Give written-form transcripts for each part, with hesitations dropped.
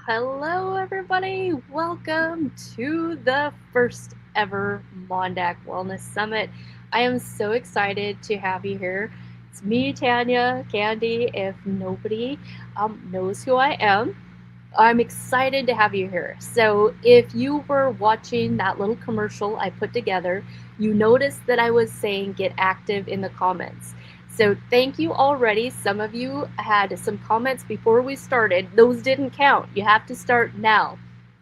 Hello, everybody. Welcome to the first ever MonDak Wellness Summit. I am so excited to have you here. It's me, Tanya Candee, if nobody knows who I am. I'm excited to have you here. So if you were watching that little commercial I put together, you noticed that I was saying get active in the comments. So thank you already. Some of you had some comments before we started. Those didn't count. You have to start now.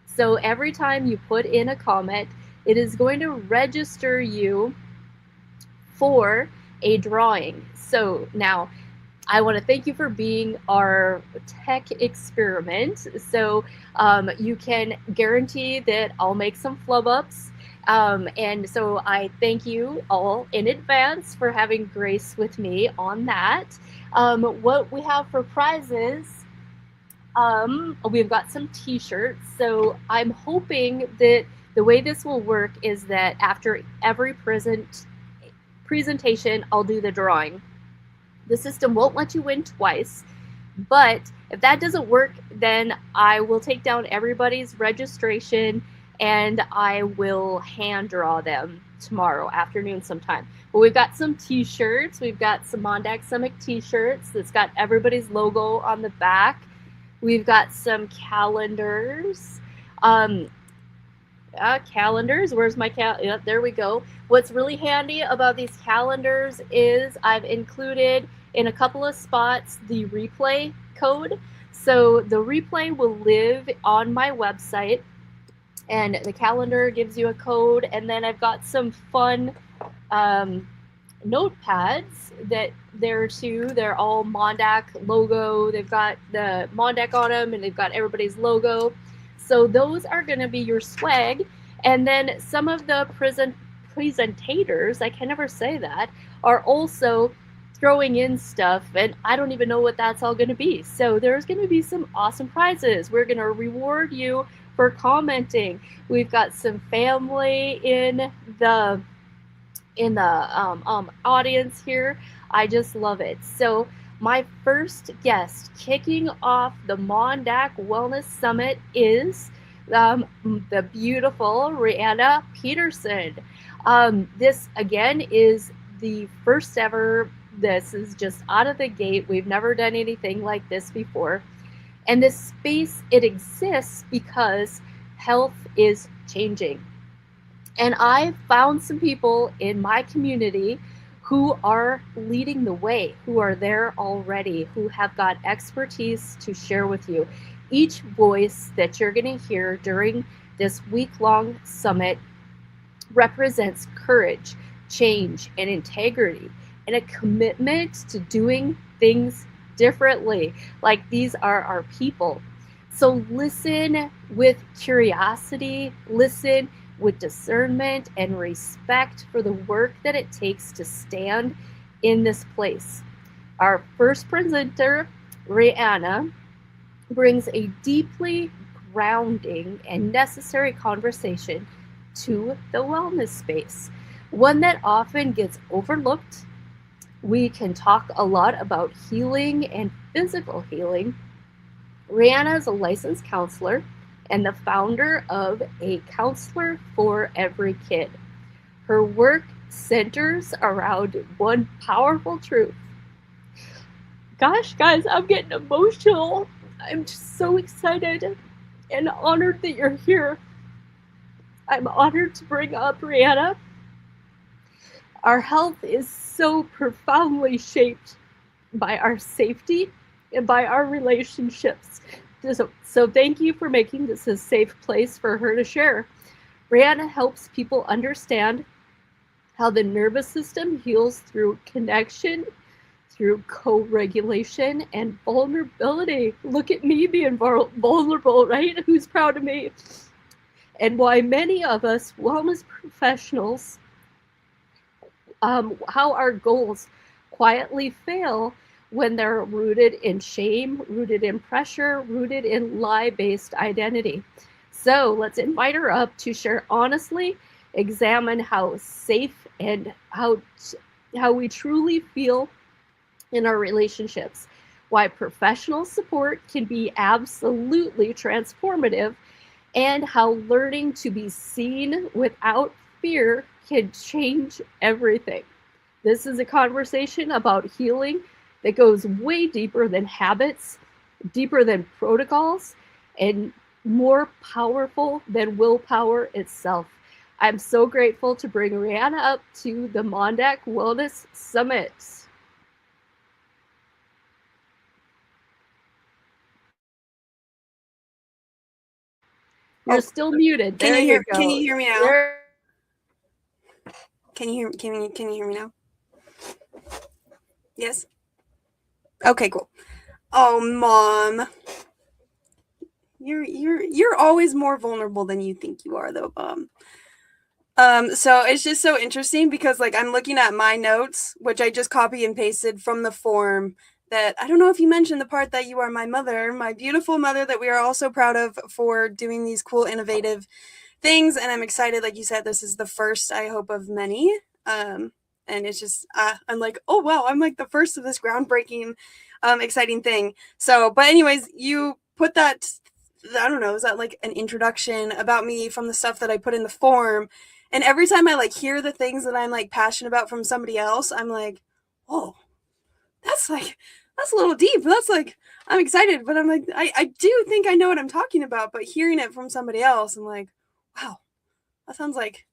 So every time you put in a comment, it is going to register you for a drawing. So now I want to thank you for being our tech experiment. So you can guarantee that I'll make some flub ups. And so I thank you all in advance for having grace with me on that. What we have for prizes, we've got some t-shirts. So I'm hoping that the way this will work is that after every presentation, I'll do the drawing. The system won't let you win twice, but if that doesn't work, then I will take down everybody's registration and I will hand draw them tomorrow afternoon sometime. But we've got some t-shirts. We've got some MonDak Summit t-shirts that's got everybody's logo on the back. We've got some calendars. Calendars. Where's my Yeah, there we go. What's really handy about these calendars is I've included in a couple of spots the replay code. So the replay will live on my website, and the calendar gives you a code. And then I've got some fun notepads that there too. They're all MonDak logo. They've got the MonDak on them, and they've got everybody's logo. So those are going to be your swag. And then some of the presentators, I can never say that, are also throwing in stuff, and I don't even know what that's all going to be. So there's going to be some awesome prizes. We're going to reward you for commenting. We've got some family in the audience here. I just love it. So my first guest kicking off the MonDak Wellness Summit is the beautiful Reanna Peterson. This again is the first ever. This is just out of the gate. We've never done anything like this before. And this space, it exists because health is changing. And I found some people in my community who are leading the way, who are there already, who have got expertise to share with you. Each voice that you're going to hear during this week-long summit represents courage, change, and integrity, and a commitment to doing things differently. Like, these are our people. So listen with curiosity, listen with discernment and respect for the work that it takes to stand in this place. Our first presenter, Reanna, brings a deeply grounding and necessary conversation to the wellness space, one that often gets overlooked. We can talk a lot about healing and physical healing. Reanna is a licensed counselor and the founder of A Counselor for Every Kid. Her work centers around one powerful truth. Gosh, guys, I'm getting emotional. I'm just so excited and honored that you're here. I'm honored to bring up Reanna. Our health is so profoundly shaped by our safety and by our relationships. So thank you for making this a safe place for her to share. Reanna helps people understand how the nervous system heals through connection, through co-regulation, and vulnerability. Look at me being vulnerable, right? Who's proud of me? And why many of us wellness professionals, how our goals quietly fail when they're rooted in shame, rooted in pressure, rooted in lie-based identity. So let's invite her up to share honestly, examine how safe and how we truly feel in our relationships, why professional support can be absolutely transformative, and how learning to be seen without fear can change everything. This is a conversation about healing that goes way deeper than habits, deeper than protocols, and more powerful than willpower itself. I'm so grateful to bring Reanna up to the MonDak Wellness Summit. You're still muted. There you go. Can you hear me now? Can you hear me now? Yes. Okay, cool. Oh, Mom. You're always more vulnerable than you think you are, though, Mom. So it's just so interesting because, like, I'm looking at my notes, which I just copy and pasted from the form. That I don't know if you mentioned the part that you are my mother, my beautiful mother that we are all so proud of for doing these cool, innovative things. And I'm excited, like you said, this is the first, I hope, of many. And it's just, I'm like, oh, wow, I'm like the first of this groundbreaking, exciting thing. So, but anyways, you put that I don't know, is that like an introduction about me from the stuff that I put in the form? And every time I like hear the things that I'm like passionate about from somebody else, I'm like, oh, that's like, that's a little deep. That's like, I'm excited, but I'm like, I do think I know what I'm talking about, but hearing it from somebody else, I'm like, wow, that sounds like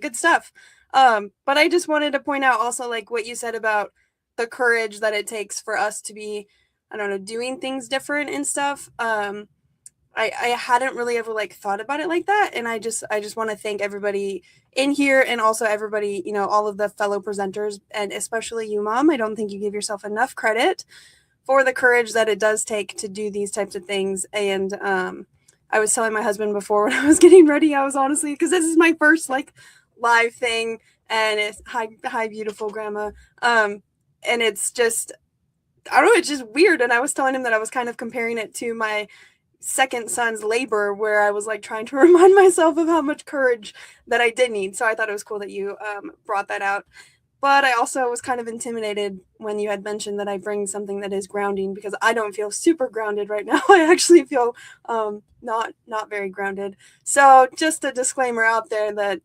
good stuff. But I just wanted to point out also like what you said about the courage that it takes for us to be, I don't know, doing things different and stuff. I hadn't really ever like thought about it like that, and I just want to thank everybody in here, and also everybody, you know, all of the fellow presenters, and especially you, Mom. I don't think you give yourself enough credit for the courage that it does take to do these types of things. And I was telling my husband before when I was getting ready, I was honestly, because this is my first like live thing, and it's hi beautiful grandma, and it's just, I don't know, it's just weird. And I was telling him that I was kind of comparing it to my second son's labor, where I was like trying to remind myself of how much courage that I did need. So I thought it was cool that you brought that out. But I also was kind of intimidated when you had mentioned that I bring something that is grounding, because I don't feel super grounded right now. I actually feel not very grounded. So just a disclaimer out there that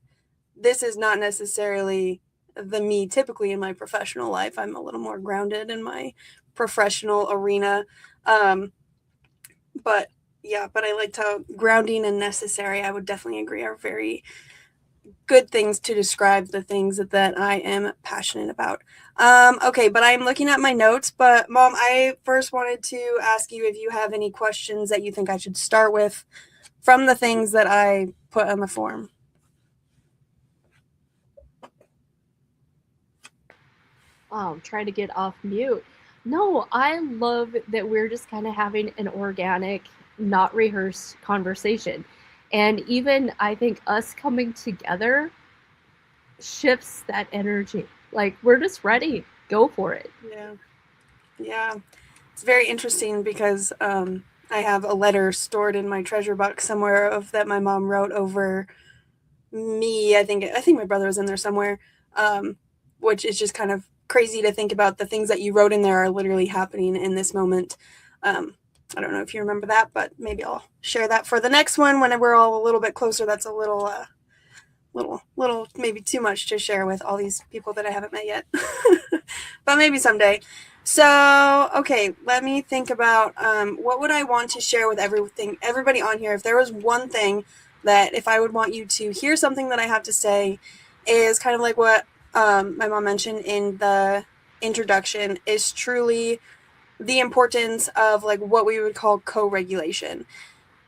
this is not necessarily the me typically in my professional life. I'm a little more grounded in my professional arena. But yeah, but I liked how grounding and necessary, I would definitely agree, are very good things to describe the things that I am passionate about. Okay, but I'm looking at my notes. But Mom, I first wanted to ask you if you have any questions that you think I should start with from the things that I put on the form. Oh, I'm trying to get off mute. No, I love that we're just kind of having an organic, not rehearsed conversation. And even I think us coming together shifts that energy. Like we're just ready. Go for it. Yeah. Yeah. It's very interesting because I have a letter stored in my treasure box somewhere of that my mom wrote over me. I think my brother was in there somewhere, which is just kind of crazy to think about. The things that you wrote in there are literally happening in this moment. I don't know if you remember that, but maybe I'll share that for the next one when we're all a little bit closer. That's a little maybe too much to share with all these people that I haven't met yet, but maybe someday. So, okay, let me think about what would I want to share with everybody on here. If there was one thing that if I would want you to hear something that I have to say, is kind of like what my mom mentioned in the introduction, is truly the importance of like what we would call co-regulation.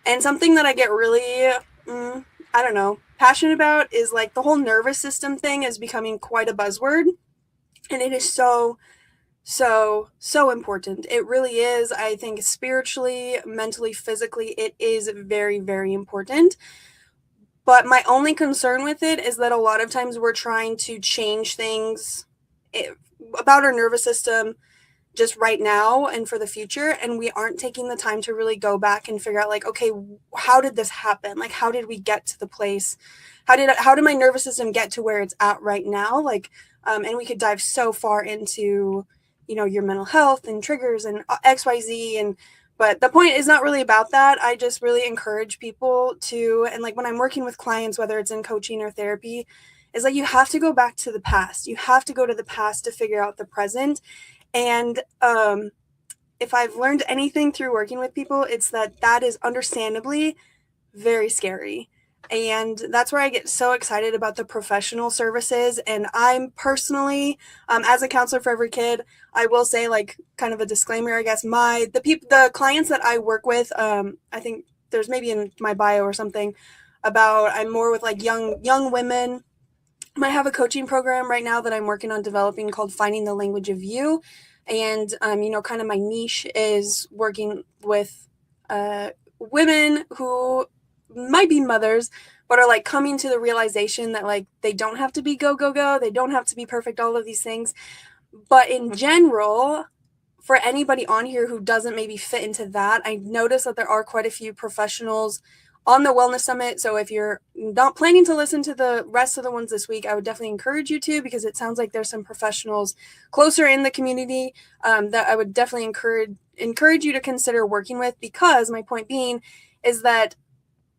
And something that I get really, I don't know, passionate about is like the whole nervous system thing is becoming quite a buzzword. And it is so important. It really is. I think spiritually, mentally, physically, it is very, very important. But my only concern with it is that a lot of times we're trying to change things about our nervous system just right now and for the future, and we aren't taking the time to really go back and figure out like, okay, how did this happen? Like, how did we get to the place? How did my nervous system get to where it's at right now? Like, and we could dive so far into, you know, your mental health and triggers and XYZ. And but the point is not really about that. I just really encourage people to, and like when I'm working with clients, whether it's in coaching or therapy, is like you have to go back to the past. You have to go to the past to figure out the present. And if I've learned anything through working with people, it's that is understandably very scary. And that's where I get so excited about the professional services. And I'm personally, as a counselor for every kid, I will say, like, kind of a disclaimer, I guess, the clients that I work with, I think there's maybe in my bio or something about I'm more with like young women. I have a coaching program right now that I'm working on developing called Finding the Language of You. And, you know, kind of my niche is working with women who might be mothers, but are like coming to the realization that like they don't have to be go, go, go. They don't have to be perfect, all of these things. But in general, for anybody on here who doesn't maybe fit into that, I noticed that there are quite a few professionals on the Wellness Summit. So if you're not planning to listen to the rest of the ones this week, I would definitely encourage you to, because it sounds like there's some professionals closer in the community that I would definitely encourage you to consider working with. Because my point being is that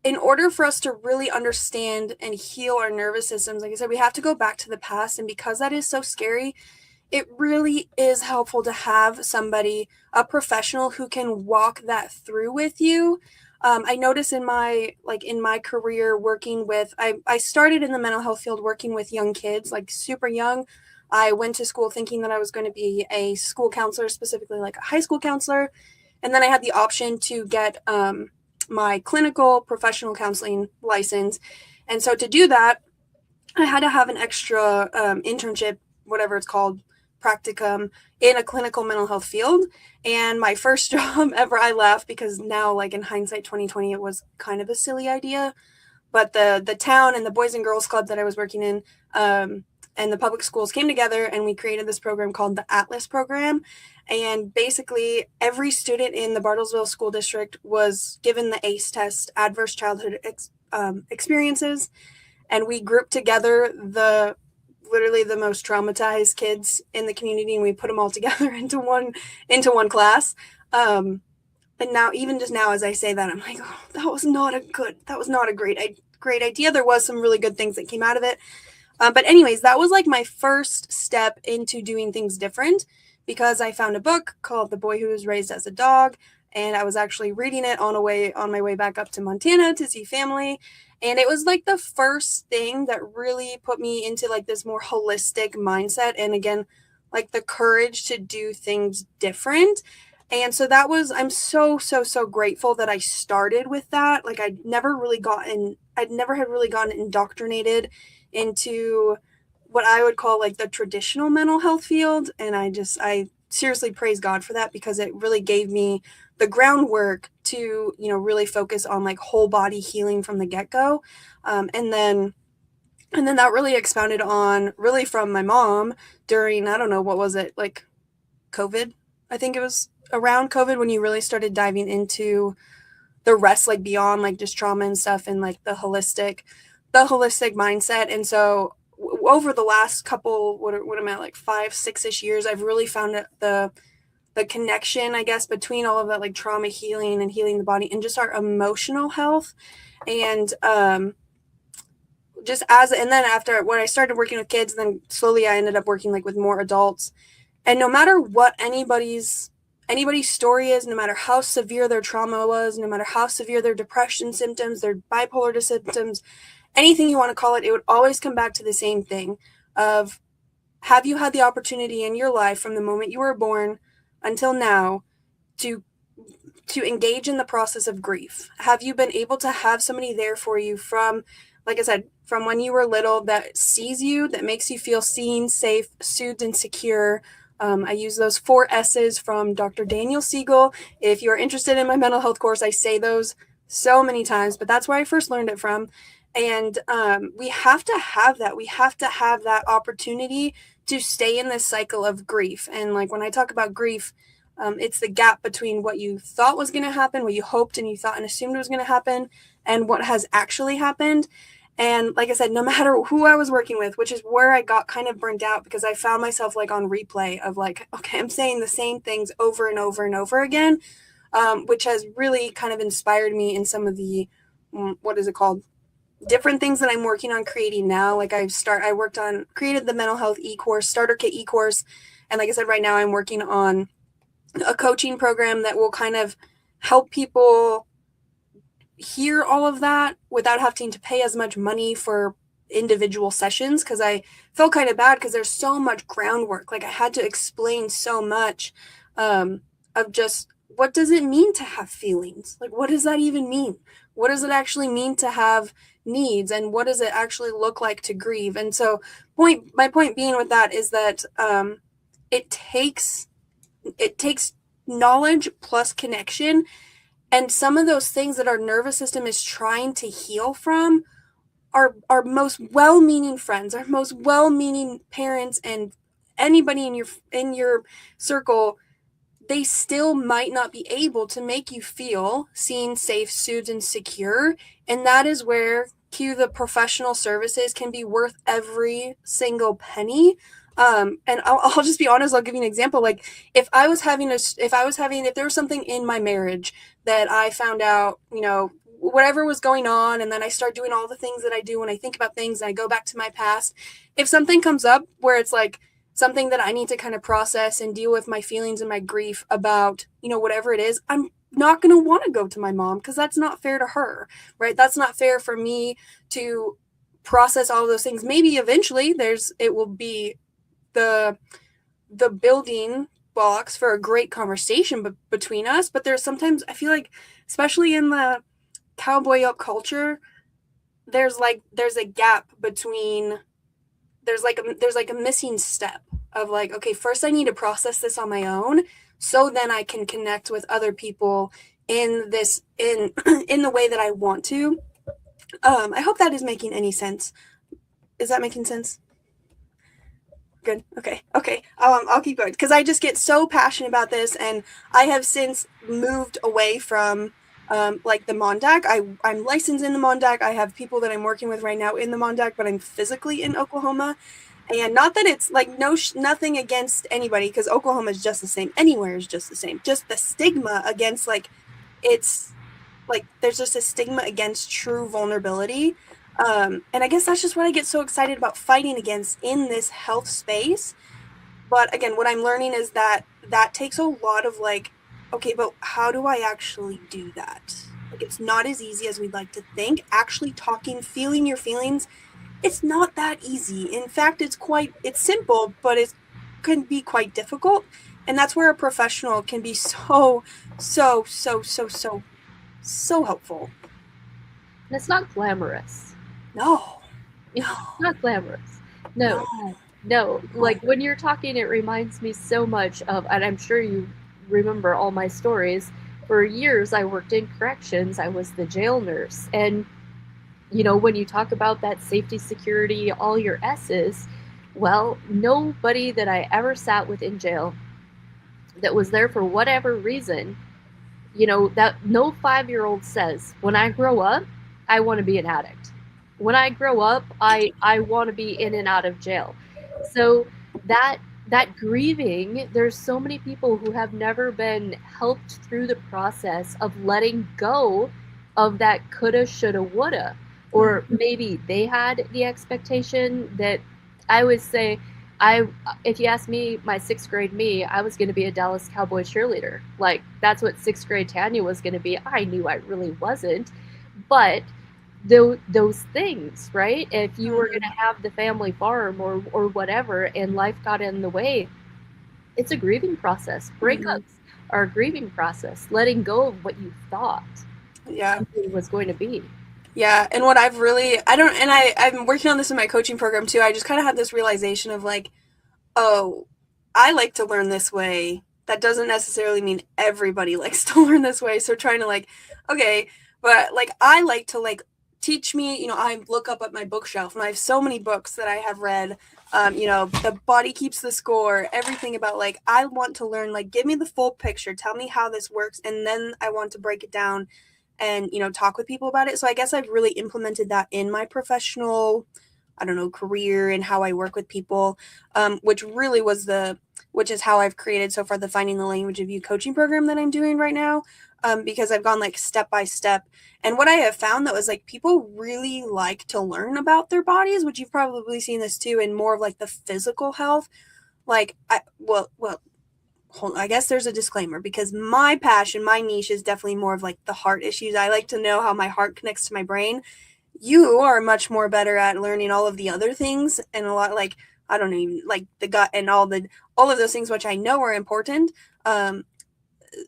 in order for us to really understand and heal our nervous systems, like I said, we have to go back to the past. And because that is so scary, it really is helpful to have somebody, a professional, who can walk that through with you. I notice in my career working with, I started in the mental health field working with young kids, like super young. I went to school thinking that I was going to be a school counselor, specifically like a high school counselor. And then I had the option to get my clinical professional counseling license. And so to do that, I had to have an extra internship, whatever it's called, practicum in a clinical mental health field. And my first job ever, I left because now, like in hindsight 2020, it was kind of a silly idea. But the town and the Boys and Girls Club that I was working in and the public schools came together, and we created this program called the Atlas program. And basically, every student in the Bartlesville School District was given the ACE test, Adverse Childhood Experiences, and we grouped together literally the most traumatized kids in the community, and we put them all together into one class. And now, even just now, as I say that, I'm like, oh, that was not a great idea. There was some really good things that came out of it. But anyways, that was like my first step into doing things different, because I found a book called The Boy Who Was Raised as a Dog, and I was actually reading it on my way back up to Montana to see family. And it was like the first thing that really put me into like this more holistic mindset. And again, like the courage to do things different. And so I'm so grateful that I started with that. Like I'd never had really gotten indoctrinated into what I would call like the traditional mental health field. And I seriously praise God for that, because it really gave me the groundwork to, really focus on like whole body healing from the get-go. And then that really expounded on really from my mom during, I don't know, what was it, like COVID? I think it was around COVID when you really started diving into the rest, like beyond like just trauma and stuff, and like the holistic mindset. And so over the last couple, what am I, like 5-6-ish years, I've really found the connection, I guess, between all of that, like trauma healing and healing the body and just our emotional health. And and then after when I started working with kids, then slowly I ended up working like with more adults. And no matter what anybody's story is, no matter how severe their trauma was, no matter how severe their depression symptoms, their bipolar symptoms, anything you want to call it, it would always come back to the same thing of, have you had the opportunity in your life from the moment you were born until now to engage in the process of grief? Have you been able to have somebody there for you from, like I said, from when you were little, that sees you, that makes you feel seen, safe, soothed, and secure? I use those 4 S's from Dr. Daniel Siegel. If you're interested in my mental health course, I say those so many times, but that's where I first learned it from. And we have to have that. We have to have that opportunity to stay in this cycle of grief. And like when I talk about grief, it's the gap between what you thought was going to happen, what you hoped and you thought and assumed was going to happen, and what has actually happened. And like I said, no matter who I was working with, which is where I got kind of burnt out, because I found myself like on replay of like, okay, I'm saying the same things over and over and over again, which has really kind of inspired me in some of the, what is it called? Different things that I'm working on creating now. Like created the mental health e-course, starter kit e-course. And like I said, right now I'm working on a coaching program that will kind of help people hear all of that without having to pay as much money for individual sessions, because I felt kind of bad because there's so much groundwork. Like I had to explain so much of just, what does it mean to have feelings? Like, what does that even mean? What does it actually mean to have needs? And what does it actually look like to grieve? And so my point being with that is that it takes knowledge plus connection. And some of those things that our nervous system is trying to heal from, our most well-meaning friends, our most well-meaning parents, and anybody in your circle, they still might not be able to make you feel seen, safe, soothed, and secure. And that is where the professional services can be worth every single penny. And I'll just be honest. I'll give you an example. Like if there was something in my marriage that I found out, whatever was going on, and then I start doing all the things that I do when I think about things, and I go back to my past. If something comes up where it's like something that I need to kind of process and deal with my feelings and my grief about, whatever it is, I'm not going to want to go to my mom because that's not fair to her, right? That's not fair for me to process all of those things. Maybe eventually it will be the building blocks for a great conversation between us, but there's sometimes I feel like, especially in the cowboy up culture, there's a gap between there's like a missing step of like, okay, first I need to process this on my own so then I can connect with other people in in the way that I want to. I hope that is making any sense. Is that making sense? Good. Okay. I'll keep going because I just get so passionate about this, and I have since moved away from like the MonDak. I'm licensed in the MonDak. I have people that I'm working with right now in the MonDak, but I'm physically in Oklahoma. And not that it's like nothing against anybody, because Oklahoma is just the same. Anywhere is just the same. Just the stigma against it's like there's just a stigma against true vulnerability. And I guess that's just what I get so excited about fighting against in this health space. But again, what I'm learning is that takes a lot of like, okay, but how do I actually do that? Like, it's not as easy as we'd like to think. Actually talking, feeling your feelings, it's not that easy. In fact, it's simple, but it can be quite difficult. And that's where a professional can be so helpful. And it's not glamorous. No. It's not glamorous. No. Like when you're talking, it reminds me so much of, and I'm sure you remember all my stories. For years, I worked in corrections. I was the jail nurse. And, when you talk about that safety, security, all your S's, well, nobody that I ever sat with in jail that was there for whatever reason, that no 5-year-old says, when I grow up, I want to be an addict. When I grow up, I want to be in and out of jail. So that grieving, there's so many people who have never been helped through the process of letting go of that coulda, shoulda, woulda. Or maybe they had the expectation that, I would say, if you ask me, my 6th grade me, I was going to be a Dallas Cowboy cheerleader. Like, that's what 6th grade Tanya was going to be. I knew I really wasn't. But those things, right? If you were going to have the family farm or whatever, and life got in the way, it's a grieving process. Breakups are a grieving process. Letting go of what you thought something was going to be. Yeah, and what I've really, I'm working on this in my coaching program too. I just kind of had this realization of like, oh, I like to learn this way. That doesn't necessarily mean everybody likes to learn this way. So trying to like, okay, but like I like to like teach me, I look up at my bookshelf and I have so many books that I have read. The Body Keeps the Score, everything about like, I want to learn, like, give me the full picture, tell me how this works, and then I want to break it down and, talk with people about it. So I guess I've really implemented that in my professional, career and how I work with people, which is how I've created so far the Finding the Language of You coaching program that I'm doing right now, because I've gone like step by step. And what I have found though is like people really like to learn about their bodies, which you've probably seen this too in more of like the physical health. Like, I guess there's a disclaimer because my passion, my niche is definitely more of like the heart issues. I like to know how my heart connects to my brain. You are much more better at learning all of the other things, and a lot like, I don't even like the gut and all of those things, which I know are important.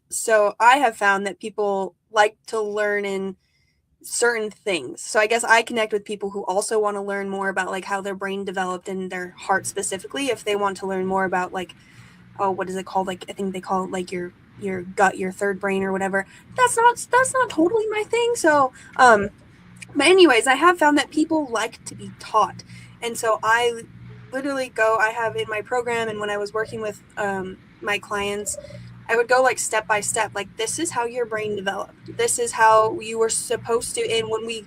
So I have found that people like to learn in certain things. So I guess I connect with people who also want to learn more about like how their brain developed and their heart specifically, if they want to learn more about like, oh, what is it called? Like, I think they call it like your gut, your third brain or whatever. That's not totally my thing. So, but anyways, I have found that people like to be taught. And so I literally I have in my program, and when I was working with my clients, I would go like step by step, like, this is how your brain developed. This is how you were supposed to. And when we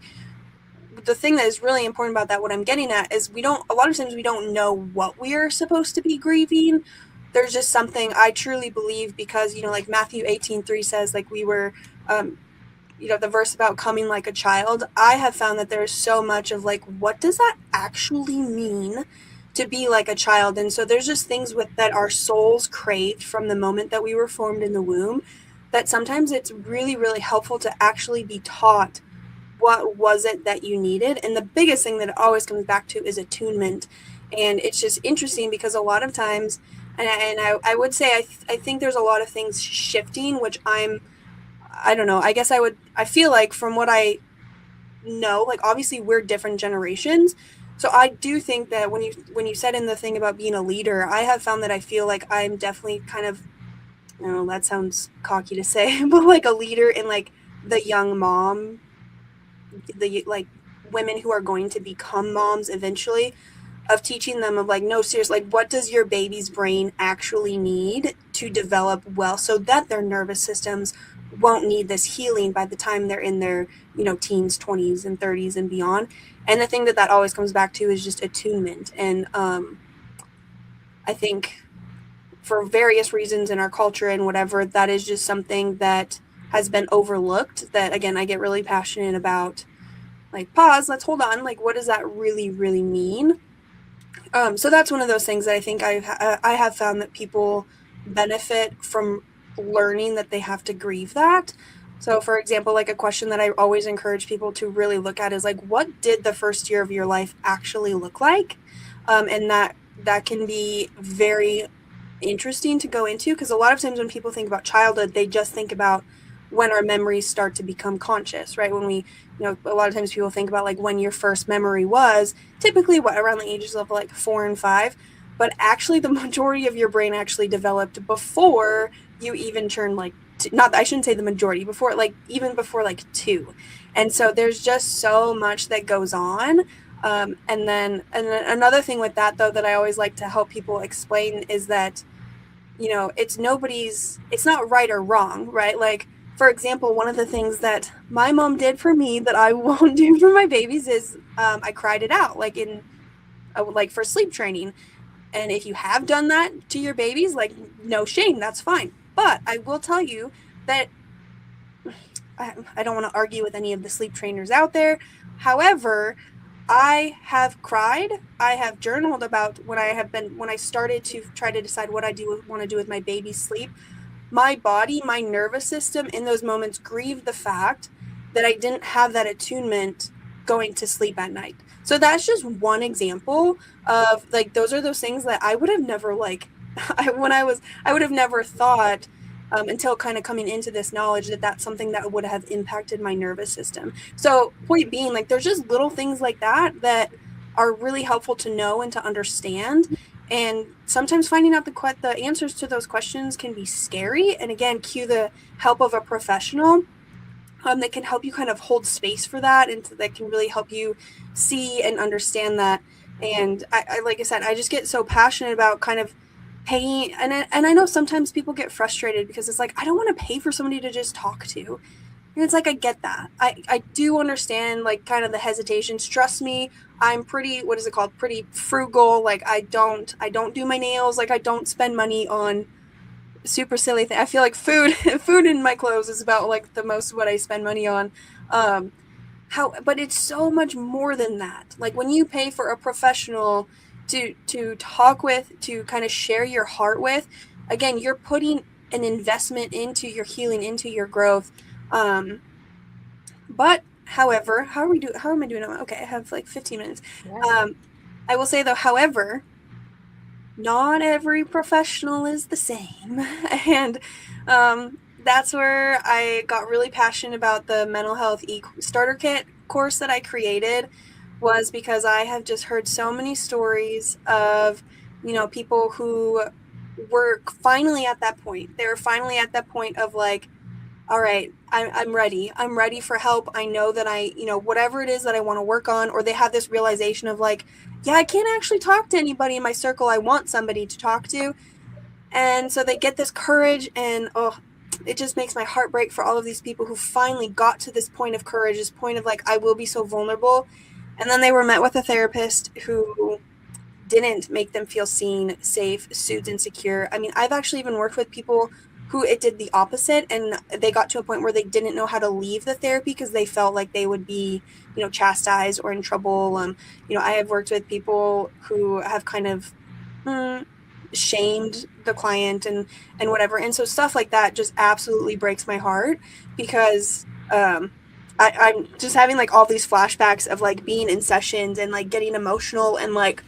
the thing that is really important about that, what I'm getting at, is a lot of times we don't know what we are supposed to be grieving. There's just something I truly believe, because, like Matthew 18:3 says, like we were, the verse about coming like a child. I have found that there's so much of like, what does that actually mean to be like a child? And so there's just things that our souls craved from the moment that we were formed in the womb, that sometimes it's really, really helpful to actually be taught what was it that you needed. And the biggest thing that it always comes back to is attunement. And it's just interesting because a lot of times, and I would say I think there's a lot of things shifting, which I don't know, I guess I feel like, from what I know, like obviously we're different generations. So I do think that when you said in the thing about being a leader, I have found that I feel like I'm definitely kind of, I don't know, that sounds cocky to say, but like a leader in like the young mom, the like women who are going to become moms eventually, of teaching them of like, no, seriously, like what does your baby's brain actually need to develop well, so that their nervous systems won't need this healing by the time they're in their, teens, 20s and 30s and beyond. And the thing that always comes back to is just attunement. And I think for various reasons in our culture and whatever, that is just something that has been overlooked, that again I get really passionate about. Like, pause, let's hold on, like what does that really, really mean? So that's one of those things that I think I have found that people benefit from learning, that they have to grieve that. So for example, like a question that I always encourage people to really look at is like, what did the first year of your life actually look like? And that can be very interesting to go into, because a lot of times when people think about childhood, they just think about when our memories start to become conscious, right? When we, a lot of times people think about like when your first memory was, typically around the ages of like 4 and 5, but actually the majority of your brain actually developed before you even turned like, not, I shouldn't say the majority, before like, even before like 2. And so there's just so much that goes on. And then another thing with that though, that I always like to help people explain is that, it's not right or wrong, right? Like, for example, one of the things that my mom did for me that I won't do for my babies is I cried it out, like like for sleep training. And if you have done that to your babies, like, no shame, that's fine. But I will tell you that I don't want to argue with any of the sleep trainers out there. However, I have cried. I have journaled about when I started to try to decide what I want to do with my baby's sleep. My body, my nervous system in those moments grieved the fact that I didn't have that attunement going to sleep at night. So that's just one example of like, those are those things that I would have never I would have never thought until kind of coming into this knowledge that that's something that would have impacted my nervous system. So point being, like, there's just little things like that are really helpful to know and to understand. And sometimes finding out the answers to those questions can be scary. And again, cue the help of a professional that can help you kind of hold space for that, and that can really help you see and understand that. And I like I said, I just get so passionate about kind of paying, and I know sometimes people get frustrated because it's like, I don't want to pay for somebody to just talk to. And it's like, I get that. I do understand like kind of the hesitations. Trust me, I'm pretty, what is it called? Pretty frugal. Like I don't do my nails. Like I don't spend money on super silly thing. I feel like food in my clothes is about like the most of what I spend money on. But it's so much more than that. Like when you pay for a professional to talk with, to kind of share your heart with, again, you're putting an investment into your healing, into your growth. But however, how am I doing? Okay, I have like 15 minutes. Yeah. I will say though, however, not every professional is the same. And that's where I got really passionate about the mental health starter kit course that I created, was because I have just heard so many stories of, people who were finally at that point. They were finally at that point of like, all right, I'm ready. I'm ready for help. I know that whatever it is that I want to work on, or they have this realization of like, yeah, I can't actually talk to anybody in my circle I want somebody to talk to. And so they get this courage, and it just makes my heart break for all of these people who finally got to this point of courage, this point of like, I will be so vulnerable. And then they were met with a therapist who didn't make them feel seen, safe, soothed, and secure. I mean, I've actually even worked with people who it did the opposite, and they got to a point where they didn't know how to leave the therapy because they felt like they would be, chastised or in trouble. I have worked with people who have kind of shamed the client and whatever, and so stuff like that just absolutely breaks my heart because I'm just having like all these flashbacks of like being in sessions and like getting emotional and like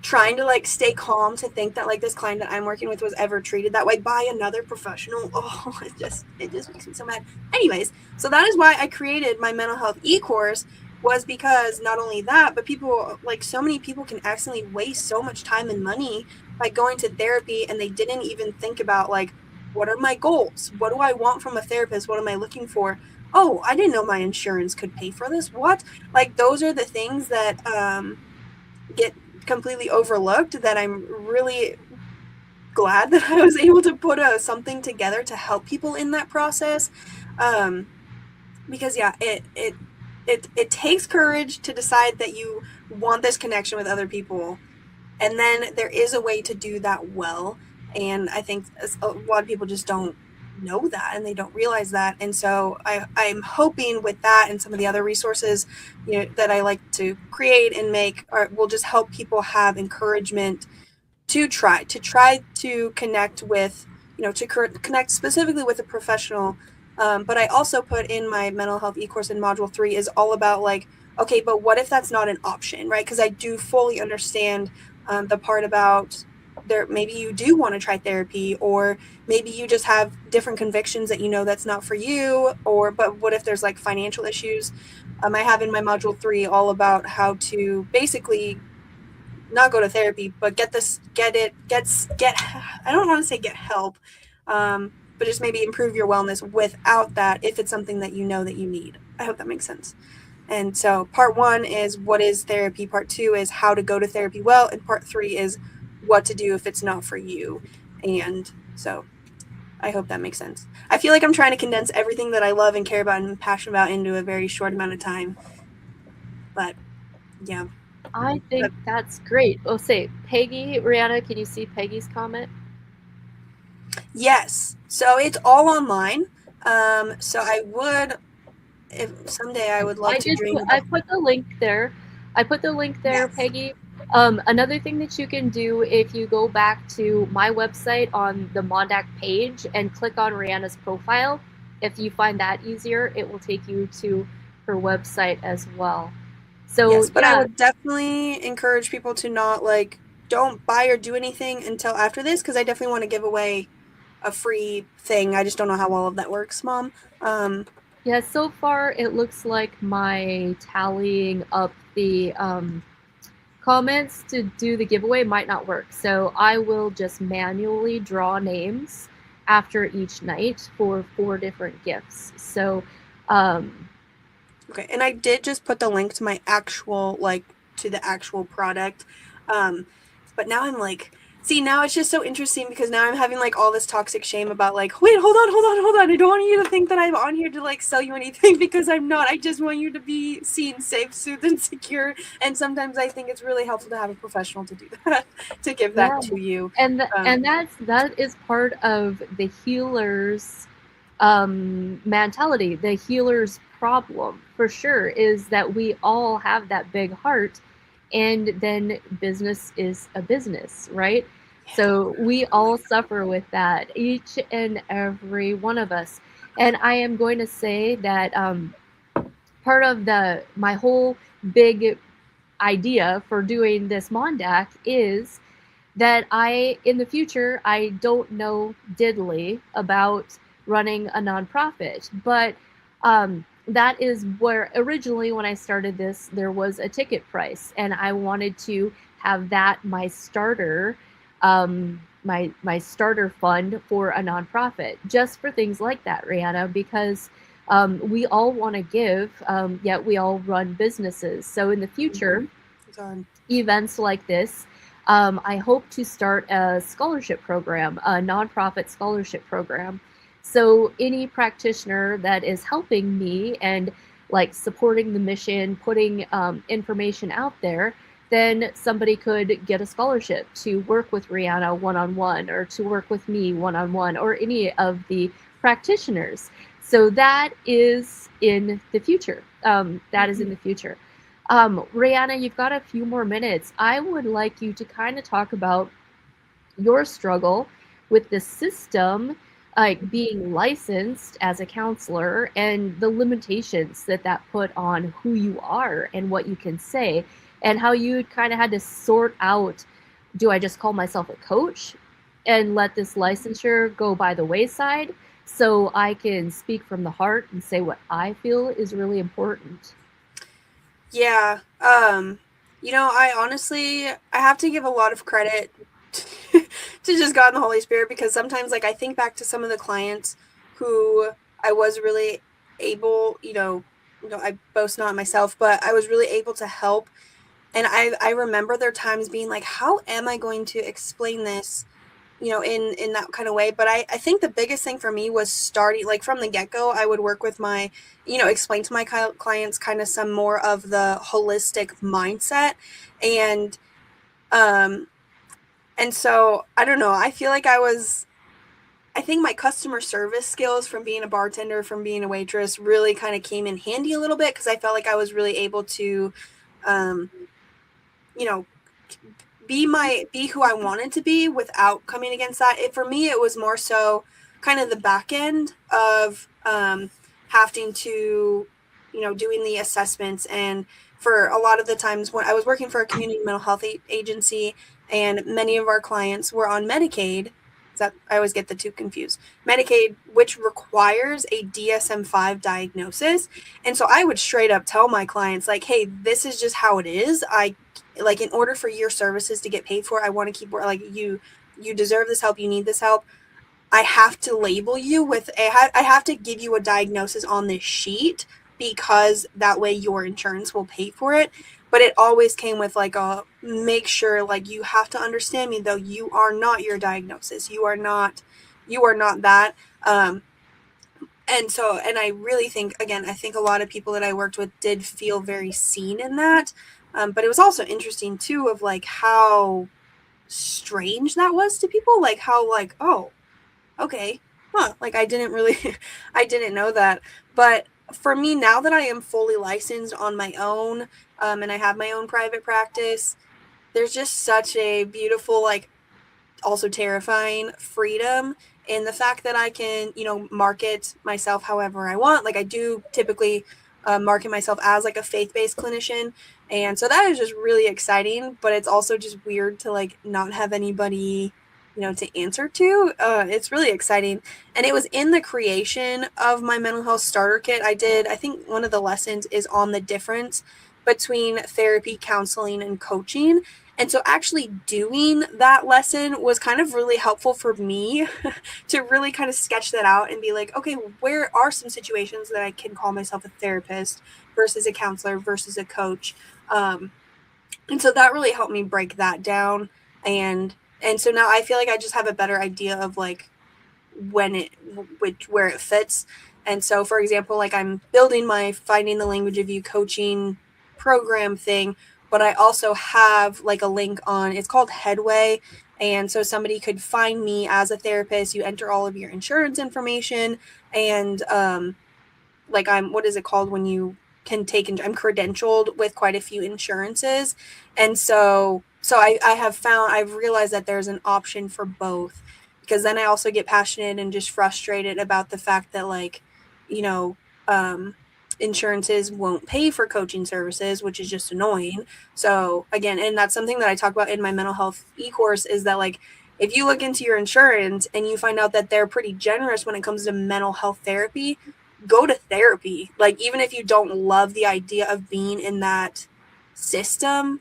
trying to like stay calm to think that like this client that I'm working with was ever treated that way by another professional. Oh, it just makes me so mad. Anyways, so that is why I created my mental health e-course, was because not only that, but people, like so many people can accidentally waste so much time and money by going to therapy, and they didn't even think about like, what are my goals? What do I want from a therapist? What am I looking for? Oh, I didn't know my insurance could pay for this. What? Like those are the things that get completely overlooked, that I'm really glad that I was able to put something together to help people in that process. Because yeah, it takes courage to decide that you want this connection with other people, and then there is a way to do that well. And I think a lot of people just don't know that, and they don't realize that. And so I'm hoping with that and some of the other resources that I like to create and make will just help people have encouragement to try to connect with, to connect specifically with a professional. But I also put in my mental health e-course in module 3 is all about like, okay, but what if that's not an option, right? Because I do fully understand the part about there, maybe you do want to try therapy, or maybe you just have different convictions that that's not for you, but what if there's like financial issues? I have in my module 3 all about how to basically not go to therapy, but get I don't want to say get help, but just maybe improve your wellness without that, if it's something that that you need. I hope that makes sense. And so part 1 is what is therapy, part 2 is how to go to therapy well, and part 3 is what to do if it's not for you. And so I hope that makes sense. I feel like I'm trying to condense everything that I love and care about and am passionate about into a very short amount of time. But yeah. I think that's great. Oh, say, Peggy, Reanna, can you see Peggy's comment? Yes. So it's all online. So I would, if someday I would love to dream I about. put the link there. Yes. Peggy. Another thing that you can do, if you go back to my website on the MonDak page and click on Reanna's profile, if you find that easier, it will take you to her website as well. So yes, but yeah. I would definitely encourage people to not like, don't buy or do anything until after this, because I definitely want to give away a free thing. I just don't know how all of that works, Mom. Yeah, so far it looks like my tallying up the comments to do the giveaway might not work. So I will just manually draw names after each night for 4 different gifts. So okay, and I did just put the link to my actual, like, to the actual product. But now I'm like, see, now it's just so interesting because now I'm having like all this toxic shame about like, wait, hold on. I don't want you to think that I'm on here to like sell you anything, because I'm not. I just want you to be seen, safe, soothed, and secure. And sometimes I think it's really helpful to have a professional to do that, to give that to you. And that is part of the healer's mentality. The healer's problem, for sure, is that we all have that big heart, and then business is a business, right? So we all suffer with that, each and every one of us. And I am going to say that part of my whole big idea for doing this MonDak is that in the future, I don't know diddly about running a nonprofit, but that is where originally when I started this, there was a ticket price, and I wanted to have that my starter, my starter fund for a nonprofit, just for things like that, Reanna, because we all want to give, yet we all run businesses. So in the future, events like this, I hope to start a scholarship program, a nonprofit scholarship program, So any practitioner that is helping me and like supporting the mission, putting information out there, then somebody could get a scholarship to work with Reanna one on one, or to work with me one on one, or any of the practitioners. So that is in the future. That is in the future. Reanna, you've got a few more minutes. I would like you to kind of talk about your struggle with the system, like being licensed as a counselor, and the limitations that that put on who you are and what you can say, and how you kind of had to sort out, do I just call myself a coach and let this licensure go by the wayside so I can speak from the heart and say what I feel is really important? Yeah. I honestly, I have to give a lot of credit to just God and the Holy Spirit, because sometimes like I think back to some of the clients who I was really able, I boast not myself, but I was really able to help. And I remember there times being like, how am I going to explain this, in that kind of way? But I think the biggest thing for me was starting like from the get-go. I would work with my, explain to my clients kind of some more of the holistic mindset. And um and so I don't know, I feel like I think my customer service skills from being a bartender, from being a waitress, really kind of came in handy a little bit, because I felt like I was really able to um you know be who I wanted to be without coming against that. For me, it was more so kind of the back end of having to, doing the assessments. And for a lot of the times when I was working for a community mental health agency, and many of our clients were on Medicaid, that I always get the two confused. Medicaid, which requires a DSM-5 diagnosis. And so I would straight up tell my clients, like, hey, this is just how it is. Like, in order for your services to get paid for, I want to keep, like, you deserve this help, you need this help. I have to label you with I have to give you a diagnosis on this sheet, because that way your insurance will pay for it. But it always came with like a make sure, like, you have to understand me though, you are not your diagnosis, you are not that. And I really think, again, I think a lot of people that I worked with did feel very seen in that. But it was also interesting too, of like how strange that was to people, like how, like, oh, okay, huh, like I didn't really I didn't know that. But for me, now that I am fully licensed on my own, and I have my own private practice, there's just such a beautiful, like, also terrifying freedom in the fact that I can, market myself however I want. Like, I do typically market myself as like a faith-based clinician. And so that is just really exciting, but it's also just weird to like not have anybody, to answer to. It's really exciting. And it was in the creation of my mental health starter kit. I think one of the lessons is on the difference between therapy, counseling, and coaching. And so actually doing that lesson was kind of really helpful for me to really kind of sketch that out and be like, okay, where are some situations that I can call myself a therapist versus a counselor versus a coach? And so that really helped me break that down. And so now I feel like I just have a better idea of like where it fits. And so, for example, like I'm building my Finding the Language of You coaching program thing, but I also have like a link on, it's called Headway. And so somebody could find me as a therapist. You enter all of your insurance information, and like what is it called when you can take, I'm credentialed with quite a few insurances. And so I've realized that there's an option for both, because then I also get passionate and just frustrated about the fact that, like, you know, insurances won't pay for coaching services, which is just annoying. So again, and that's something that I talk about in my mental health e-course, is that, like, if you look into your insurance and you find out that they're pretty generous when it comes to mental health therapy, go to therapy. Like, even if you don't love the idea of being in that system,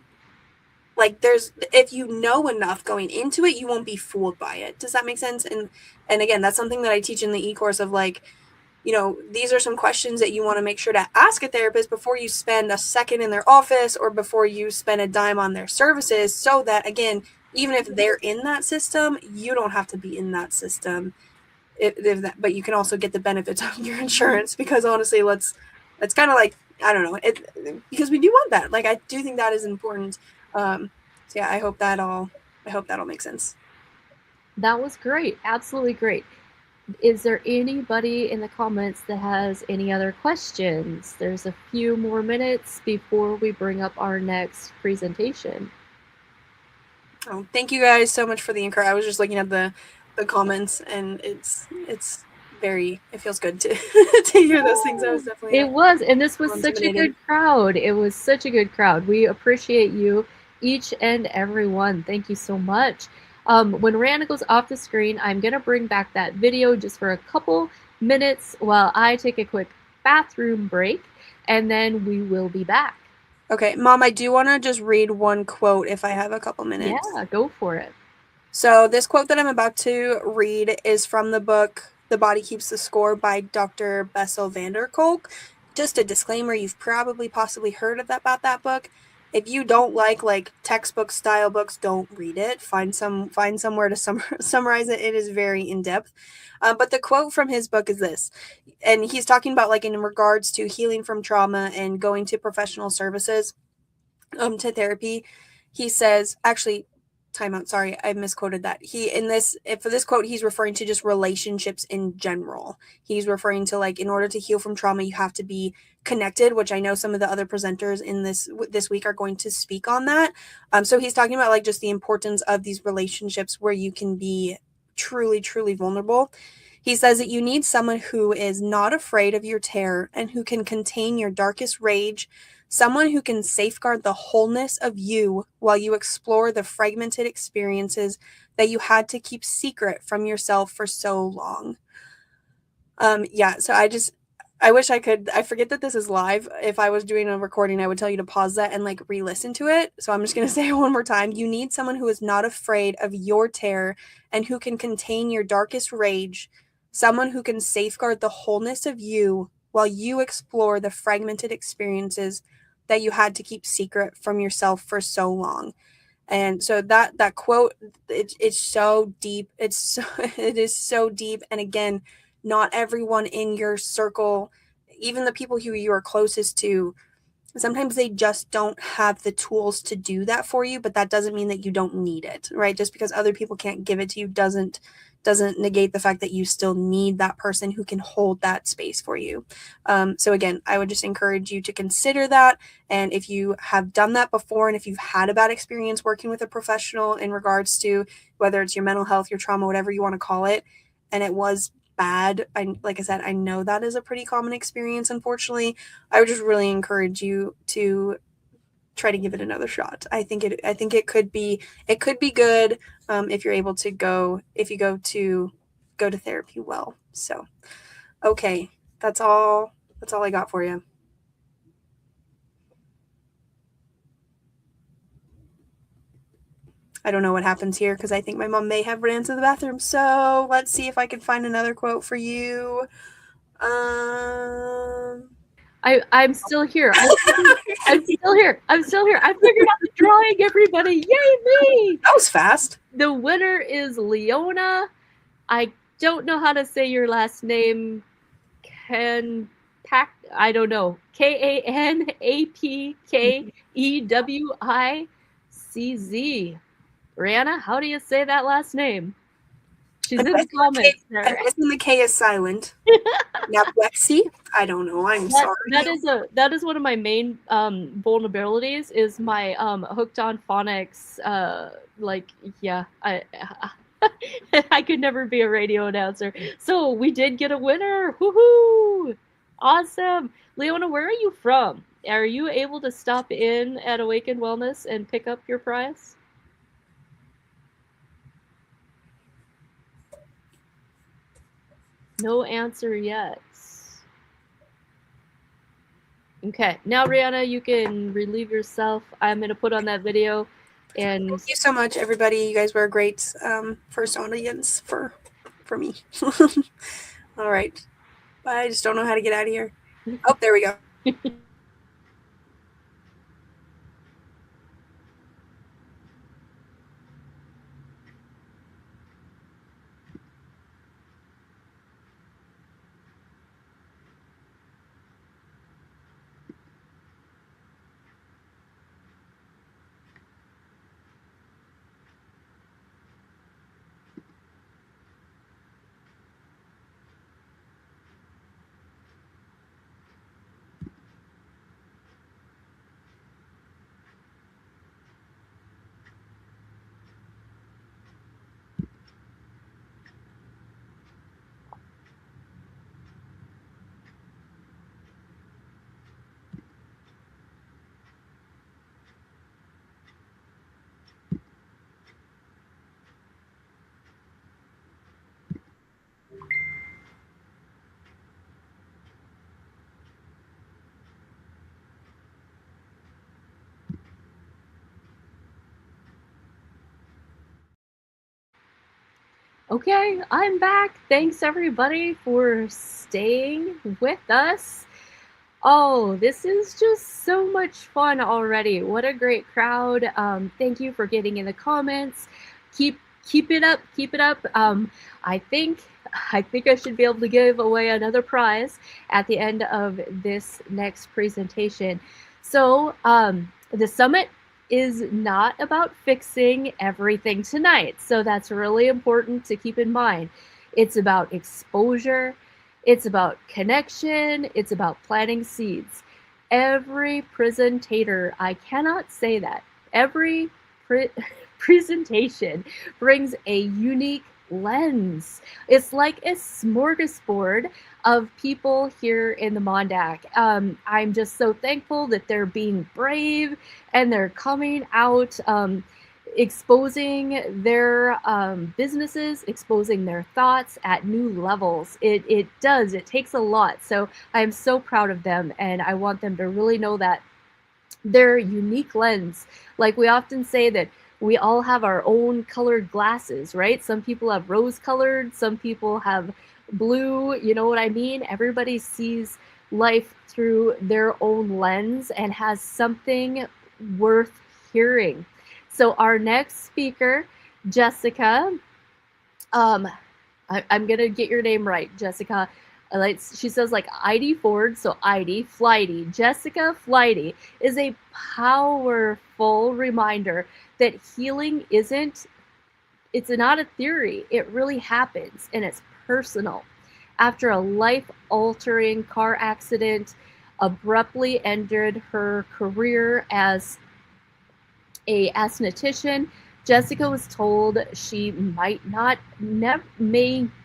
like, if you know enough going into it, you won't be fooled by it. Does that make sense? And again, that's something that I teach in the e-course of, like, these are some questions that you want to make sure to ask a therapist before you spend a second in their office or before you spend a dime on their services, so that, again, even if they're in that system, you don't have to be in that system. but you can also get the benefits of your insurance, because honestly, it's kind of like, I don't know, because we do want that. Like, I do think that is important. So yeah, I hope that all makes sense. That was great. Absolutely great. Is there anybody in the comments that has any other questions? There's a few more minutes before we bring up our next presentation. Oh, thank you guys so much for the encouragement. I was just looking at the comments, and it's very, it feels good to to hear those things. I was definitely It was, and this was such a intimidated. good crowd. It was such a good crowd. We appreciate you, each and every one. Thank you so much. When Reanna goes off the screen, I'm gonna bring back that video just for a couple minutes while I take a quick bathroom break, and then we will be back. Okay, Mom, I do want to just read one quote if I have a couple minutes. Yeah, go for it. So this quote that I'm about to read is from the book The Body Keeps the Score by Dr. Bessel van der Kolk. Just a disclaimer, you've probably possibly heard about that book. If you don't like textbook style books, don't read it. Find somewhere to summarize it. It is very in depth. But the quote from his book is this, and he's talking about like in regards to healing from trauma and going to professional services, to therapy. He says, actually, timeout. Sorry, I misquoted that. For this quote, he's referring to just relationships in general. He's referring to like, in order to heal from trauma, you have to be connected, which I know some of the other presenters in this week are going to speak on that. So he's talking about like just the importance of these relationships where you can be truly, truly vulnerable. He says that you need someone who is not afraid of your terror and who can contain your darkest rage, someone who can safeguard the wholeness of you while you explore the fragmented experiences that you had to keep secret from yourself for so long. Yeah, so I wish I could, I forget that this is live. If I was doing a recording, I would tell you to pause that and like re-listen to it. So I'm just going to say it one more time. You need someone who is not afraid of your terror and who can contain your darkest rage, someone who can safeguard the wholeness of you while you explore the fragmented experiences that you had to keep secret from yourself for so long. And so that quote, it's so deep. It is so deep. And again, not everyone in your circle, even the people who you are closest to, sometimes they just don't have the tools to do that for you, but that doesn't mean that you don't need it, right? Just because other people can't give it to you doesn't negate the fact that you still need that person who can hold that space for you. So again, I would just encourage you to consider that. And if you have done that before, and if you've had a bad experience working with a professional in regards to whether it's your mental health, your trauma, whatever you want to call it, and it was bad, like I said, I know that is a pretty common experience, unfortunately. I would just really encourage you to try to give it another shot. I think it could be good, if you're able to go to therapy well. So okay, that's all I got for you. I don't know what happens here because I think my mom may have ran to the bathroom. So let's see if I can find another quote for you. I'm still here. I'm still here. I'm still here. I figured out the drawing, everybody. Yay me! That was fast. The winner is Leona. I don't know how to say your last name. I don't know. Kanapkewicz. Reanna, how do you say that last name? She's in the comments there. I'm guessing the K is silent. Napwexy? I don't know. I'm sorry. That is one of my main vulnerabilities. Is my hooked on phonics. I could never be a radio announcer. So we did get a winner. Woohoo! Awesome. Leona, where are you from? Are you able to stop in at Awaken Wellness and pick up your prize? No answer yet. Okay, now Reanna, you can relieve yourself. I'm gonna put on that video. And thank you so much, everybody. You guys were a great first audience for me. All right, I just don't know how to get out of here. Oh, there we go. Okay, I'm back. Thanks everybody for staying with us. Oh, this is just so much fun already. What a great crowd. Thank you for getting in the comments. Keep it up, keep it up. I think I think I should be able to give away another prize at the end of this next presentation. So, the summit is not about fixing everything tonight. So that's really important to keep in mind. It's about exposure, it's about connection, it's about planting seeds. Every presentator, I cannot say that, every presentation brings a unique lens. It's like a smorgasbord of people here in the MonDak. I'm just so thankful that they're being brave and they're coming out, exposing their businesses, exposing their thoughts at new levels. It takes a lot. So I'm so proud of them, and I want them to really know that their unique lens, like we often say that we all have our own colored glasses, right? Some people have rose colored, some people have blue, you know what I mean? Everybody sees life through their own lens and has something worth hearing. So our next speaker, Jessica, I'm gonna get your name right, Jessica. She says like ID Ford, so ID Flighty. Jessica Flighty is a powerful reminder that healing it's not a theory. It really happens and it's personal. After a life-altering car accident abruptly ended her career as a esthetician, Jessica was told she may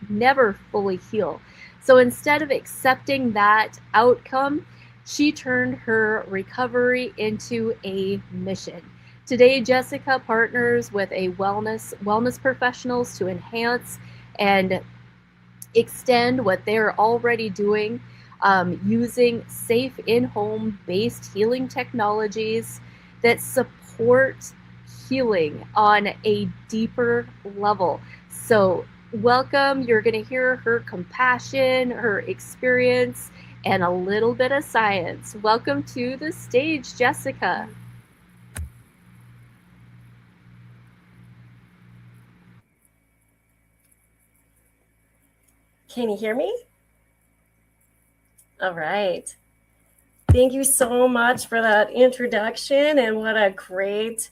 never fully heal. So instead of accepting that outcome, she turned her recovery into a mission. Today, Jessica partners with a wellness professionals to enhance and extend what they're already doing, using safe in-home based healing technologies that support healing on a deeper level. So welcome. You're going to hear her compassion, her experience, and a little bit of science. Welcome to the stage, Jessica. Can you hear me? All right. Thank you so much for that introduction, and what a great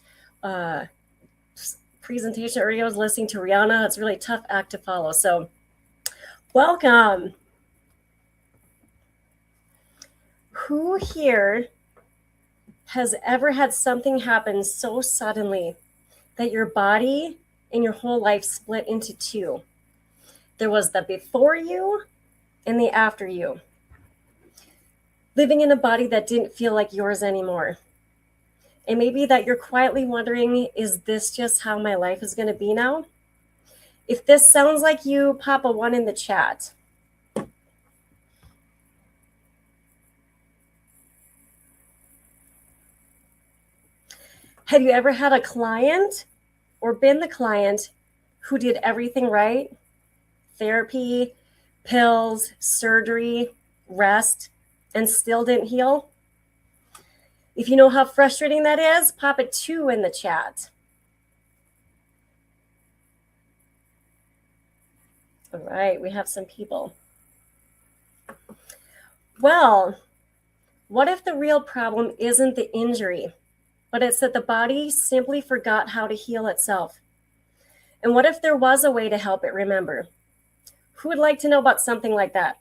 presentation. Earlier I was listening to Reanna. It's a really tough act to follow. So welcome. Who here has ever had something happen so suddenly that your body and your whole life split into two? There was the before you and the after you. Living in a body that didn't feel like yours anymore. And maybe that you're quietly wondering, is this just how my life is going to be now? If this sounds like you, pop a 1 in the chat. Have you ever had a client or been the client who did everything right? Therapy, pills, surgery, rest, and still didn't heal? If you know how frustrating that is, pop a 2 in the chat. All right, we have some people. Well, what if the real problem isn't the injury, but it's that the body simply forgot how to heal itself? And what if there was a way to help it remember? Who would like to know about something like that?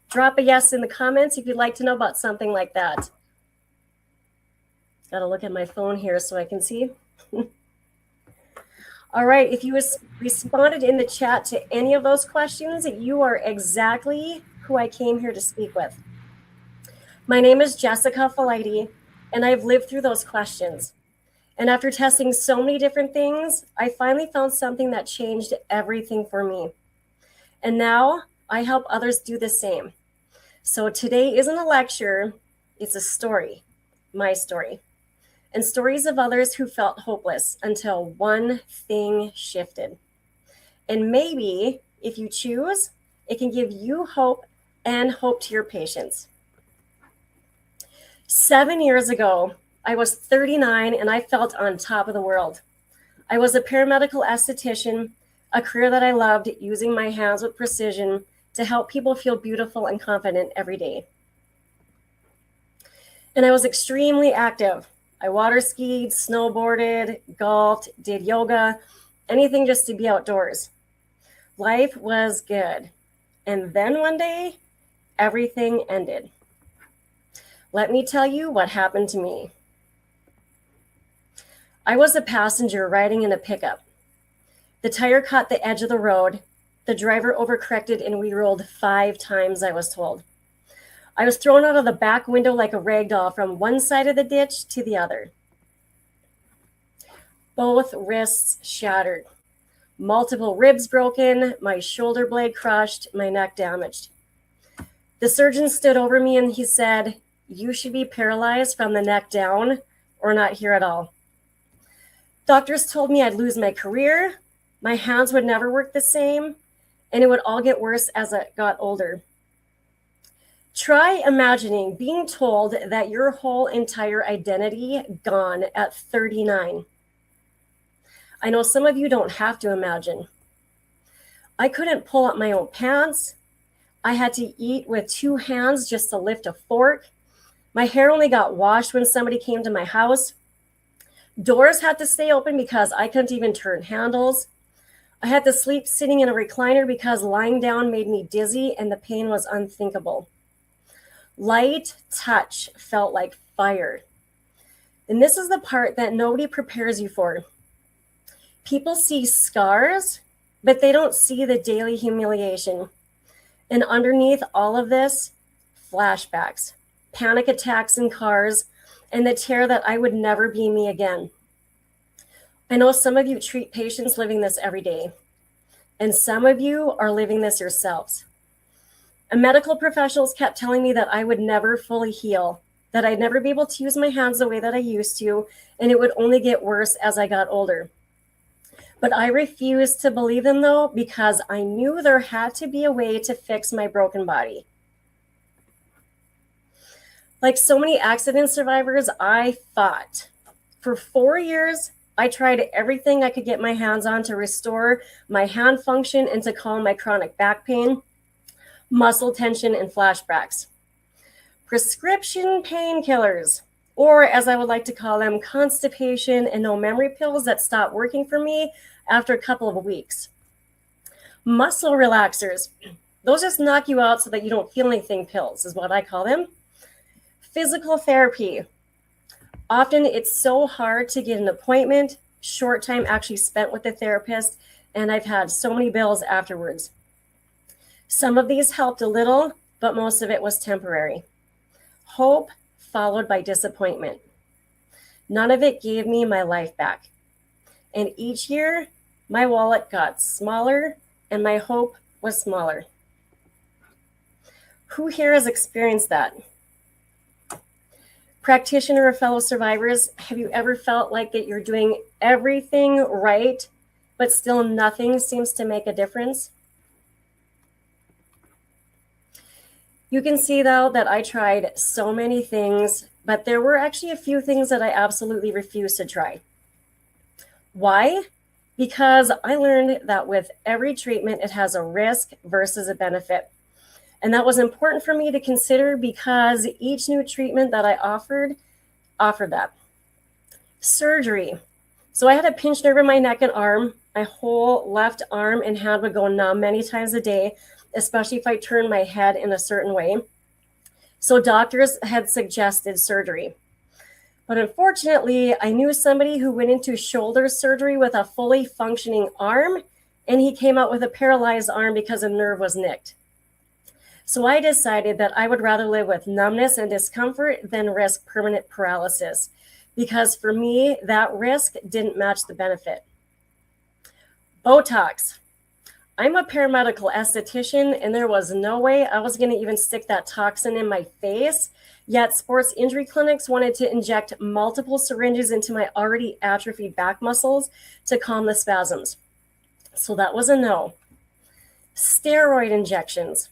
Drop a yes in the comments if you'd like to know about something like that. Got to look at my phone here so I can see. All right, if you responded in the chat to any of those questions, you are exactly who I came here to speak with. My name is Jessica Faleide, and I've lived through those questions. And after testing so many different things, I finally found something that changed everything for me. And now I help others do the same. So today isn't a lecture, it's a story, my story, and stories of others who felt hopeless until one thing shifted. And maybe if you choose, it can give you hope and hope to your patients. 7 years ago, I was 39 and I felt on top of the world. I was a paramedical esthetician, a career that I loved, using my hands with precision to help people feel beautiful and confident every day. And I was extremely active. I water skied, snowboarded, golfed, did yoga, anything just to be outdoors. Life was good. And then one day, everything ended. Let me tell you what happened to me. I was a passenger riding in a pickup. The tire caught the edge of the road. The driver overcorrected and we rolled 5 times, I was told. I was thrown out of the back window like a rag doll from one side of the ditch to the other. Both wrists shattered. Multiple ribs broken, my shoulder blade crushed, my neck damaged. The surgeon stood over me and he said, "You should be paralyzed from the neck down or not here at all." Doctors told me I'd lose my career, my hands would never work the same, and it would all get worse as I got older. Try imagining being told that your whole entire identity gone at 39. I know some of you don't have to imagine. I couldn't pull up my own pants. I had to eat with 2 hands just to lift a fork. My hair only got washed when somebody came to my house. Doors had to stay open because I couldn't even turn handles. I had to sleep sitting in a recliner because lying down made me dizzy and the pain was unthinkable. Light touch felt like fire. And this is the part that nobody prepares you for. People see scars, but they don't see the daily humiliation. And underneath all of this, flashbacks, panic attacks in cars, and the terror that I would never be me again. I know some of you treat patients living this every day, and some of you are living this yourselves. And medical professionals kept telling me that I would never fully heal, that I'd never be able to use my hands the way that I used to, and it would only get worse as I got older. But I refused to believe them, though, because I knew there had to be a way to fix my broken body. Like so many accident survivors, I fought. For 4 years, I tried everything I could get my hands on to restore my hand function and to calm my chronic back pain, muscle tension, and flashbacks. Prescription painkillers, or as I would like to call them, constipation and no memory pills that stopped working for me after a couple of weeks. Muscle relaxers, those just knock you out so that you don't feel anything pills, is what I call them. Physical therapy. Often it's so hard to get an appointment, short time actually spent with the therapist, and I've had so many bills afterwards. Some of these helped a little, but most of it was temporary. Hope followed by disappointment. None of it gave me my life back. And each year, my wallet got smaller and my hope was smaller. Who here has experienced that? Practitioner or fellow survivors, have you ever felt like that you're doing everything right, but still nothing seems to make a difference? You can see, though, that I tried so many things, but there were actually a few things that I absolutely refused to try. Why? Because I learned that with every treatment, it has a risk versus a benefit. And that was important for me to consider because each new treatment that I offered that. Surgery. So I had a pinched nerve in my neck and arm. My whole left arm and hand would go numb many times a day, especially if I turned my head in a certain way. So doctors had suggested surgery. But unfortunately, I knew somebody who went into shoulder surgery with a fully functioning arm, and he came out with a paralyzed arm because a nerve was nicked. So I decided that I would rather live with numbness and discomfort than risk permanent paralysis, because for me, that risk didn't match the benefit. Botox. I'm a paramedical esthetician, and there was no way I was going to even stick that toxin in my face, yet sports injury clinics wanted to inject multiple syringes into my already atrophied back muscles to calm the spasms. So that was a no. Steroid injections.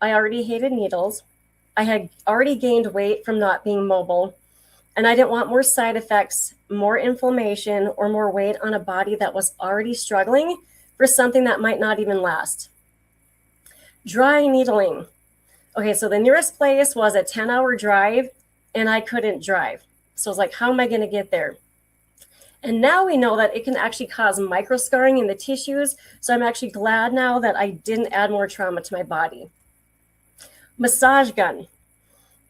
I already hated needles. I had already gained weight from not being mobile, and I didn't want more side effects, more inflammation, or more weight on a body that was already struggling for something that might not even last. Dry needling. Okay, so the nearest place was a 10-hour drive, and I couldn't drive. So I was like, how am I going to get there? And now we know that it can actually cause microscarring in the tissues. So I'm actually glad now that I didn't add more trauma to my body. Massage gun.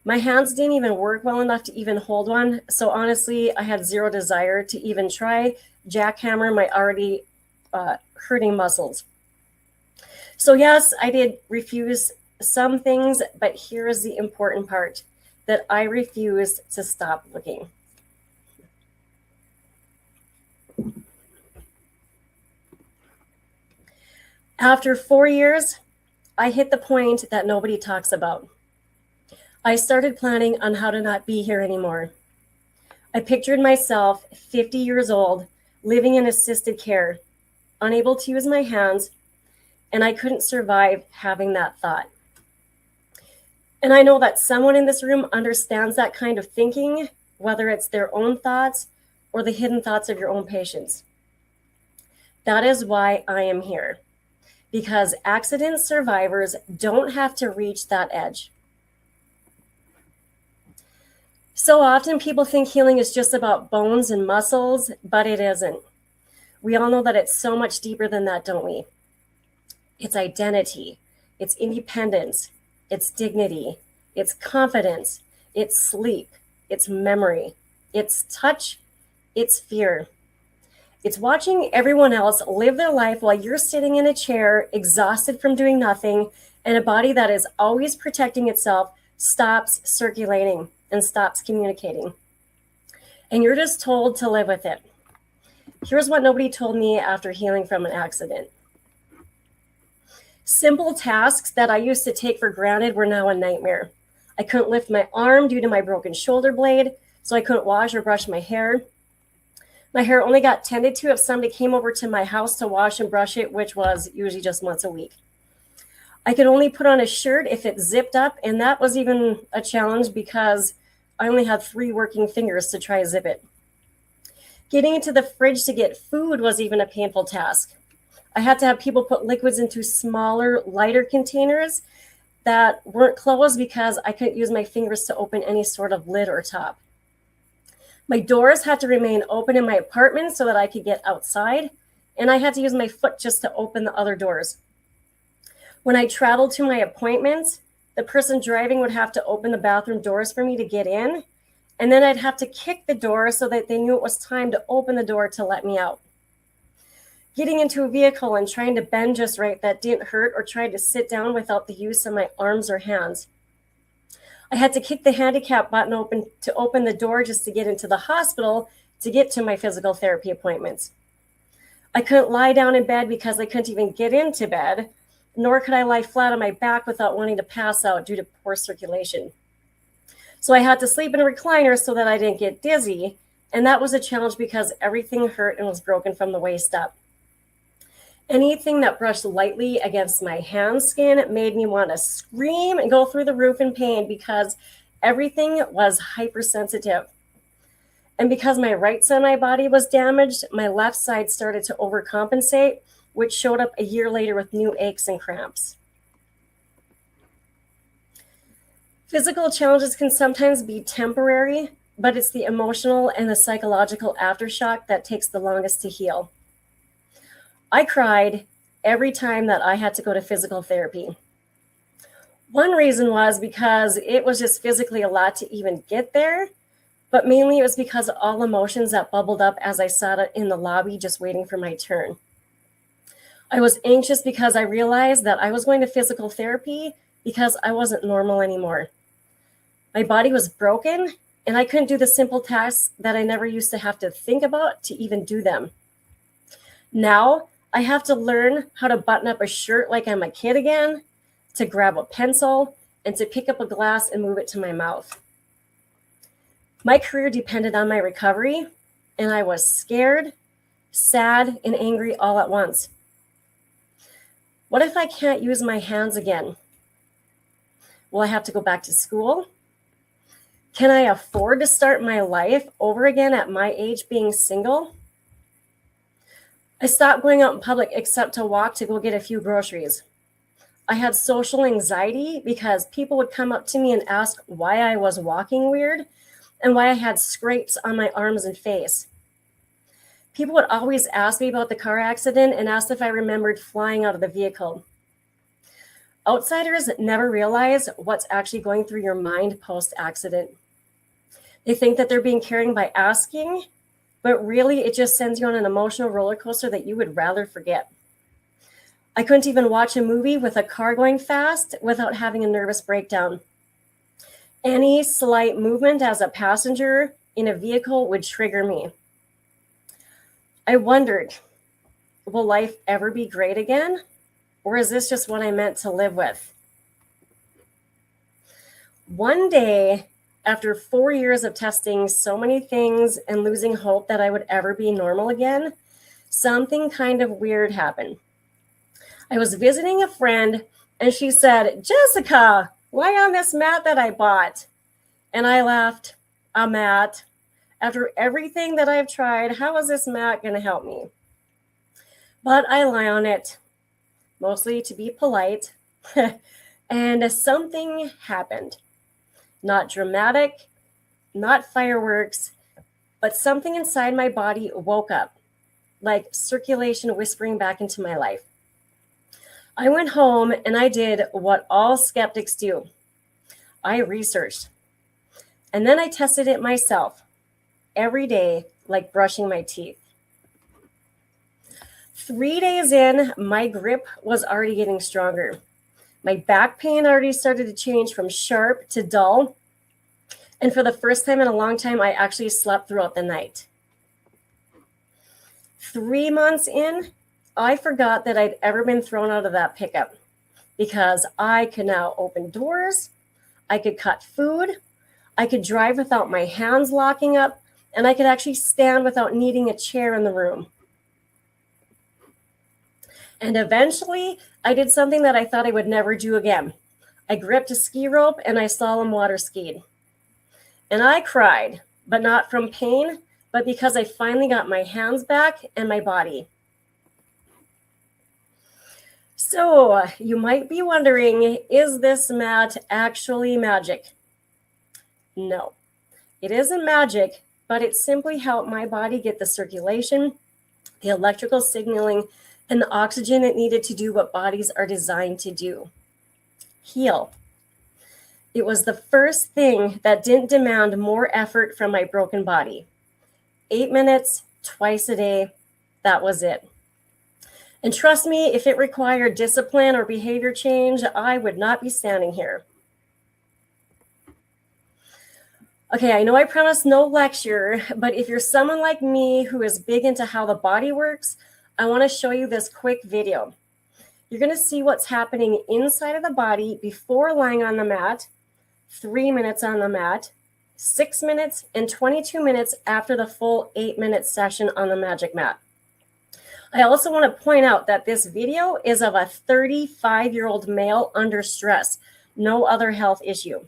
My hands didn't even work well enough to even hold one. So honestly, I had zero desire to even try jackhammer my already hurting muscles. So yes, I did refuse some things, but here is the important part, that I refused to stop looking. After 4 years, I hit the point that nobody talks about. I started planning on how to not be here anymore. I pictured myself 50 years old, living in assisted care, unable to use my hands, and I couldn't survive having that thought. And I know that someone in this room understands that kind of thinking, whether it's their own thoughts or the hidden thoughts of your own patients. That is why I am here, because accident survivors don't have to reach that edge. So often people think healing is just about bones and muscles, but it isn't. We all know that it's so much deeper than that, don't we? It's identity, it's independence, it's dignity, it's confidence, it's sleep, it's memory, it's touch, it's fear. It's watching everyone else live their life while you're sitting in a chair, exhausted from doing nothing, and a body that is always protecting itself stops circulating and stops communicating. And you're just told to live with it. Here's what nobody told me after healing from an accident. Simple tasks that I used to take for granted were now a nightmare. I couldn't lift my arm due to my broken shoulder blade, so I couldn't wash or brush my hair. My hair only got tended to if somebody came over to my house to wash and brush it, which was usually just once a week. I could only put on a shirt if it zipped up, and that was even a challenge because I only had 3 working fingers to try to zip it. Getting into the fridge to get food was even a painful task. I had to have people put liquids into smaller, lighter containers that weren't closed because I couldn't use my fingers to open any sort of lid or top. My doors had to remain open in my apartment so that I could get outside, and I had to use my foot just to open the other doors. When I traveled to my appointments, the person driving would have to open the bathroom doors for me to get in, and then I'd have to kick the door so that they knew it was time to open the door to let me out. Getting into a vehicle and trying to bend just right that didn't hurt, or trying to sit down without the use of my arms or hands. I had to kick the handicap button open to open the door just to get into the hospital to get to my physical therapy appointments. I couldn't lie down in bed because I couldn't even get into bed, nor could I lie flat on my back without wanting to pass out due to poor circulation. So I had to sleep in a recliner so that I didn't get dizzy, and that was a challenge because everything hurt and was broken from the waist up. Anything that brushed lightly against my hand skin made me want to scream and go through the roof in pain because everything was hypersensitive. And because my right side of my body was damaged, my left side started to overcompensate, which showed up a year later with new aches and cramps. Physical challenges can sometimes be temporary, but it's the emotional and the psychological aftershock that takes the longest to heal. I cried every time that I had to go to physical therapy. One reason was because it was just physically a lot to even get there, but mainly it was because of all emotions that bubbled up as I sat in the lobby just waiting for my turn. I was anxious because I realized that I was going to physical therapy because I wasn't normal anymore. My body was broken, and I couldn't do the simple tasks that I never used to have to think about to even do them. Now, I have to learn how to button up a shirt like I'm a kid again, to grab a pencil, and to pick up a glass and move it to my mouth. My career depended on my recovery, and I was scared, sad, and angry all at once. What if I can't use my hands again? Will I have to go back to school? Can I afford to start my life over again at my age being single? I stopped going out in public except to walk to go get a few groceries. I had social anxiety because people would come up to me and ask why I was walking weird and why I had scrapes on my arms and face. People would always ask me about the car accident and ask if I remembered flying out of the vehicle. Outsiders never realize what's actually going through your mind post-accident. They think that they're being caring by asking, but really it just sends you on an emotional roller coaster that you would rather forget. I couldn't even watch a movie with a car going fast without having a nervous breakdown. Any slight movement as a passenger in a vehicle would trigger me. I wondered, will life ever be great again? Or is this just what I meant to live with? One day, after 4 years of testing so many things and losing hope that I would ever be normal again, something kind of weird happened. I was visiting a friend and she said, "Jessica, lie on this mat that I bought." And I laughed. A mat? After everything that I've tried, how is this mat going to help me? But I lie on it, mostly to be polite, and something happened. Not dramatic, not fireworks, but something inside my body woke up, like circulation whispering back into my life. I went home and I did what all skeptics do. I researched, and then I tested it myself every day, like brushing my teeth. 3 days in, my grip was already getting stronger. My back pain already started to change from sharp to dull. And for the first time in a long time, I actually slept throughout the night. 3 months in, I forgot that I'd ever been thrown out of that pickup because I could now open doors, I could cut food, I could drive without my hands locking up, and I could actually stand without needing a chair in the room. And eventually, I did something that I thought I would never do again. I gripped a ski rope and I slalom water skied. And I cried, but not from pain, but because I finally got my hands back and my body. So you might be wondering, is this mat actually magic? No, it isn't magic, but it simply helped my body get the circulation, the electrical signaling, and the oxygen it needed to do what bodies are designed to do: heal. It was the first thing that didn't demand more effort from my broken body. 8 minutes, twice a day, that was it. And trust me, if it required discipline or behavior change, I would not be standing here. Okay, I know I promised no lecture, but if you're someone like me who is big into how the body works, I want to show you this quick video. You're going to see what's happening inside of the body before lying on the mat, 3 minutes on the mat, 6 minutes, and 22 minutes after the full 8-minute session on the magic mat. I also want to point out that this video is of a 35-year-old male under stress, no other health issue.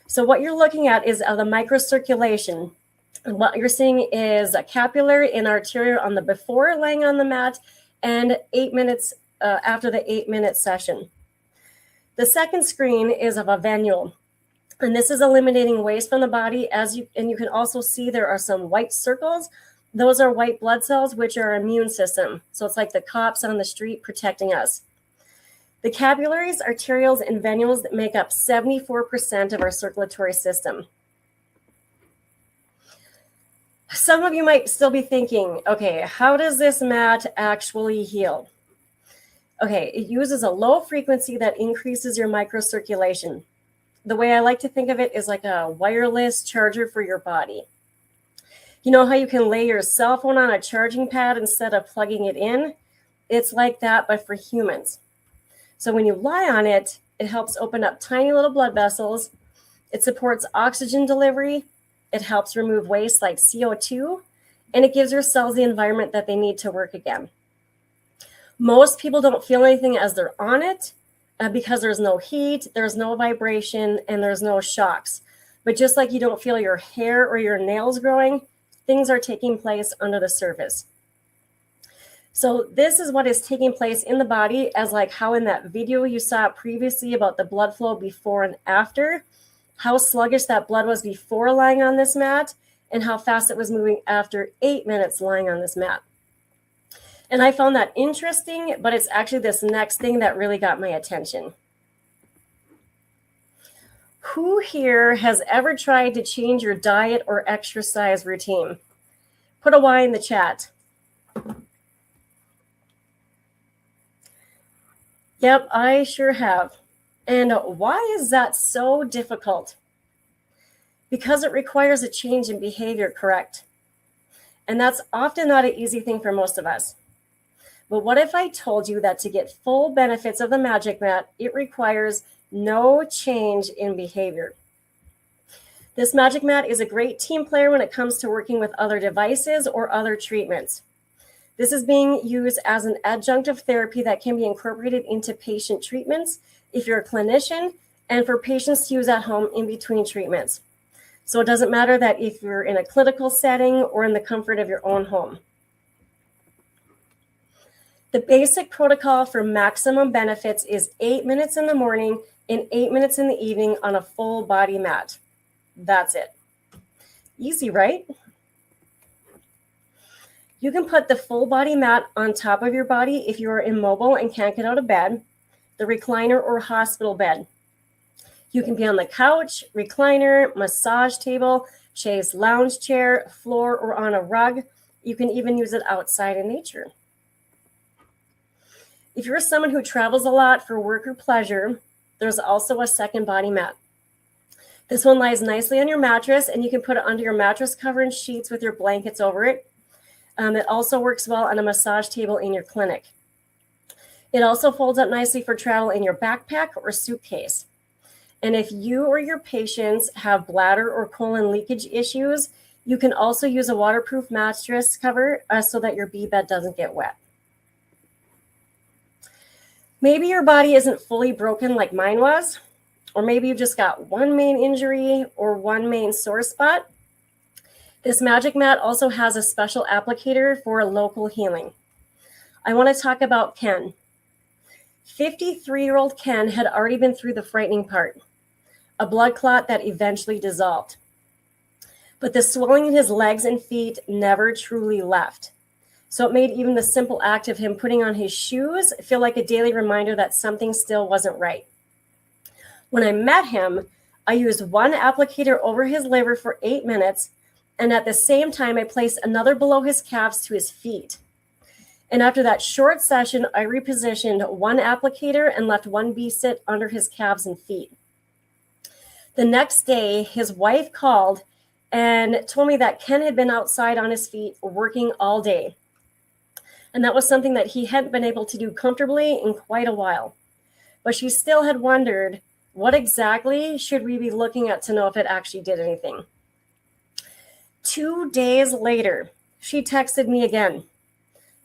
So what you're looking at is the microcirculation. And what you're seeing is a capillary and arterial on the before laying on the mat and 8 minutes after the 8-minute session. The second screen is of a venule. And this is eliminating waste from the body. And you can also see there are some white circles. Those are white blood cells, which are our immune system. So it's like the cops on the street protecting us. The capillaries, arterioles, and venules that make up 74% of our circulatory system. Some of you might still be thinking, okay, how does this mat actually heal? Okay, it uses a low frequency that increases your microcirculation. The way I like to think of it is like a wireless charger for your body. You know how you can lay your cell phone on a charging pad instead of plugging it in? It's like that, but for humans. So when you lie on it, it helps open up tiny little blood vessels. It supports oxygen delivery. It helps remove waste like CO2, and it gives your cells the environment that they need to work again. Most people don't feel anything as they're on it because there's no heat, there's no vibration, and there's no shocks. But just like you don't feel your hair or your nails growing, things are taking place under the surface. So this is what is taking place in the body, as like how in that video you saw previously about the blood flow before and after, how sluggish that blood was before lying on this mat, and how fast it was moving after 8 minutes lying on this mat. And I found that interesting, but it's actually this next thing that really got my attention. Who here has ever tried to change your diet or exercise routine? Put a Y in the chat. Yep, I sure have. And why is that so difficult? Because it requires a change in behavior, correct? And that's often not an easy thing for most of us. But what if I told you that to get full benefits of the Magic Mat, it requires no change in behavior? This Magic Mat is a great team player when it comes to working with other devices or other treatments. This is being used as an adjunctive therapy that can be incorporated into patient treatments if you're a clinician, and for patients to use at home in between treatments. So it doesn't matter that if you're in a clinical setting or in the comfort of your own home. The basic protocol for maximum benefits is 8 minutes in the morning and 8 minutes in the evening on a full body mat. That's it. Easy, right? You can put the full body mat on top of your body if you are immobile and can't get out of bed, the recliner or hospital bed. You can be on the couch, recliner, massage table, chaise lounge chair, floor, or on a rug. You can even use it outside in nature. If you're someone who travels a lot for work or pleasure, there's also a second body mat. This one lies nicely on your mattress, and you can put it under your mattress cover and sheets with your blankets over it. It also works well on a massage table in your clinic. It also folds up nicely for travel in your backpack or suitcase. And if you or your patients have bladder or colon leakage issues, you can also use a waterproof mattress cover so that your bed doesn't get wet. Maybe your body isn't fully broken like mine was, or maybe you've just got one main injury or one main sore spot. This Magic Mat also has a special applicator for local healing. I want to talk about Ken. 53-year-old Ken had already been through the frightening part, a blood clot that eventually dissolved. But the swelling in his legs and feet never truly left. So it made even the simple act of him putting on his shoes feel like a daily reminder that something still wasn't right. When I met him, I used one applicator over his liver for 8 minutes, and at the same time, I placed another below his calves to his feet. And after that short session, I repositioned one applicator and left one sit under his calves and feet. The next day, his wife called and told me that Ken had been outside on his feet working all day. And that was something that he hadn't been able to do comfortably in quite a while. But she still had wondered, what exactly should we be looking at to know if it actually did anything? 2 days later, she texted me again.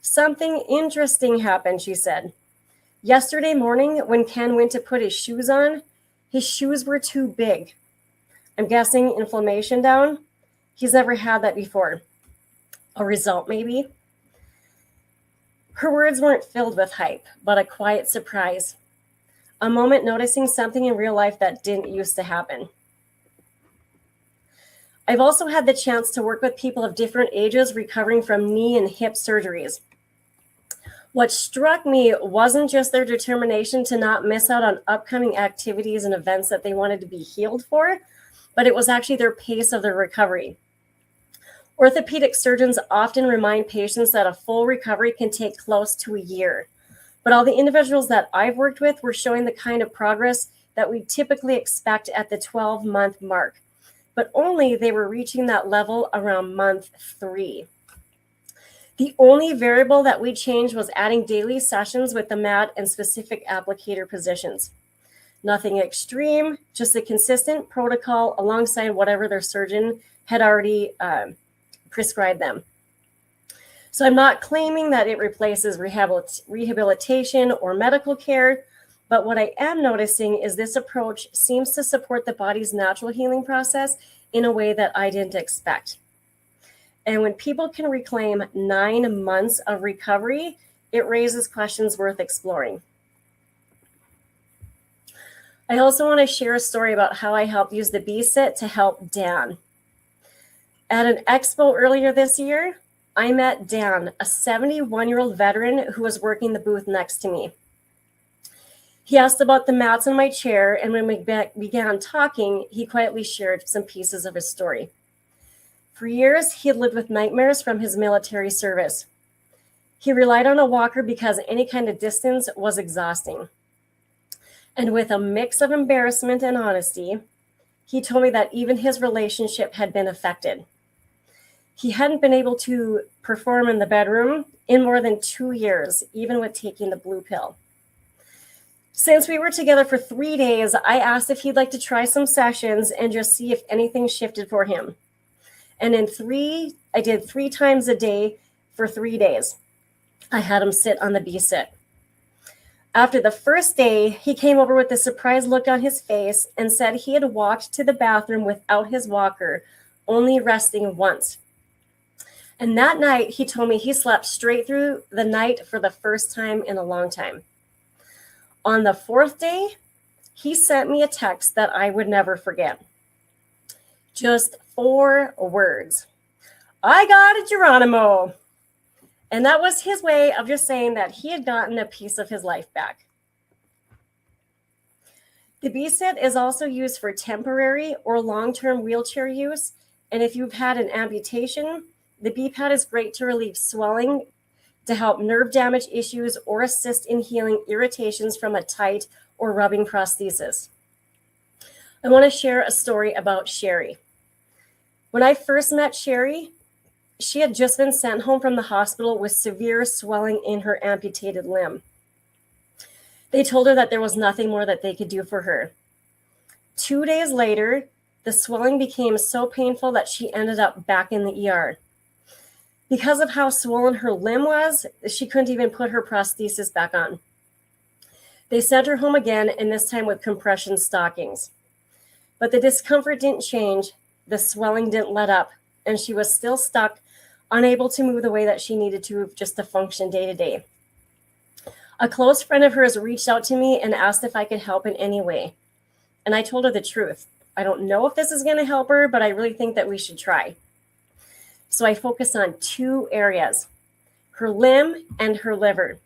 Something interesting happened, she said. Yesterday morning, when Ken went to put his shoes on, his shoes were too big. I'm guessing inflammation down. He's never had that before. A result, maybe? Her words weren't filled with hype, but a quiet surprise. A moment noticing something in real life that didn't used to happen. I've also had the chance to work with people of different ages recovering from knee and hip surgeries. What struck me wasn't just their determination to not miss out on upcoming activities and events that they wanted to be healed for, but it was actually their pace of their recovery. Orthopedic surgeons often remind patients that a full recovery can take close to a year. But all the individuals that I've worked with were showing the kind of progress that we typically expect at the 12-month mark. But only they were reaching that level around month 3. The only variable that we changed was adding daily sessions with the mat and specific applicator positions. Nothing extreme, just a consistent protocol alongside whatever their surgeon had already prescribed them. So I'm not claiming that it replaces rehabilitation or medical care, but what I am noticing is this approach seems to support the body's natural healing process in a way that I didn't expect. And when people can reclaim 9 months of recovery, it raises questions worth exploring. I also want to share a story about how I helped use the B-Sit to help Dan. At an expo earlier this year, I met Dan, a 71-year-old veteran who was working the booth next to me. He asked about the mats in my chair, and when we began talking, he quietly shared some pieces of his story. For years, he had lived with nightmares from his military service. He relied on a walker because any kind of distance was exhausting. And with a mix of embarrassment and honesty, he told me that even his relationship had been affected. He hadn't been able to perform in the bedroom in more than 2 years, even with taking the blue pill. Since we were together for 3 days, I asked if he'd like to try some sessions and just see if anything shifted for him. And I did 3 times a day for 3 days. I had him sit on the B-Sit. After the first day, he came over with a surprised look on his face and said he had walked to the bathroom without his walker, only resting once. And that night, he told me he slept straight through the night for the first time in a long time. On the 4th day, he sent me a text that I would never forget. Just 4 words. "I got it, Geronimo." And that was his way of just saying that he had gotten a piece of his life back. The B-Sit is also used for temporary or long-term wheelchair use. And if you've had an amputation, the B-Pad is great to relieve swelling, to help nerve damage issues, or assist in healing irritations from a tight or rubbing prosthesis. I want to share a story about Sherry. When I first met Sherry, she had just been sent home from the hospital with severe swelling in her amputated limb. They told her that there was nothing more that they could do for her. 2 days later, the swelling became so painful that she ended up back in the ER. Because of how swollen her limb was, she couldn't even put her prosthesis back on. They sent her home again, and this time with compression stockings. But the discomfort didn't change, the swelling didn't let up, and she was still stuck, unable to move the way that she needed to just to function day to day. A close friend of hers reached out to me and asked if I could help in any way. And I told her the truth. I don't know if this is going to help her, but I really think that we should try. So I focused on 2 areas, her limb and her liver.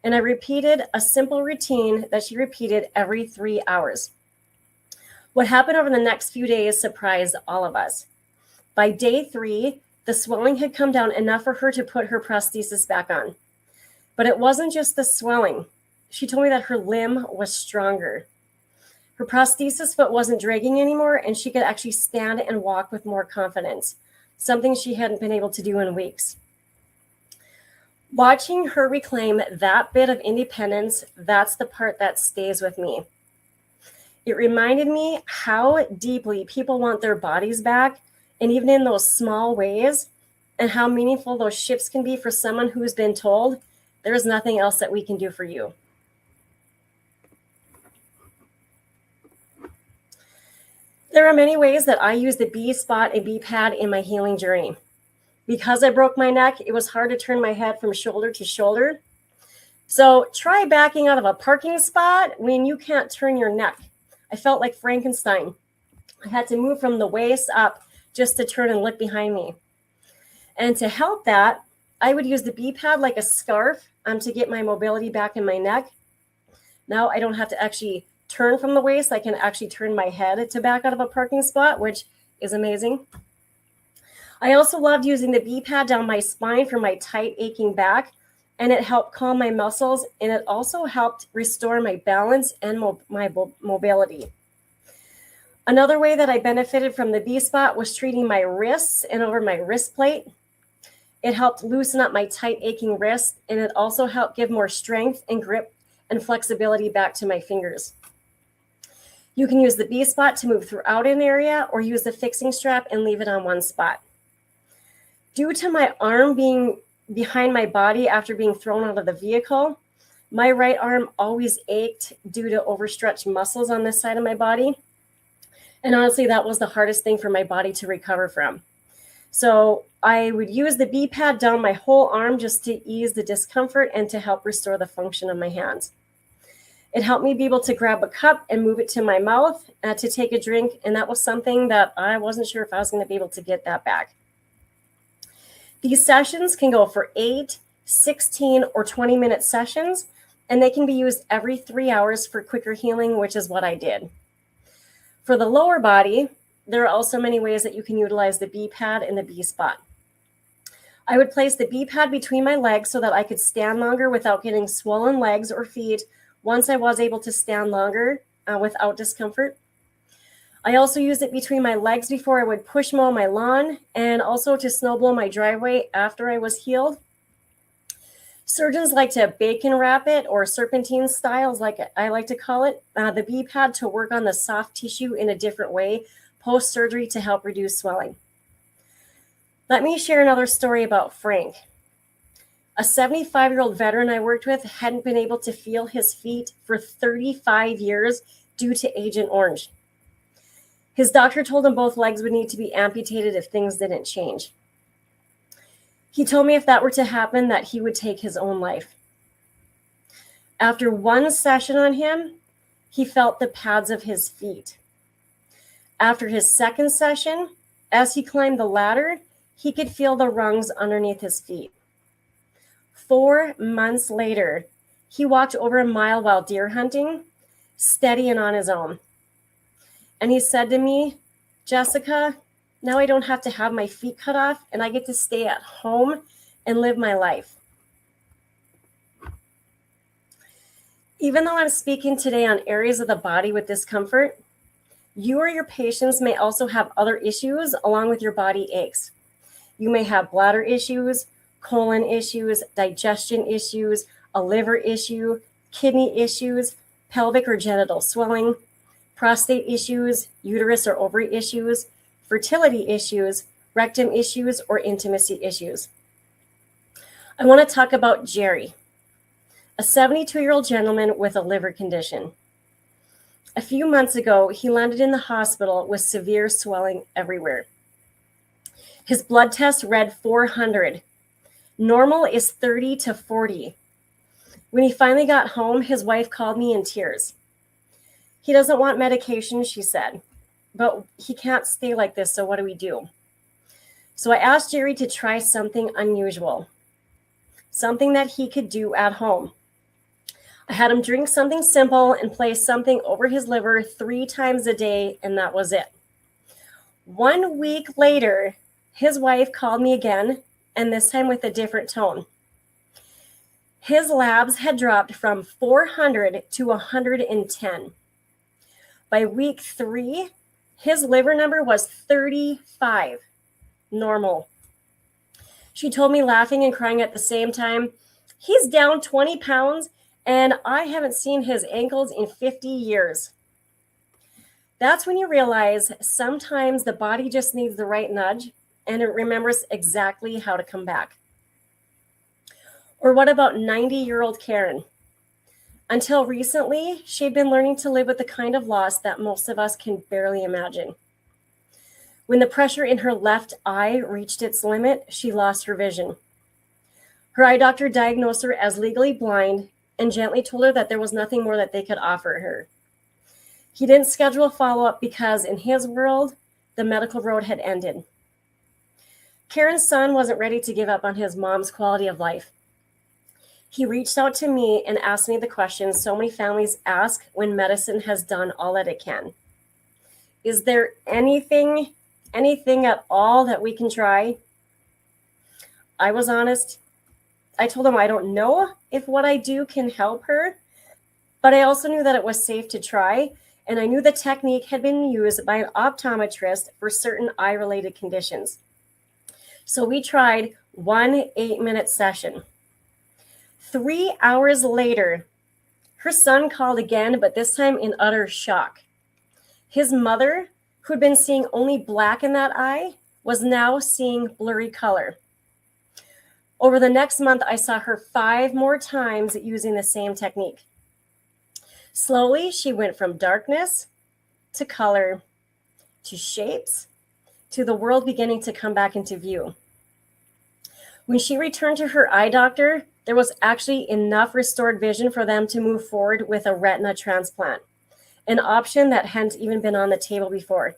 And I repeated a simple routine that she repeated every 3 hours. What happened over the next few days surprised all of us. By day 3, the swelling had come down enough for her to put her prosthesis back on. But it wasn't just the swelling. She told me that her limb was stronger. Her prosthesis foot wasn't dragging anymore, and she could actually stand and walk with more confidence, something she hadn't been able to do in weeks. Watching her reclaim that bit of independence, that's the part that stays with me. It reminded me how deeply people want their bodies back, and even in those small ways, and how meaningful those shifts can be for someone who's been told, there's nothing else that we can do for you. There are many ways that I use the B-Spot and B-Pad in my healing journey. Because I broke my neck, it was hard to turn my head from shoulder to shoulder. So try backing out of a parking spot when you can't turn your neck. I felt like Frankenstein. I had to move from the waist up just to turn and look behind me. And to help that, I would use the B-Pad like a scarf to get my mobility back in my neck. Now I don't have to actually turn from the waist. I can actually turn my head to back out of a parking spot, which is amazing. I also loved using the B-Pad down my spine for my tight, aching back, and it helped calm my muscles, and it also helped restore my balance and my mobility. Another way that I benefited from the B-Spot was treating my wrists and over my wrist plate. It helped loosen up my tight, aching wrist, and it also helped give more strength and grip and flexibility back to my fingers. You can use the B-Spot to move throughout an area, or use the fixing strap and leave it on one spot. Due to my arm being behind my body after being thrown out of the vehicle. My right arm always ached due to overstretched muscles on this side of my body. And honestly, that was the hardest thing for my body to recover from. So I would use the B-pad down my whole arm just to ease the discomfort and to help restore the function of my hands. It helped me be able to grab a cup and move it to my mouth to take a drink. And that was something that I wasn't sure if I was going to be able to get that back. These sessions can go for 8, 16, or 20-minute sessions, and they can be used every 3 hours for quicker healing, which is what I did. For the lower body, there are also many ways that you can utilize the B-pad and the B-spot. I would place the B-pad between my legs so that I could stand longer without getting swollen legs or feet once I was able to stand longer without discomfort. I also used it between my legs before I would push mow my lawn and also to snow blow my driveway after I was healed. Surgeons like to bacon wrap it, or serpentine styles, like I like to call it, the B-pad to work on the soft tissue in a different way post-surgery to help reduce swelling. Let me share another story about Frank. A 75-year-old veteran I worked with hadn't been able to feel his feet for 35 years due to Agent Orange. His doctor told him both legs would need to be amputated if things didn't change. He told me if that were to happen, that he would take his own life. After one session on him, he felt the pads of his feet. After his second session, as he climbed the ladder, he could feel the rungs underneath his feet. 4 months later, he walked over a mile while deer hunting, steady and on his own. And he said to me, "Jessica, now I don't have to have my feet cut off and I get to stay at home and live my life." Even though I'm speaking today on areas of the body with discomfort, you or your patients may also have other issues along with your body aches. You may have bladder issues, colon issues, digestion issues, a liver issue, kidney issues, pelvic or genital swelling, prostate issues, uterus or ovary issues, fertility issues, rectum issues, or intimacy issues. I want to talk about Jerry, a 72-year-old gentleman with a liver condition. A few months ago, he landed in the hospital with severe swelling everywhere. His blood test read 400. Normal is 30 to 40. When he finally got home, his wife called me in tears. He doesn't want medication, she said, but he can't stay like this, so what do we do? So I asked Jerry to try something unusual, something that he could do at home. I had him drink something simple and place something over his liver 3 times a day, and that was it. 1 week later, his wife called me again, and this time with a different tone. His labs had dropped from 400 to 110. By week 3, his liver number was 35, normal. She told me, laughing and crying at the same time, "He's down 20 pounds, and I haven't seen his ankles in 50 years. That's when you realize sometimes the body just needs the right nudge, and it remembers exactly how to come back. Or what about 90-year-old Karen? Until recently, she'd been learning to live with the kind of loss that most of us can barely imagine. When the pressure in her left eye reached its limit, she lost her vision. Her eye doctor diagnosed her as legally blind and gently told her that there was nothing more that they could offer her. He didn't schedule a follow-up because in his world, the medical road had ended. Karen's son wasn't ready to give up on his mom's quality of life. He reached out to me and asked me the question so many families ask when medicine has done all that it can. Is there anything at all that we can try? I was honest. I told him I don't know if what I do can help her, but I also knew that it was safe to try, and I knew the technique had been used by an optometrist for certain eye-related conditions. So we tried 1 8-minute session. 3 hours later, her son called again, but this time in utter shock. His mother, who had been seeing only black in that eye, was now seeing blurry color. Over the next month, I saw her 5 more times using the same technique. Slowly, she went from darkness to color to shapes to the world beginning to come back into view. When she returned to her eye doctor, there was actually enough restored vision for them to move forward with a retina transplant, an option that hadn't even been on the table before.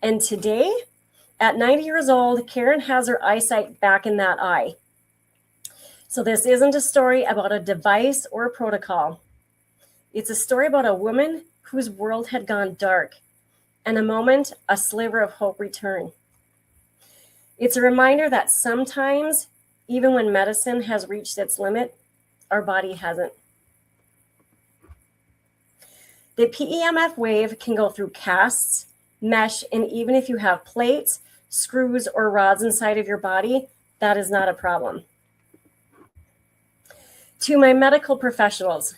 And today, at 90 years old, Karen has her eyesight back in that eye. So this isn't a story about a device or a protocol. It's a story about a woman whose world had gone dark, and a moment, a sliver of hope returned. It's a reminder that sometimes, even when medicine has reached its limit, our body hasn't. The PEMF wave can go through casts, mesh, and even if you have plates, screws, or rods inside of your body, that is not a problem. To my medical professionals,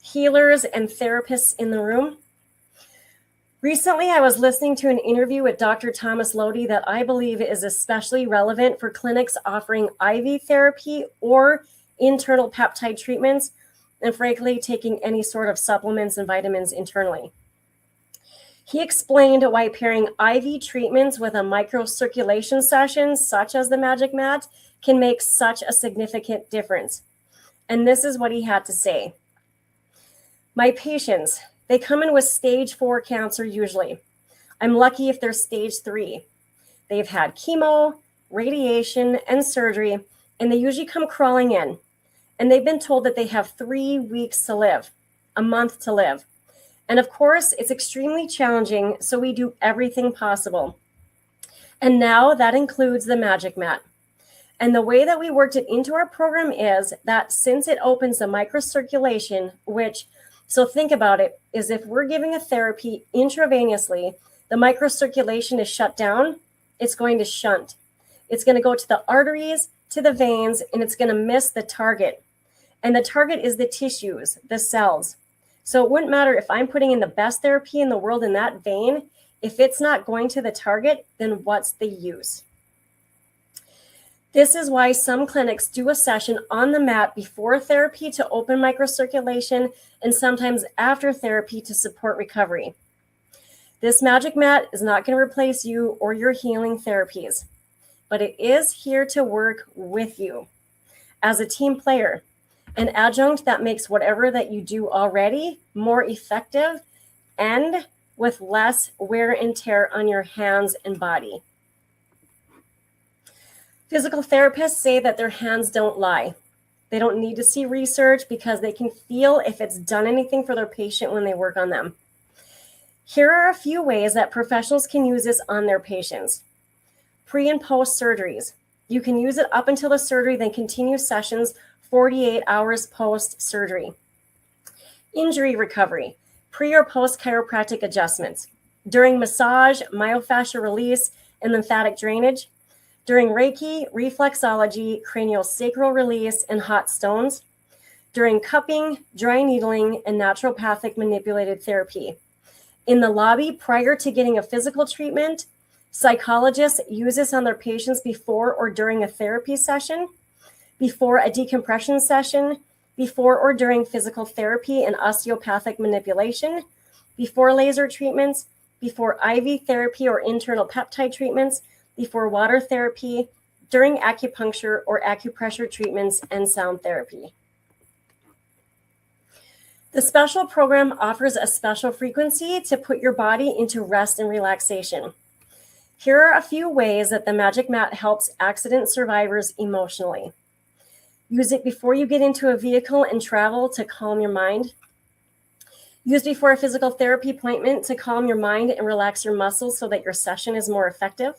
healers, and therapists in the room, recently I was listening to an interview with Dr. Thomas Lodi that I believe is especially relevant for clinics offering IV therapy or internal peptide treatments, and frankly, taking any sort of supplements and vitamins internally. He explained why pairing IV treatments with a microcirculation session, such as the Magic Mat, can make such a significant difference. And this is what he had to say. My patients, they come in with stage 4 cancer usually. I'm lucky if they're stage 3. They've had chemo, radiation, and surgery, and they usually come crawling in. And they've been told that they have 3 weeks to live, a month to live. And of course, it's extremely challenging, so we do everything possible. And now that includes the Magic Mat. And the way that we worked it into our program is that since it opens the microcirculation, which, so think about it, is if we're giving a therapy intravenously, the microcirculation is shut down, it's going to shunt. It's going to go to the arteries, to the veins, and it's going to miss the target. And the target is the tissues, the cells. So it wouldn't matter if I'm putting in the best therapy in the world in that vein. If it's not going to the target, then what's the use? This is why some clinics do a session on the mat before therapy to open microcirculation and sometimes after therapy to support recovery. This Magic Mat is not going to replace you or your healing therapies, but it is here to work with you as a team player, an adjunct that makes whatever that you do already more effective and with less wear and tear on your hands and body. Physical therapists say that their hands don't lie. They don't need to see research because they can feel if it's done anything for their patient when they work on them. Here are a few ways that professionals can use this on their patients. Pre and post surgeries. You can use it up until the surgery, then continue sessions 48 hours post-surgery. Injury recovery. Pre or post chiropractic adjustments. During massage, myofascial release, and lymphatic drainage. During Reiki, reflexology, craniosacral release, and hot stones. During cupping, dry needling, and naturopathic manipulated therapy. In the lobby, prior to getting a physical treatment, psychologists use this on their patients before or during a therapy session, before a decompression session, before or during physical therapy and osteopathic manipulation, before laser treatments, before IV therapy or internal peptide treatments, before water therapy, during acupuncture or acupressure treatments, and sound therapy. The special program offers a special frequency to put your body into rest and relaxation. Here are a few ways that the Magic Mat helps accident survivors emotionally. Use it before you get into a vehicle and travel to calm your mind. Use before a physical therapy appointment to calm your mind and relax your muscles so that your session is more effective.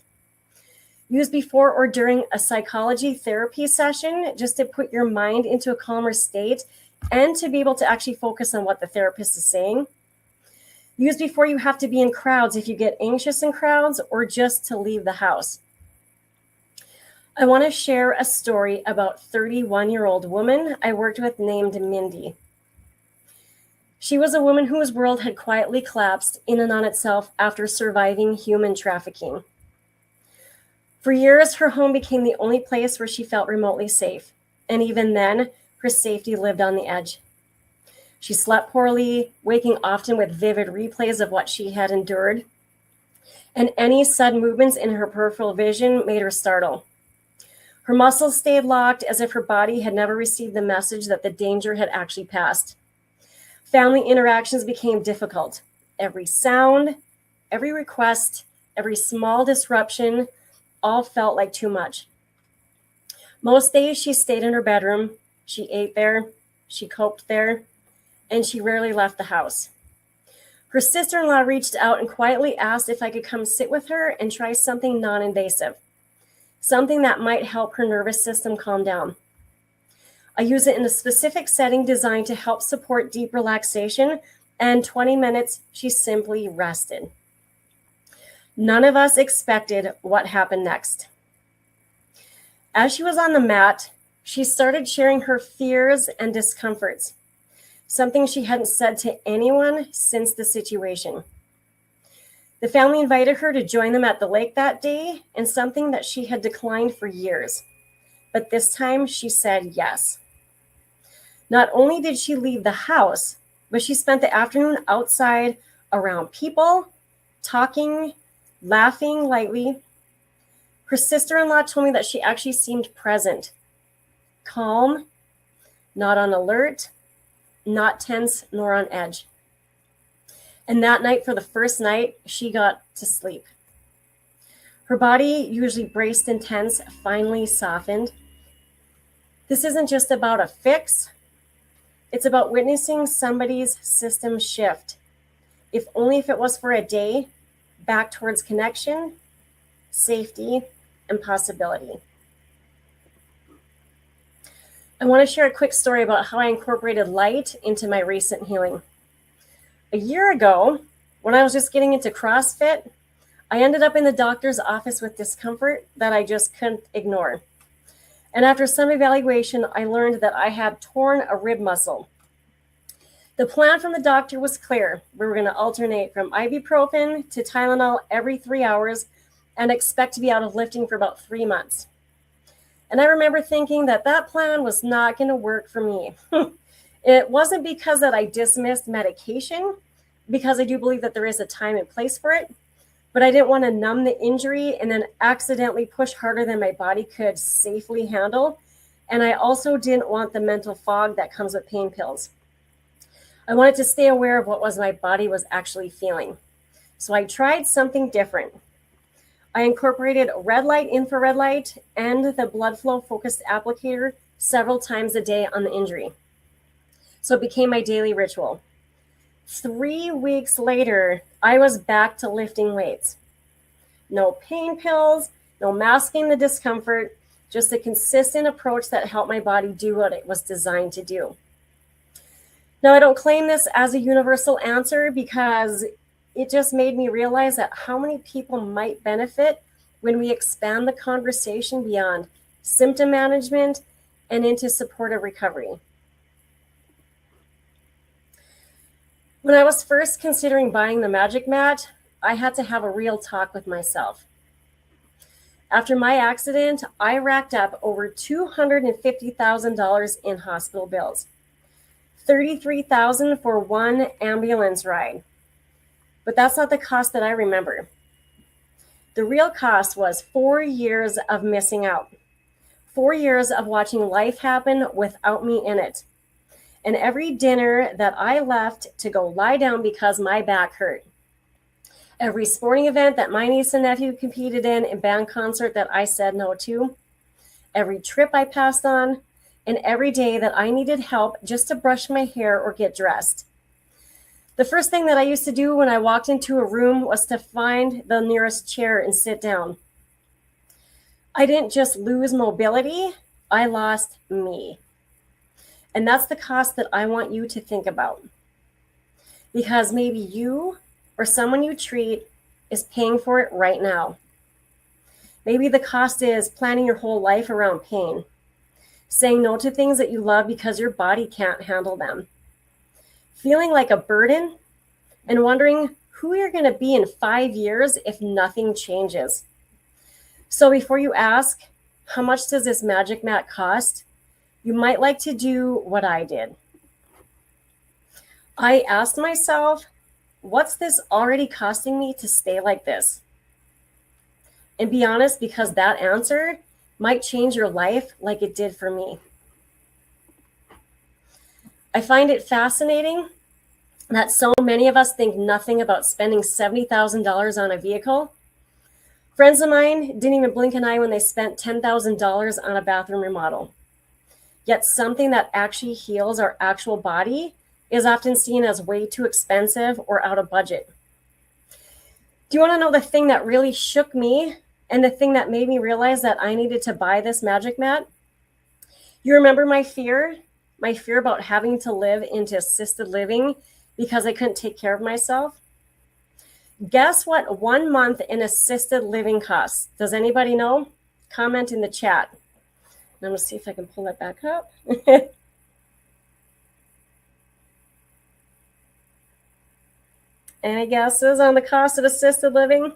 Use before or during a psychology therapy session just to put your mind into a calmer state and to be able to actually focus on what the therapist is saying. Use before you have to be in crowds if you get anxious in crowds or just to leave the house. I want to share a story about a 31-year-old woman I worked with named Mindy. She was a woman whose world had quietly collapsed in and on itself after surviving human trafficking. For years, her home became the only place where she felt remotely safe. And even then, her safety lived on the edge. She slept poorly, waking often with vivid replays of what she had endured. And any sudden movements in her peripheral vision made her startle. Her muscles stayed locked as if her body had never received the message that the danger had actually passed. Family interactions became difficult. Every sound, every request, every small disruption all felt like too much. Most days she stayed in her bedroom, she ate there, she coped there, and she rarely left the house. Her sister-in-law reached out and quietly asked if I could come sit with her and try something non-invasive, something that might help her nervous system calm down. I use it in a specific setting designed to help support deep relaxation, and 20 minutes, she simply rested. None of us expected what happened next. As she was on the mat, she started sharing her fears and discomforts, something she hadn't said to anyone since the situation. The family invited her to join them at the lake that day, and something that she had declined for years. But this time she said yes. Not only did she leave the house, but she spent the afternoon outside around people, talking, laughing lightly. Her sister-in-law told me that she actually seemed present, calm, not on alert, not tense nor on edge. And that night, for the first night, she got to sleep. Her body, usually braced and tense, finally softened. This isn't just about a fix. It's about witnessing somebody's system shift, if only if it was for a day, back towards connection, safety, and possibility. I want to share a quick story about how I incorporated light into my recent healing. A year ago, when I was just getting into CrossFit, I ended up in the doctor's office with discomfort that I just couldn't ignore. And after some evaluation, I learned that I had torn a rib muscle. The plan from the doctor was clear. We were going to alternate from ibuprofen to Tylenol every 3 hours and expect to be out of lifting for about 3 months. And I remember thinking that that plan was not going to work for me. It wasn't because that I dismissed medication, because I do believe that there is a time and place for it, but I didn't want to numb the injury and then accidentally push harder than my body could safely handle. And I also didn't want the mental fog that comes with pain pills. I wanted to stay aware of what was my body was actually feeling. So I tried something different. I incorporated red light, infrared light, and the blood flow focused applicator several times a day on the injury. So it became my daily ritual. 3 weeks later, I was back to lifting weights. No pain pills, no masking the discomfort, just a consistent approach that helped my body do what it was designed to do. Now, I don't claim this as a universal answer because it just made me realize that how many people might benefit when we expand the conversation beyond symptom management and into supportive recovery. When I was first considering buying the Magic Mat, I had to have a real talk with myself. After my accident, I racked up over $250,000 in hospital bills, $33,000 for one ambulance ride. But that's not the cost that I remember. The real cost was 4 years of missing out, 4 years of watching life happen without me in it. And every dinner that I left to go lie down because my back hurt. Every sporting event that my niece and nephew competed in and band concert that I said no to. Every trip I passed on, and every day that I needed help just to brush my hair or get dressed. The first thing that I used to do when I walked into a room was to find the nearest chair and sit down. I didn't just lose mobility, I lost me. And that's the cost that I want you to think about. Because maybe you or someone you treat is paying for it right now. Maybe the cost is planning your whole life around pain, saying no to things that you love because your body can't handle them, feeling like a burden, and wondering who you're going to be in 5 years if nothing changes. So before you ask, how much does this magic mat cost? You might like to do what I did. I asked myself, what's this already costing me to stay like this? And be honest, because that answer might change your life like it did for me. I find it fascinating that so many of us think nothing about spending $70,000 on a vehicle. Friends of mine didn't even blink an eye when they spent $10,000 on a bathroom remodel. Yet something that actually heals our actual body is often seen as way too expensive or out of budget. Do you want to know the thing that really shook me and the thing that made me realize that I needed to buy this magic mat? You remember my fear? My fear about having to live into assisted living because I couldn't take care of myself? Guess what 1 month in assisted living costs? Does anybody know? Comment in the chat. I'm going to see if I can pull it back up. Any guesses on the cost of assisted living?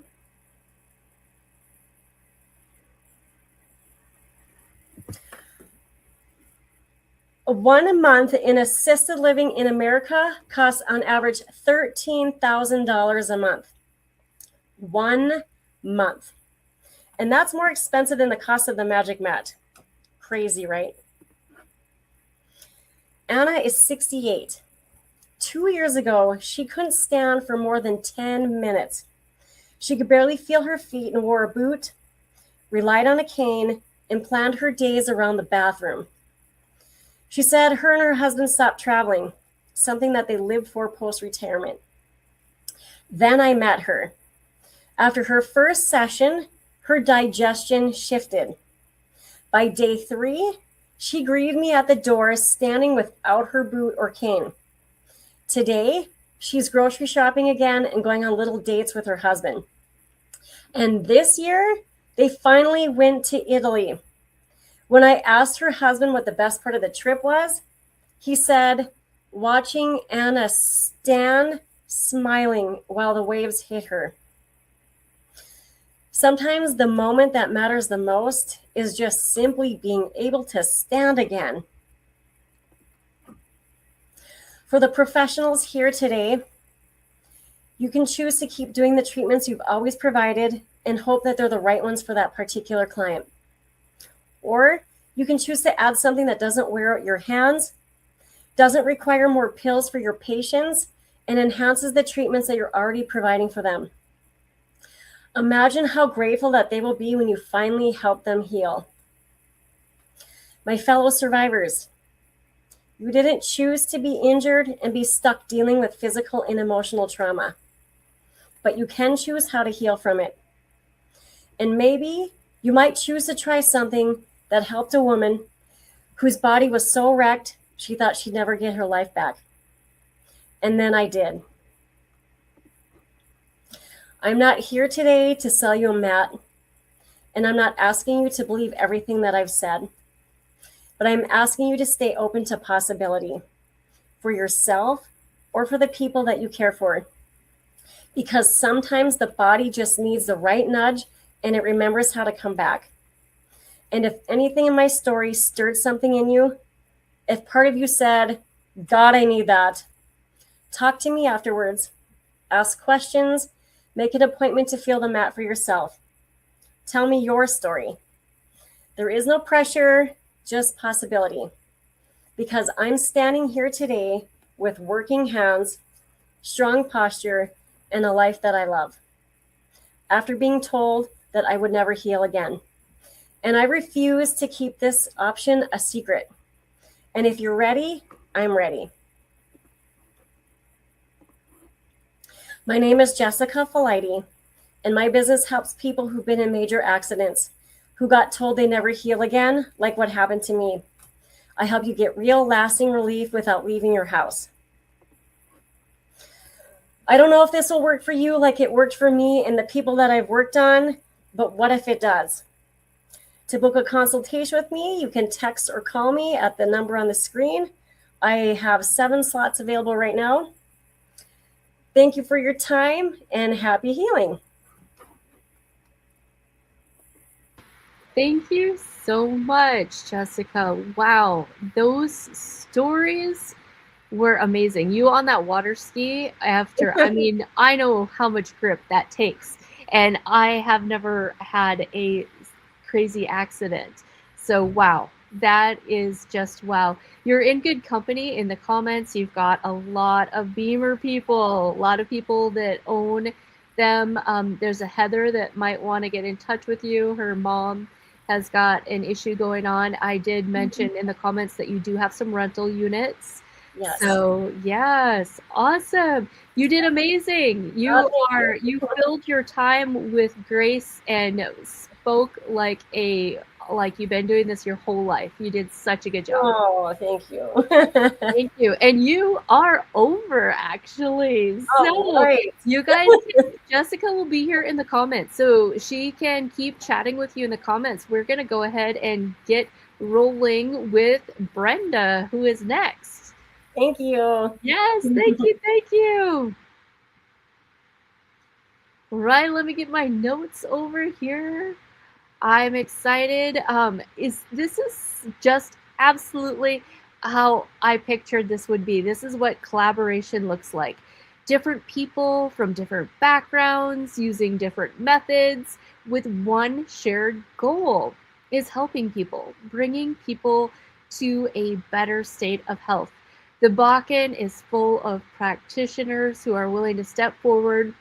One month in assisted living in America costs on average $13,000 a month. 1 month. And that's more expensive than the cost of the magic mat. Crazy, right? Anna is 68. 2 years ago, she couldn't stand for more than 10 minutes. She could barely feel her feet and wore a boot, relied on a cane, and planned her days around the bathroom. She said her and her husband stopped traveling, something that they lived for post-retirement. Then I met her. After her first session, her digestion shifted. By day 3, she greeted me at the door standing without her boot or cane. Today, she's grocery shopping again and going on little dates with her husband. And this year, they finally went to Italy. When I asked her husband what the best part of the trip was, he said, watching Anna stand smiling while the waves hit her. Sometimes the moment that matters the most is just simply being able to stand again. For the professionals here today, you can choose to keep doing the treatments you've always provided and hope that they're the right ones for that particular client. Or you can choose to add something that doesn't wear out your hands, doesn't require more pills for your patients, and enhances the treatments that you're already providing for them. Imagine how grateful that they will be when you finally help them heal. My fellow survivors, you didn't choose to be injured and be stuck dealing with physical and emotional trauma, but you can choose how to heal from it. And maybe you might choose to try something that helped a woman whose body was so wrecked she thought she'd never get her life back. And then I did. I'm not here today to sell you a mat, and I'm not asking you to believe everything that I've said, but I'm asking you to stay open to possibility for yourself or for the people that you care for. Because sometimes the body just needs the right nudge and it remembers how to come back. And if anything in my story stirred something in you, if part of you said, God, I need that, talk to me afterwards, ask questions, make an appointment to feel the mat for yourself. Tell me your story. There is no pressure, just possibility. Because I'm standing here today with working hands, strong posture, and a life that I love. After being told that I would never heal again. And I refuse to keep this option a secret. And if you're ready, I'm ready. My name is Jessica Faleide, and my business helps people who've been in major accidents, who got told they never heal again, like what happened to me. I help you get real, lasting relief without leaving your house. I don't know if this will work for you like it worked for me and the people that I've worked on, but what if it does? To book a consultation with me, you can text or call me at the number on the screen. I have 7 slots available right now. Thank you for your time and happy healing. Thank you so much, Jessica. Wow, those stories were amazing. You on that water ski after, I mean, I know how much grip that takes, and I have never had a crazy accident. So, wow, that is just wow. You're in good company in the comments. You've got a lot of Beamer people, a lot of people that own them. There's a Heather that might want to get in touch with you. Her mom has got an issue going on. I did mention in the comments that you do have some rental units. Yes. So yes, awesome. You did amazing. You filled your time with grace and spoke like you've been doing this your whole life. You did such a good job. Oh, thank you. Thank you. And you are over actually. So great. you guys, Jessica will be here in the comments. So she can keep chatting with you in the comments. We're going to go ahead and get rolling with Brenda, who is next. Thank you. Yes, thank you, thank you. Right, let me get my notes over here. I'm excited. This is just absolutely how I pictured this would be. This is what collaboration looks like. Different people from different backgrounds using different methods with one shared goal is helping people, bringing people to a better state of health. The Bakken is full of practitioners who are willing to step forward.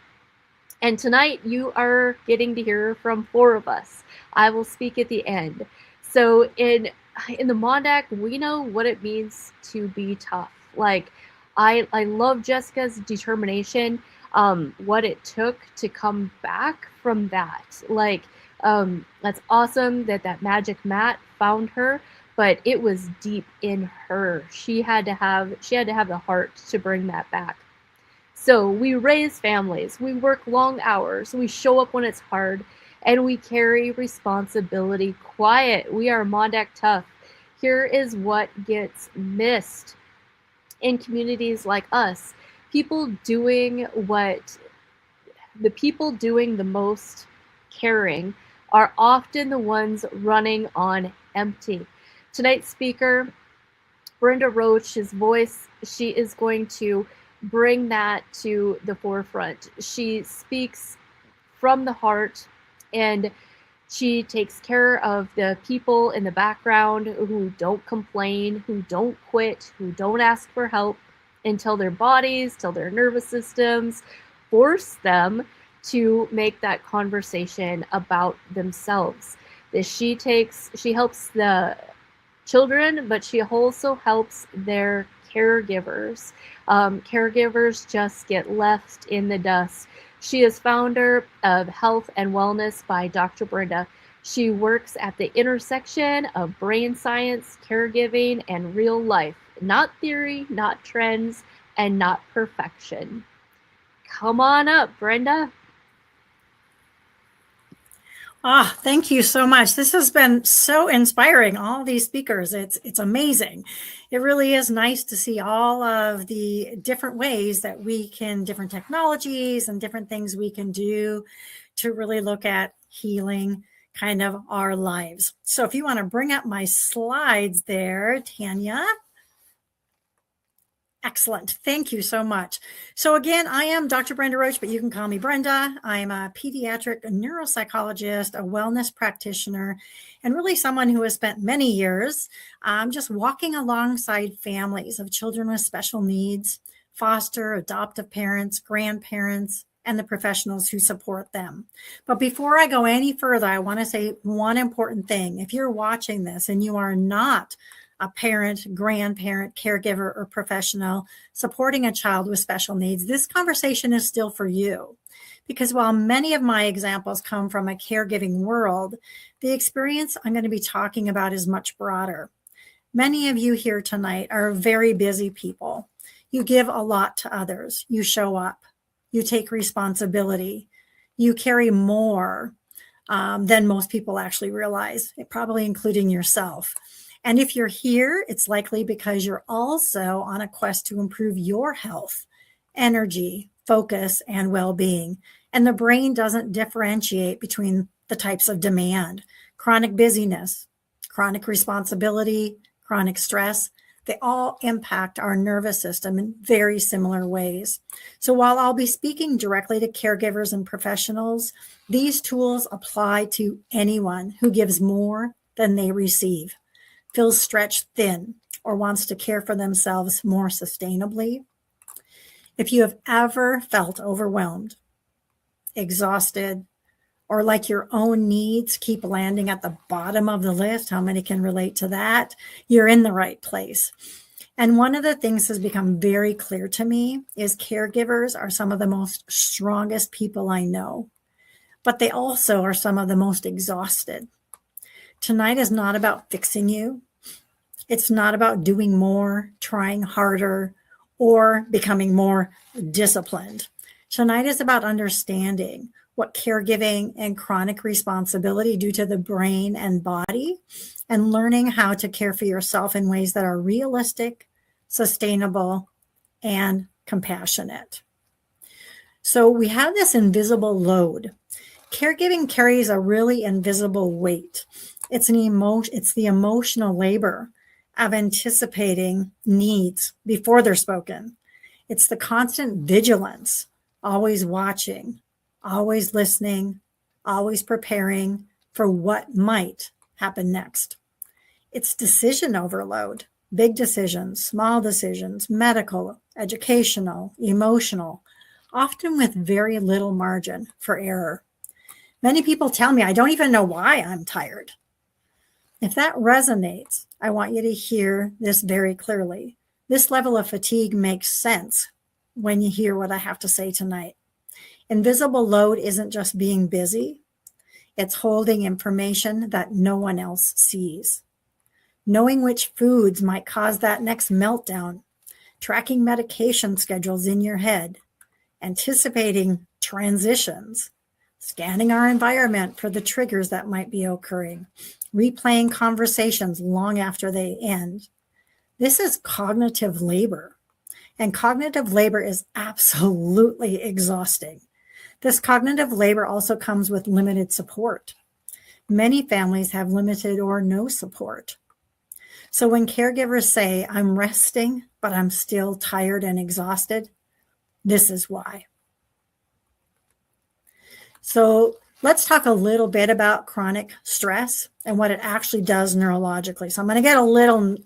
And tonight you are getting to hear from 4 of us. I will speak at the end. So in the MonDak, we know what it means to be tough. Like I love Jessica's determination, what it took to come back from that. Like that's awesome that magic mat found her, but it was deep in her. She had to have the heart to bring that back. So we raise families, we work long hours, we show up when it's hard, and we carry responsibility quiet. We are MonDak tough. Here is what gets missed in communities like us. The people doing the most caring are often the ones running on empty. Tonight's speaker, Brenda Roche's voice, she is going to bring that to the forefront. She speaks from the heart, and she takes care of the people in the background who don't complain, who don't quit, who don't ask for help until their bodies, till their nervous systems force them to make that conversation about themselves. She helps the children, but she also helps their caregivers. Caregivers just get left in the dust. She is founder of Health and Wellness by Dr. Brenda. She works at the intersection of brain science, caregiving, and real life. Not theory, not trends, and not perfection. Come on up, Brenda. Thank you so much. This has been so inspiring, all these speakers. It's amazing. It really is nice to see all of the different ways that different technologies and different things we can do to really look at healing kind of our lives. So if you want to bring up my slides there, Tanya. Excellent. Thank you so much. So again, I am Dr. Brenda Roche, but you can call me Brenda. I'm a pediatric neuropsychologist, a wellness practitioner, and really someone who has spent many years just walking alongside families of children with special needs, foster, adoptive parents, grandparents, and the professionals who support them. But before I go any further, I want to say one important thing. If you're watching this and you are not a parent, grandparent, caregiver, or professional supporting a child with special needs, this conversation is still for you. Because while many of my examples come from a caregiving world, the experience I'm going to be talking about is much broader. Many of you here tonight are very busy people. You give a lot to others. You show up. You take responsibility. You carry more than most people actually realize, probably including yourself. And if you're here, it's likely because you're also on a quest to improve your health, energy, focus, and well-being. And the brain doesn't differentiate between the types of demand. chronic busyness, chronic responsibility, chronic stress, they all impact our nervous system in very similar ways. So while I'll be speaking directly to caregivers and professionals, these tools apply to anyone who gives more than they receive, feels stretched thin, or wants to care for themselves more sustainably. If you have ever felt overwhelmed, exhausted, or like your own needs keep landing at the bottom of the list, how many can relate to that? You're in the right place. And one of the things that's become very clear to me is caregivers are some of the most strongest people I know, but they also are some of the most exhausted. Tonight is not about fixing you. It's not about doing more, trying harder, or becoming more disciplined. Tonight is about understanding what caregiving and chronic responsibility do to the brain and body, and learning how to care for yourself in ways that are realistic, sustainable, and compassionate. So we have this invisible load. Caregiving carries a really invisible weight. It's the emotional labor of anticipating needs before they're spoken. It's the constant vigilance, always watching, always listening, always preparing for what might happen next. It's decision overload, big decisions, small decisions, medical, educational, emotional, often with very little margin for error. Many people tell me, I don't even know why I'm tired. If that resonates, I want you to hear this very clearly. This level of fatigue makes sense when you hear what I have to say tonight. Invisible load isn't just being busy. It's holding information that no one else sees. Knowing which foods might cause that next meltdown, tracking medication schedules in your head, anticipating transitions, scanning our environment for the triggers that might be occurring, replaying conversations long after they end. This is cognitive labor, and cognitive labor is absolutely exhausting. This cognitive labor also comes with limited support. Many families have limited or no support. So when caregivers say, I'm resting, but I'm still tired and exhausted, this is why. So let's talk a little bit about chronic stress and what it actually does neurologically. So I'm going to get a little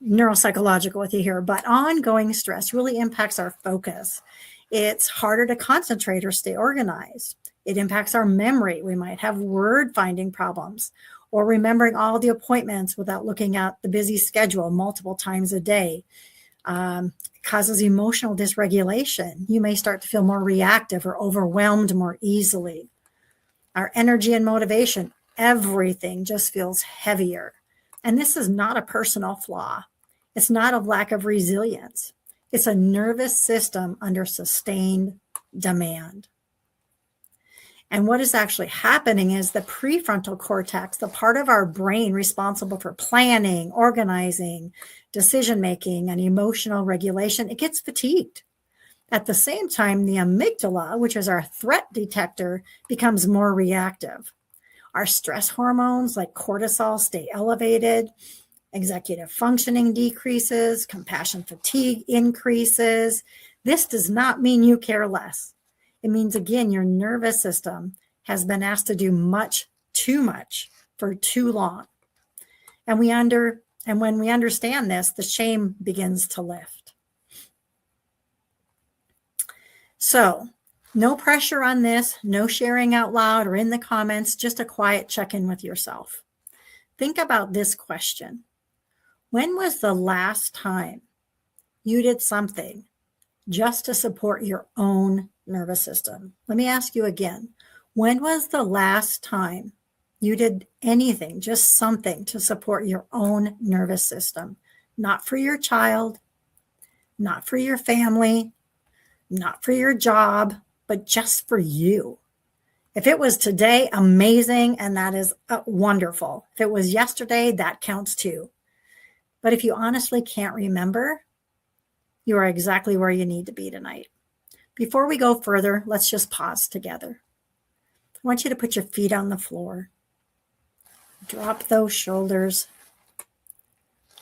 neuropsychological with you here, but ongoing stress really impacts our focus. It's harder to concentrate or stay organized. It impacts our memory. We might have word finding problems or remembering all the appointments without looking at the busy schedule multiple times a day. It causes emotional dysregulation. You may start to feel more reactive or overwhelmed more easily. Our energy and motivation, everything just feels heavier. And this is not a personal flaw. It's not a lack of resilience. It's a nervous system under sustained demand. And what is actually happening is the prefrontal cortex, the part of our brain responsible for planning, organizing, decision-making, and emotional regulation, it gets fatigued. At the same time, the amygdala, which is our threat detector, becomes more reactive. Our stress hormones like cortisol stay elevated. Executive functioning decreases, compassion fatigue increases. This does not mean you care less. It means, again, your nervous system has been asked to do too much for too long. And when we understand this, the shame begins to lift. So, no pressure on this, no sharing out loud or in the comments, just a quiet check-in with yourself. Think about this question. When was the last time you did something just to support your own nervous system? Let me ask you again. When was the last time you did anything, just something to support your own nervous system? Not for your child, not for your family, not for your job, but just for you. If it was today, amazing, and that is wonderful. If it was yesterday, that counts too. But if you honestly can't remember, you are exactly where you need to be tonight. Before we go further, let's just pause together. I want you to put your feet on the floor. Drop those shoulders.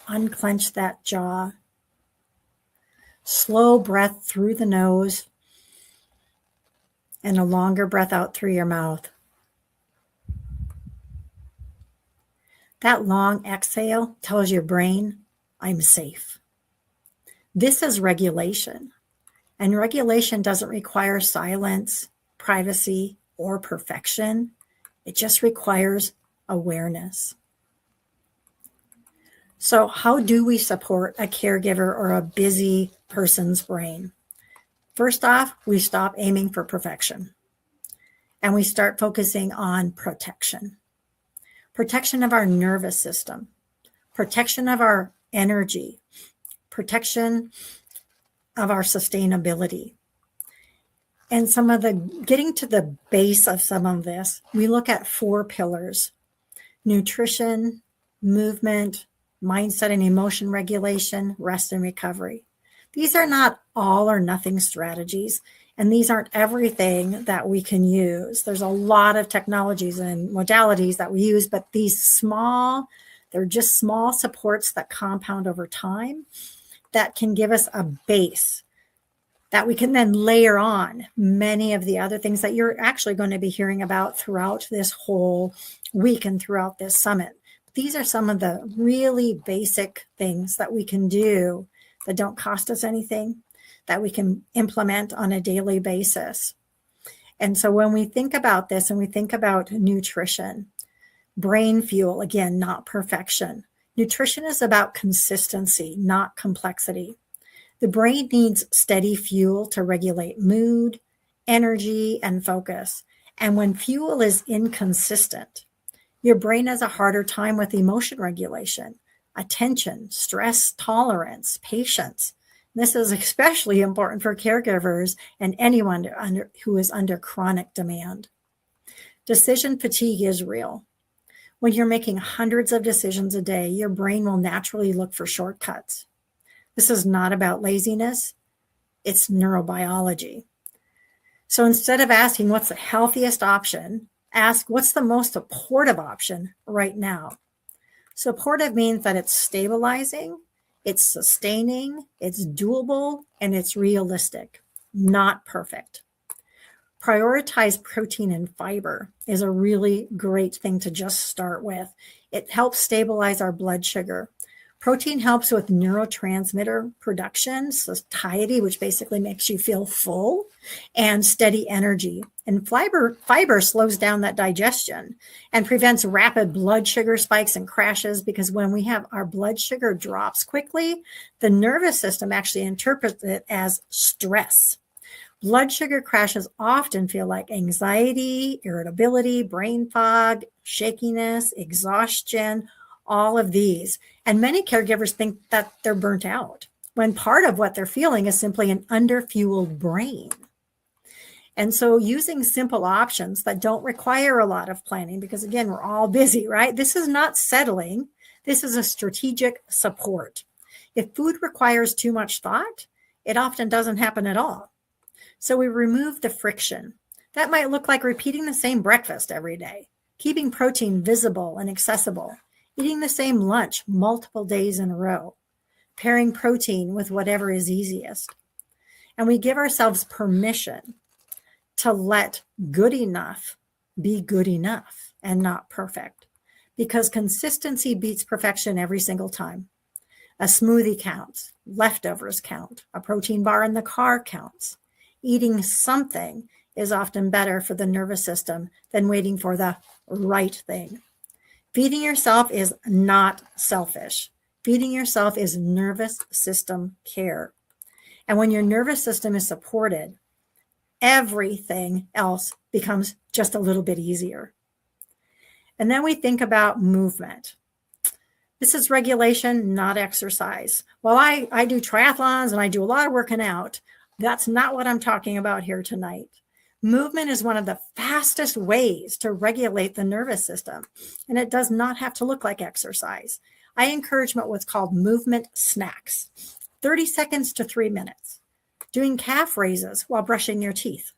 Unclench that jaw. Slow breath through the nose and a longer breath out through your mouth. That long exhale tells your brain, I'm safe. This is regulation. And regulation doesn't require silence, privacy, or perfection. It just requires awareness. So how do we support a caregiver or a busy person's brain? First off, we stop aiming for perfection and we start focusing on protection. Protection of our nervous system, protection of our energy, protection of our sustainability. And getting to the base of some of this, we look at 4 pillars: nutrition, movement, mindset and emotion regulation, rest and recovery. These are not all or nothing strategies, and these aren't everything that we can use. There's a lot of technologies and modalities that we use, but they're just small supports that compound over time that can give us a base that we can then layer on many of the other things that you're actually going to be hearing about throughout this whole week and throughout this summit. These are some of the really basic things that we can do that don't cost us anything, that we can implement on a daily basis. And so when we think about this and we think about nutrition, brain fuel, again, not perfection. Nutrition is about consistency, not complexity. The brain needs steady fuel to regulate mood, energy, and focus. And when fuel is inconsistent, your brain has a harder time with emotion regulation, attention, stress tolerance, patience. This is especially important for caregivers and anyone who is under chronic demand. Decision fatigue is real. When you're making hundreds of decisions a day, your brain will naturally look for shortcuts. This is not about laziness, it's neurobiology. So instead of asking what's the healthiest option, ask what's the most supportive option right now. Supportive means that it's stabilizing, it's sustaining, it's doable, and it's realistic, not perfect. Prioritize protein and fiber is a really great thing to just start with. It helps stabilize our blood sugar. Protein helps with neurotransmitter production, satiety, which basically makes you feel full, and steady energy. And fiber slows down that digestion and prevents rapid blood sugar spikes and crashes, because when we have our blood sugar drops quickly, the nervous system actually interprets it as stress. Blood sugar crashes often feel like anxiety, irritability, brain fog, shakiness, exhaustion, all of these. And many caregivers think that they're burnt out, when part of what they're feeling is simply an underfueled brain. And so using simple options that don't require a lot of planning, because again, we're all busy, right? This is not settling. This is a strategic support. If food requires too much thought, it often doesn't happen at all. So we remove the friction. That might look like repeating the same breakfast every day, keeping protein visible and accessible, eating the same lunch multiple days in a row, pairing protein with whatever is easiest. And we give ourselves permission to let good enough be good enough and not perfect, because consistency beats perfection every single time. A smoothie counts, leftovers count, a protein bar in the car counts. Eating something is often better for the nervous system than waiting for the right thing. Feeding yourself is not selfish. Feeding yourself is nervous system care. And when your nervous system is supported, everything else becomes just a little bit easier. And then we think about movement. This is regulation, not exercise. While I do triathlons and I do a lot of working out, that's not what I'm talking about here tonight. Movement is one of the fastest ways to regulate the nervous system, and it does not have to look like exercise. I encourage what's called movement snacks, 30 seconds to 3 minutes, doing calf raises while brushing your teeth,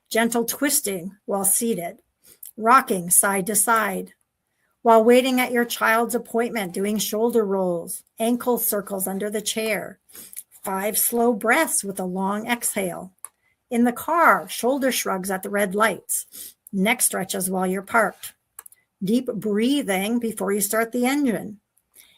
gentle twisting while seated, rocking side to side, While waiting at your child's appointment, doing shoulder rolls, ankle circles under the chair, 5 slow breaths with a long exhale. In the car, shoulder shrugs at the red lights, neck stretches while you're parked, deep breathing before you start the engine.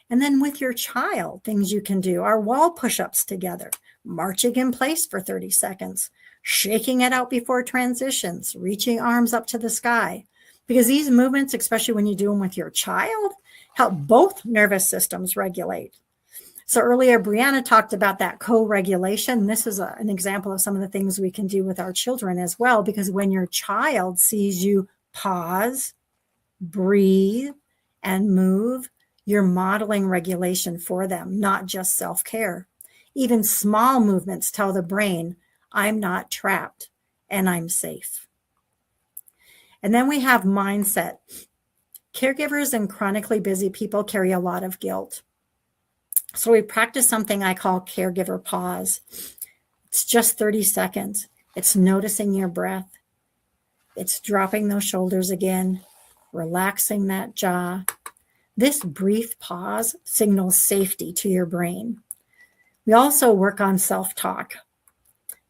And then with your child, things you can do are wall push-ups together, marching in place for 30 seconds, shaking it out before transitions, reaching arms up to the sky. Because these movements, especially when you do them with your child, help both nervous systems regulate. So earlier, Reanna talked about that co-regulation. This is an example of some of the things we can do with our children as well, because when your child sees you pause, breathe, and move, you're modeling regulation for them, not just self-care. Even small movements tell the brain, I'm not trapped and I'm safe. And then we have mindset. Caregivers and chronically busy people carry a lot of guilt. So we practice something I call caregiver pause. It's just 30 seconds. It's noticing your breath. It's dropping those shoulders again, relaxing that jaw. This brief pause signals safety to your brain. We also work on self-talk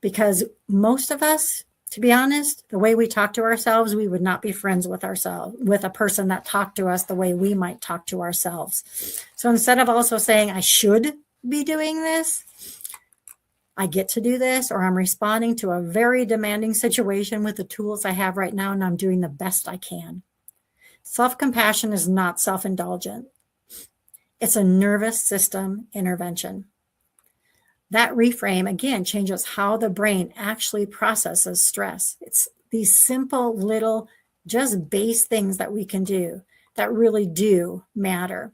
because most of us, to be honest, the way we talk to ourselves, we would not be friends with ourselves, with a person that talked to us the way we might talk to ourselves. So instead of also saying, I should be doing this, I get to do this, or I'm responding to a very demanding situation with the tools I have right now, and I'm doing the best I can. Self-compassion is not self-indulgent. It's a nervous system intervention. That reframe, again, changes how the brain actually processes stress. It's these simple little, just base things that we can do that really do matter.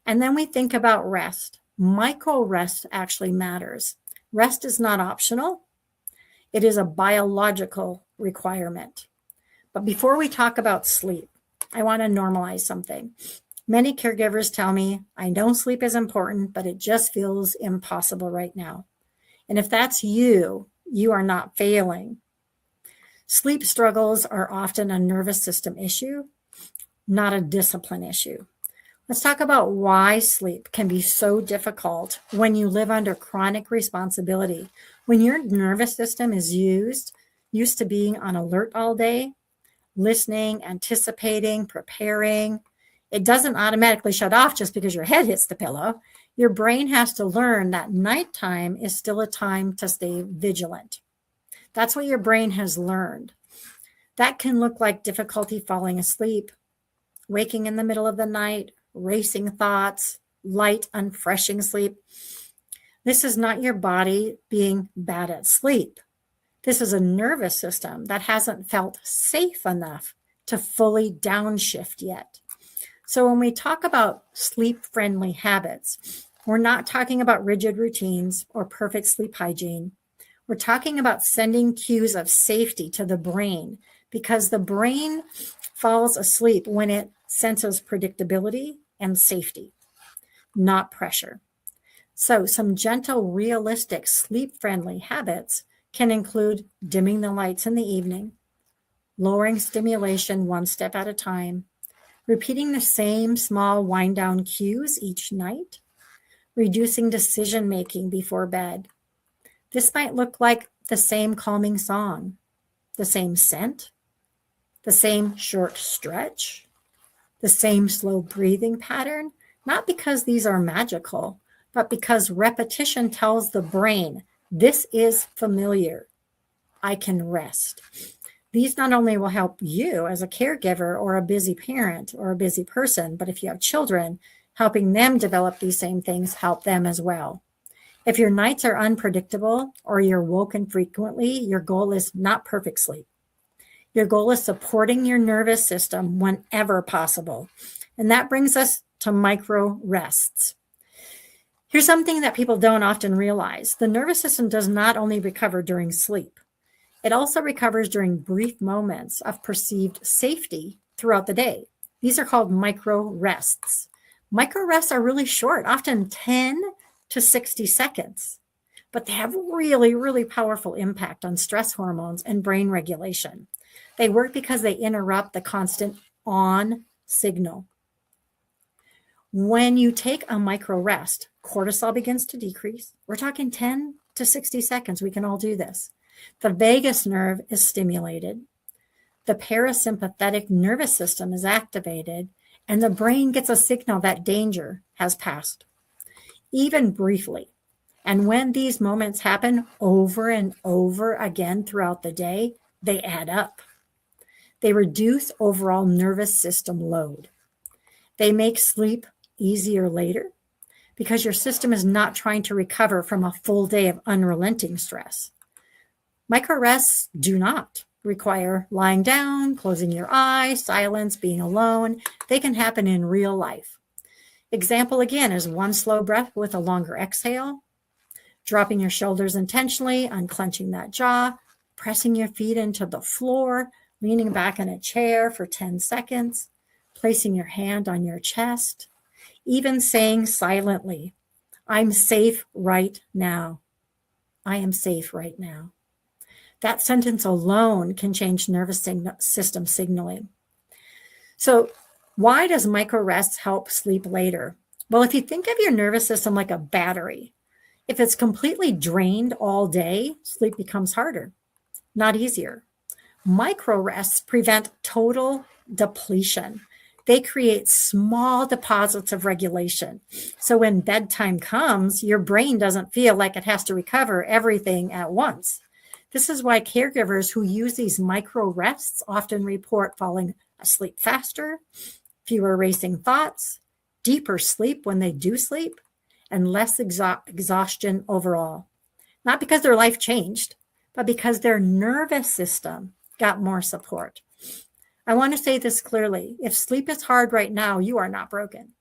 And then we think about rest. Micro rest actually matters. Rest is not optional. It is a biological requirement. But before we talk about sleep, I want to normalize something. Many caregivers tell me, I know sleep is important, but it just feels impossible right now. And if that's you, you are not failing. Sleep struggles are often a nervous system issue, not a discipline issue. Let's talk about why sleep can be so difficult when you live under chronic responsibility. When your nervous system is used to being on alert all day, listening, anticipating, preparing, it doesn't automatically shut off just because your head hits the pillow. Your brain has to learn that nighttime is still a time to stay vigilant. That's what your brain has learned. That can look like difficulty falling asleep, waking in the middle of the night, racing thoughts, light, unfreshing sleep. This is not your body being bad at sleep. This is a nervous system that hasn't felt safe enough to fully downshift yet. So when we talk about sleep-friendly habits, we're not talking about rigid routines or perfect sleep hygiene. We're talking about sending cues of safety to the brain, because the brain falls asleep when it senses predictability and safety, not pressure. So some gentle, realistic, sleep-friendly habits can include dimming the lights in the evening, lowering stimulation one step at a time, repeating the same small wind-down cues each night, reducing decision-making before bed. This might look like the same calming song, the same scent, the same short stretch, the same slow breathing pattern, not because these are magical, but because repetition tells the brain, this is familiar. I can rest. These not only will help you as a caregiver or a busy parent or a busy person, but if you have children, helping them develop these same things help them as well. If your nights are unpredictable or you're woken frequently, your goal is not perfect sleep. Your goal is supporting your nervous system whenever possible. And that brings us to micro rests. Here's something that people don't often realize. The nervous system does not only recover during sleep. It also recovers during brief moments of perceived safety throughout the day. These are called micro rests. Micro rests are really short, often 10 to 60 seconds, but they have really, really powerful impact on stress hormones and brain regulation. They work because they interrupt the constant on signal. When you take a micro rest, cortisol begins to decrease. We're talking 10 to 60 seconds. We can all do this. The vagus nerve is stimulated. The parasympathetic nervous system is activated, and the brain gets a signal that danger has passed, even briefly. And when these moments happen over and over again throughout the day, they add up. They reduce overall nervous system load. They make sleep easier later because your system is not trying to recover from a full day of unrelenting stress. Micro rests do not require lying down, closing your eyes, silence, being alone. They can happen in real life. Example again is one slow breath with a longer exhale, dropping your shoulders intentionally, unclenching that jaw, pressing your feet into the floor, leaning back in a chair for 10 seconds, placing your hand on your chest, even saying silently, "I'm safe right now. I am safe right now." That sentence alone can change nervous system signaling. So why does micro rests help sleep later? Well, if you think of your nervous system like a battery, if it's completely drained all day, sleep becomes harder, not easier. Micro rests prevent total depletion. They create small deposits of regulation. So when bedtime comes, your brain doesn't feel like it has to recover everything at once. This is why caregivers who use these micro rests often report falling asleep faster, fewer racing thoughts, deeper sleep when they do sleep, and less exhaustion overall. Not because their life changed, but because their nervous system got more support. I want to say this clearly. If sleep is hard right now, you are not broken.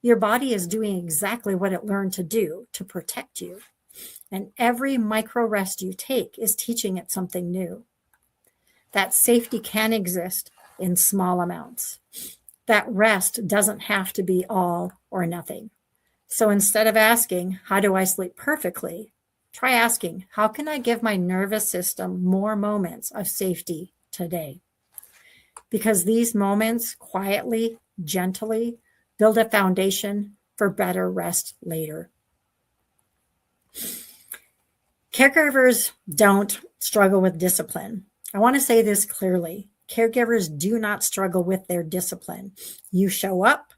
Your body is doing exactly what it learned to do to protect you. And every micro rest you take is teaching it something new. That safety can exist in small amounts. That rest doesn't have to be all or nothing. So instead of asking, how do I sleep perfectly? Try asking, how can I give my nervous system more moments of safety today? Because these moments quietly, gently build a foundation for better rest later. Caregivers don't struggle with discipline. I want to say this clearly. Caregivers do not struggle with their discipline. You show up,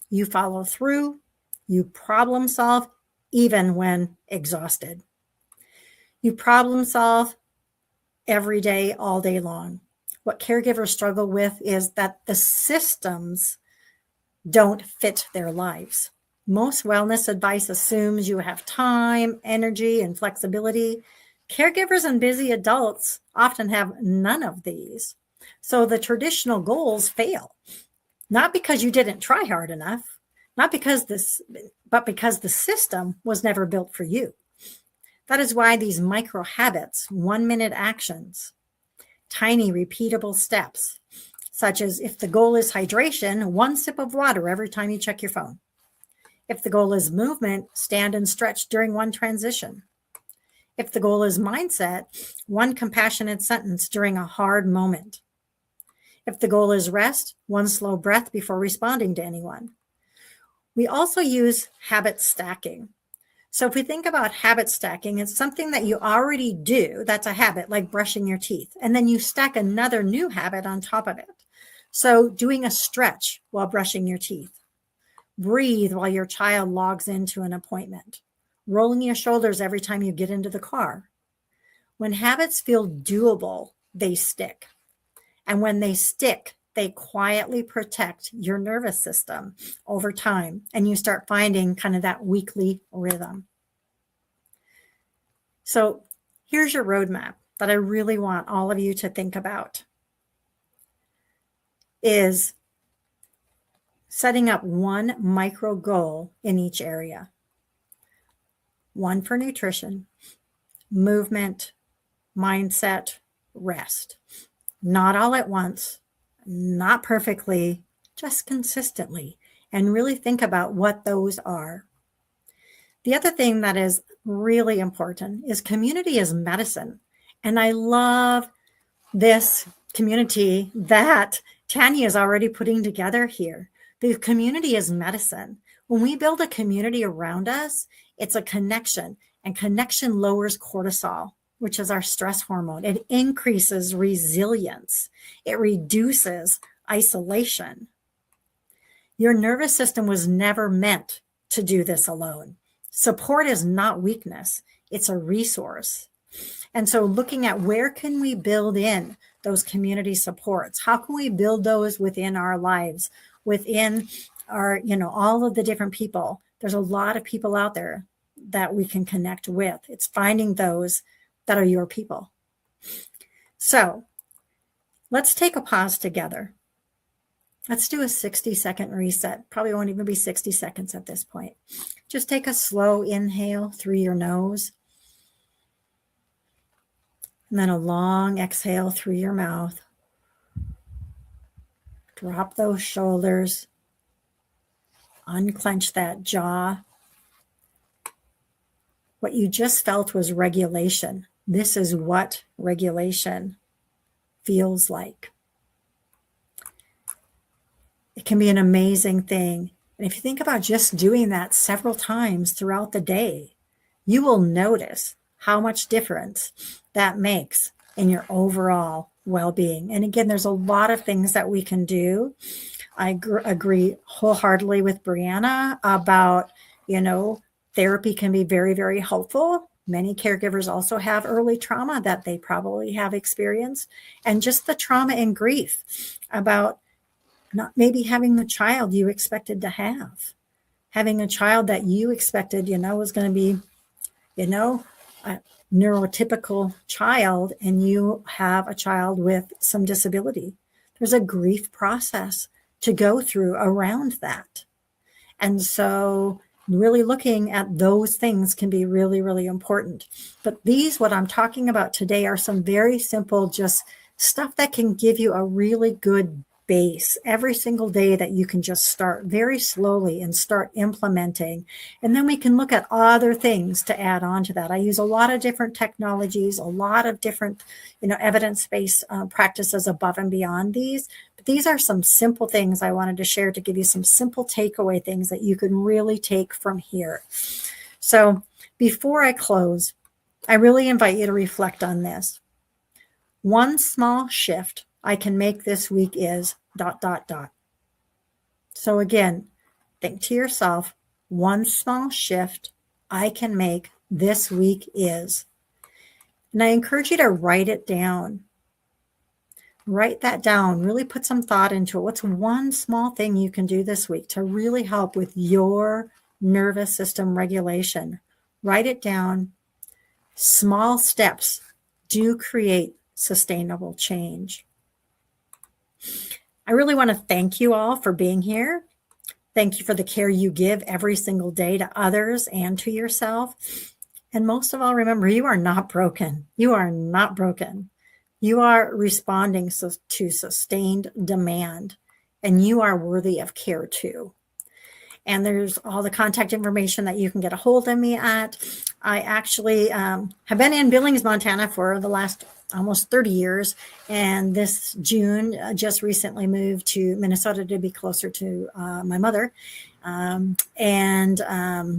you follow through, you problem solve, even when exhausted. You problem solve every day, all day long. What caregivers struggle with is that the systems don't fit their lives. Most wellness advice assumes you have time, energy, and flexibility. Caregivers and busy adults often have none of these. So the traditional goals fail, not because you didn't try hard enough, but because the system was never built for you. That is why these micro habits, 1-minute actions, tiny repeatable steps, such as if the goal is hydration, 1 sip of water every time you check your phone. If the goal is movement, stand and stretch during one transition. If the goal is mindset, 1 compassionate sentence during a hard moment. If the goal is rest, 1 slow breath before responding to anyone. We also use habit stacking. So if we think about habit stacking, it's something that you already do. That's a habit, like brushing your teeth. And then you stack another new habit on top of it. So doing a stretch while brushing your teeth. Breathe while your child logs into an appointment. Rolling your shoulders every time you get into the car. When habits feel doable, they stick. And when they stick, they quietly protect your nervous system over time. And you start finding kind of that weekly rhythm. So here's your roadmap that I really want all of you to think about. Is setting up 1 micro goal in each area. 1 for nutrition, movement, mindset, rest. Not all at once, not perfectly, just consistently, and really think about what those are. The other thing that is really important is community is medicine. And I love this community that Tanya is already putting together here. The community is medicine. When we build a community around us, it's a connection, and connection lowers cortisol, which is our stress hormone. It increases resilience. It reduces isolation. Your nervous system was never meant to do this alone. Support is not weakness. It's a resource. And so looking at where can we build in those community supports? How can we build those within our lives, within our, all of the different people? There's a lot of people out there that we can connect with. It's finding those that are your people. So let's take a pause together. Let's do a 60-second reset. Probably won't even be 60 seconds at this point. Just take a slow inhale through your nose. And then a long exhale through your mouth. Drop those shoulders. Unclench that jaw. What you just felt was regulation. This is what regulation feels like. It can be an amazing thing. And if you think about just doing that several times throughout the day, you will notice how much difference that makes in your overall well-being. And again, there's a lot of things that we can do. I agree wholeheartedly with Reanna about, therapy can be very, very helpful. Many caregivers also have early trauma that they probably have experienced. And just the trauma and grief about not maybe having the child you expected to have, having a child that you expected, was going to be, a neurotypical child, and you have a child with some disability. There's a grief process to go through around that. And so really looking at those things can be really, really important. But what I'm talking about today are some very simple, just stuff that can give you a really good base every single day that you can just start very slowly and start implementing. And then we can look at other things to add on to that. I use a lot of different technologies, a lot of different, evidence-based practices above and beyond these. But these are some simple things I wanted to share to give you some simple takeaway things that you can really take from here. So before I close, I really invite you to reflect on this. One small shift I can make this week is ... So again, think to yourself, one small shift I can make this week is. And I encourage you to write it down. Write that down. Really put some thought into it. What's one small thing you can do this week to really help with your nervous system regulation? Write it down. Small steps do create sustainable change. I really want to thank you all for being here. Thank you for the care you give every single day to others and to yourself. And most of all, remember, you are not broken. You are not broken. You are responding to sustained demand, and you are worthy of care too. And there's all the contact information that you can get a hold of me at. I actually have been in Billings, Montana for the last almost 30 years. And this June, just recently moved to Minnesota to be closer to my mother.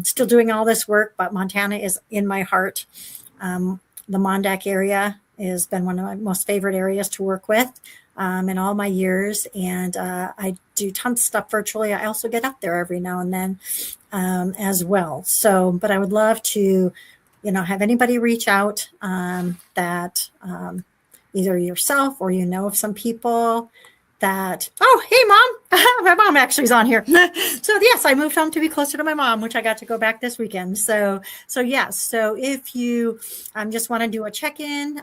Still doing all this work, but Montana is in my heart. The MonDak area has been one of my most favorite areas to work with in all my years. And I do tons of stuff virtually. I also get up there every now and then as well. So, but I would love to, have anybody reach out that either yourself or of some people that, oh, hey, Mom. My mom actually is on here. So, yes, I moved home to be closer to my mom, which I got to go back this weekend. So yes. So if you just want to do a check-in,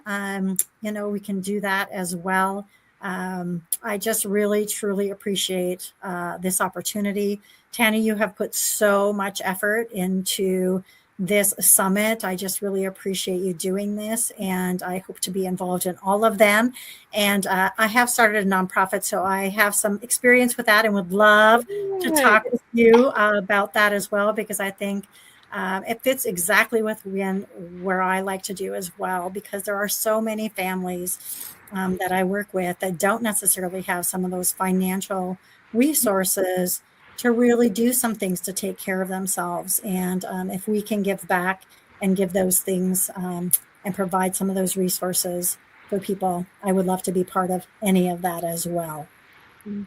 we can do that as well. I just really, truly appreciate this opportunity. Tanya, you have put so much effort into this summit. I just really appreciate you doing this, and I hope to be involved in all of them. And I have started a nonprofit, so I have some experience with that and would love to talk with you about that as well, because I think It fits exactly with where I like to do as well, because there are so many families that I work with that don't necessarily have some of those financial resources to really do some things to take care of themselves. And if we can give back and give those things and provide some of those resources for people, I would love to be part of any of that as well.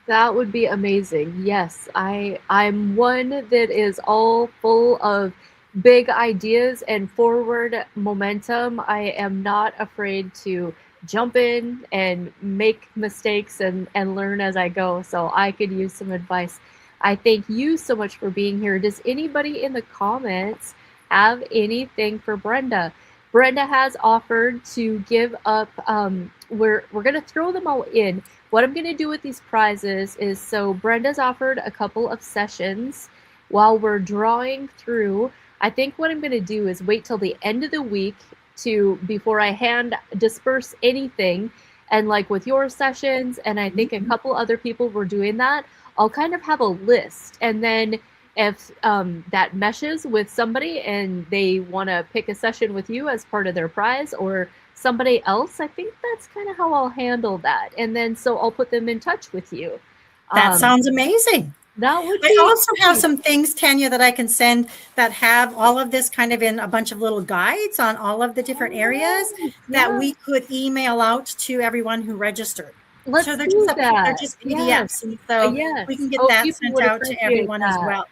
That would be amazing. Yes, I'm one that is all full of big ideas and forward momentum. I am not afraid to jump in and make mistakes and learn as I go. So I could use some advice. I thank you so much for being here. Does anybody in the comments have anything for Brenda? Brenda has offered to give up. We're gonna throw them all in. What I'm going to do with these prizes is, so Brenda's offered a couple of sessions while we're drawing through. I think what I'm going to do is wait till the end of the week before I disperse anything. And like with your sessions, and I think a couple other people were doing that, I'll kind of have a list. And then if that meshes with somebody and they want to pick a session with you as part of their prize, or somebody else, I think that's kind of how I'll handle that. And then so I'll put them in touch with you. That sounds amazing. That would be. I also have some things, Tanya, that I can send that have all of this kind of in a bunch of little guides on all of the different areas that we could email out to everyone who registered. Let's so they're do just that. They're just PDFs, Yes. and so we can get that people sent would out to appreciate everyone as that. well.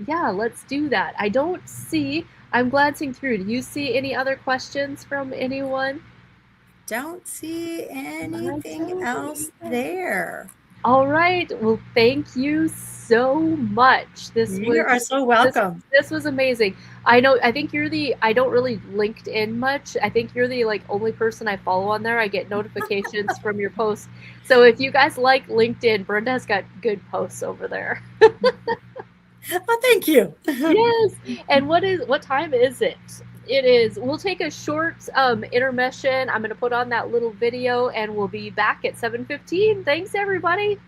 Yeah, let's do that. I don't see. I'm glancing through. Do you see any other questions from anyone? Don't see anything else there. All right. Well, thank you so much. You are so welcome. This was amazing. I think you're I don't really LinkedIn much. I think you're the like only person I follow on there. I get notifications from your posts. So if you guys like LinkedIn, Brenda's got good posts over there. Oh, thank you. Yes. And what time is it? We'll take a short intermission. I'm going to put on that little video and we'll be back at 7:15. Thanks, everybody.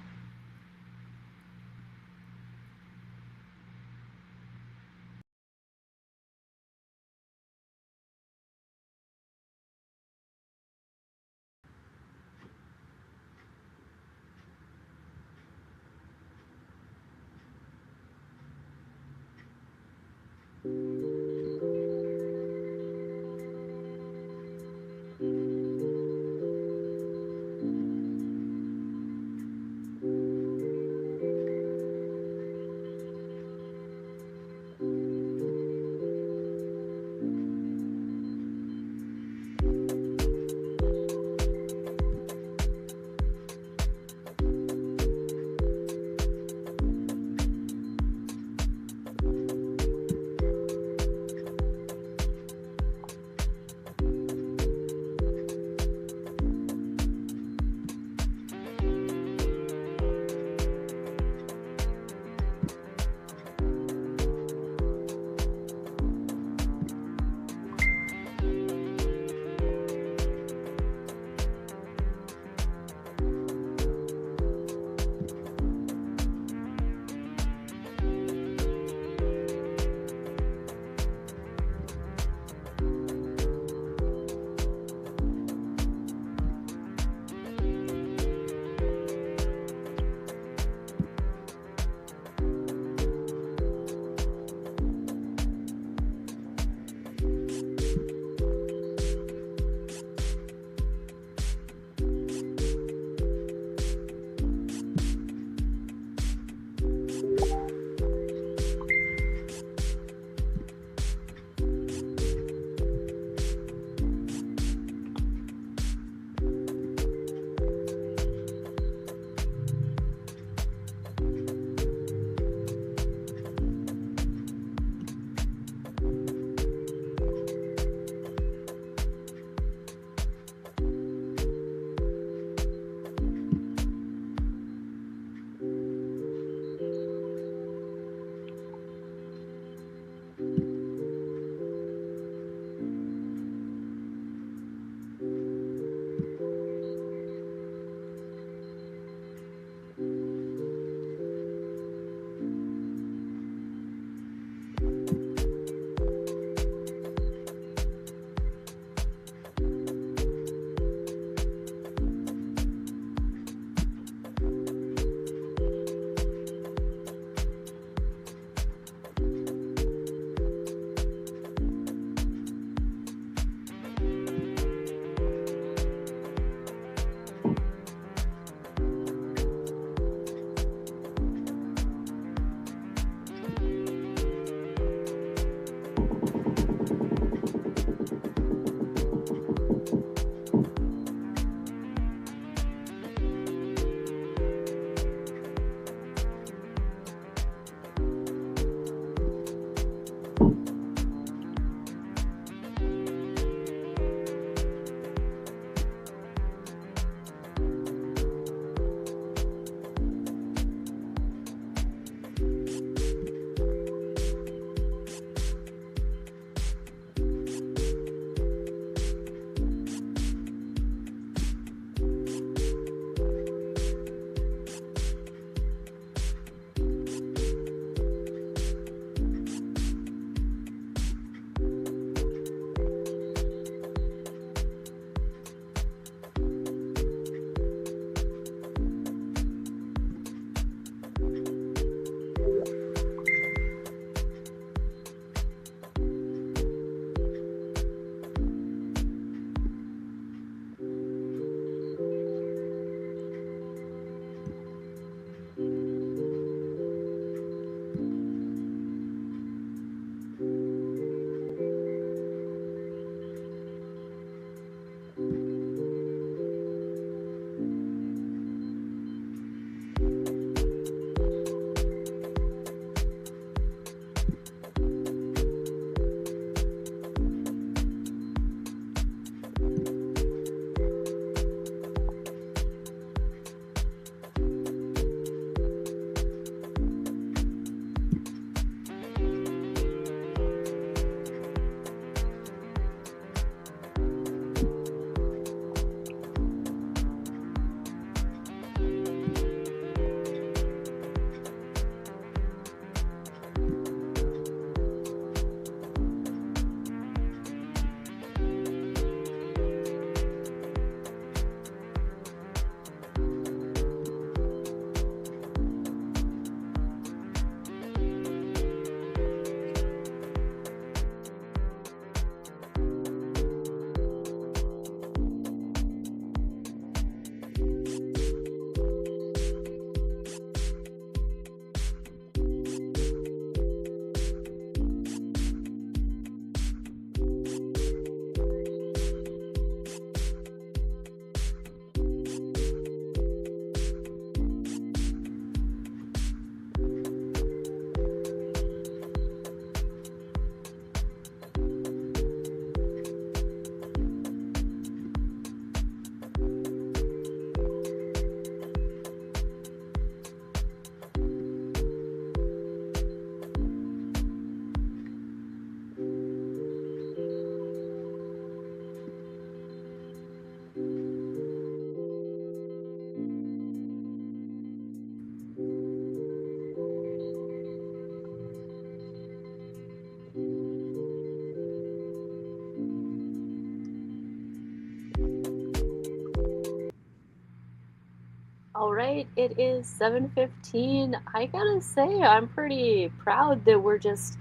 All right, it is 7:15. I gotta say, I'm pretty proud that we're just,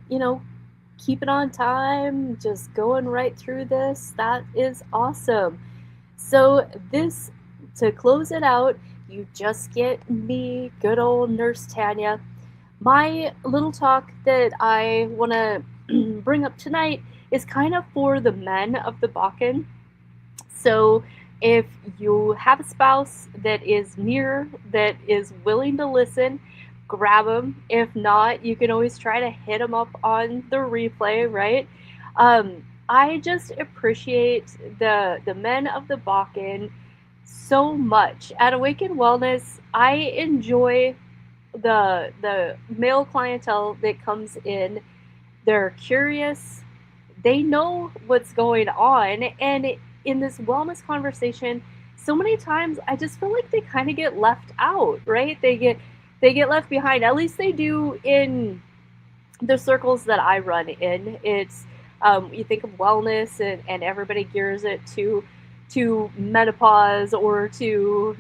you know, keeping on time, just going right through this. That is awesome. So this, to close it out, you just get me, good old Nurse Tanya. My little talk that I want to bring up tonight is kind of for the men of the Bakken. So if you have a spouse that is near, that is willing to listen, grab them. If not, you can always try to hit them up on the replay, right? I just appreciate the men of the Bakken so much. At Awaken Wellness, I enjoy the male clientele that comes in. They're curious, they know what's going on, and in this wellness conversation, so many times I just feel like they kind of get left out, right? They get left behind. At least they do in the circles that I run in. It's you think of wellness, and everybody gears it to menopause, or to,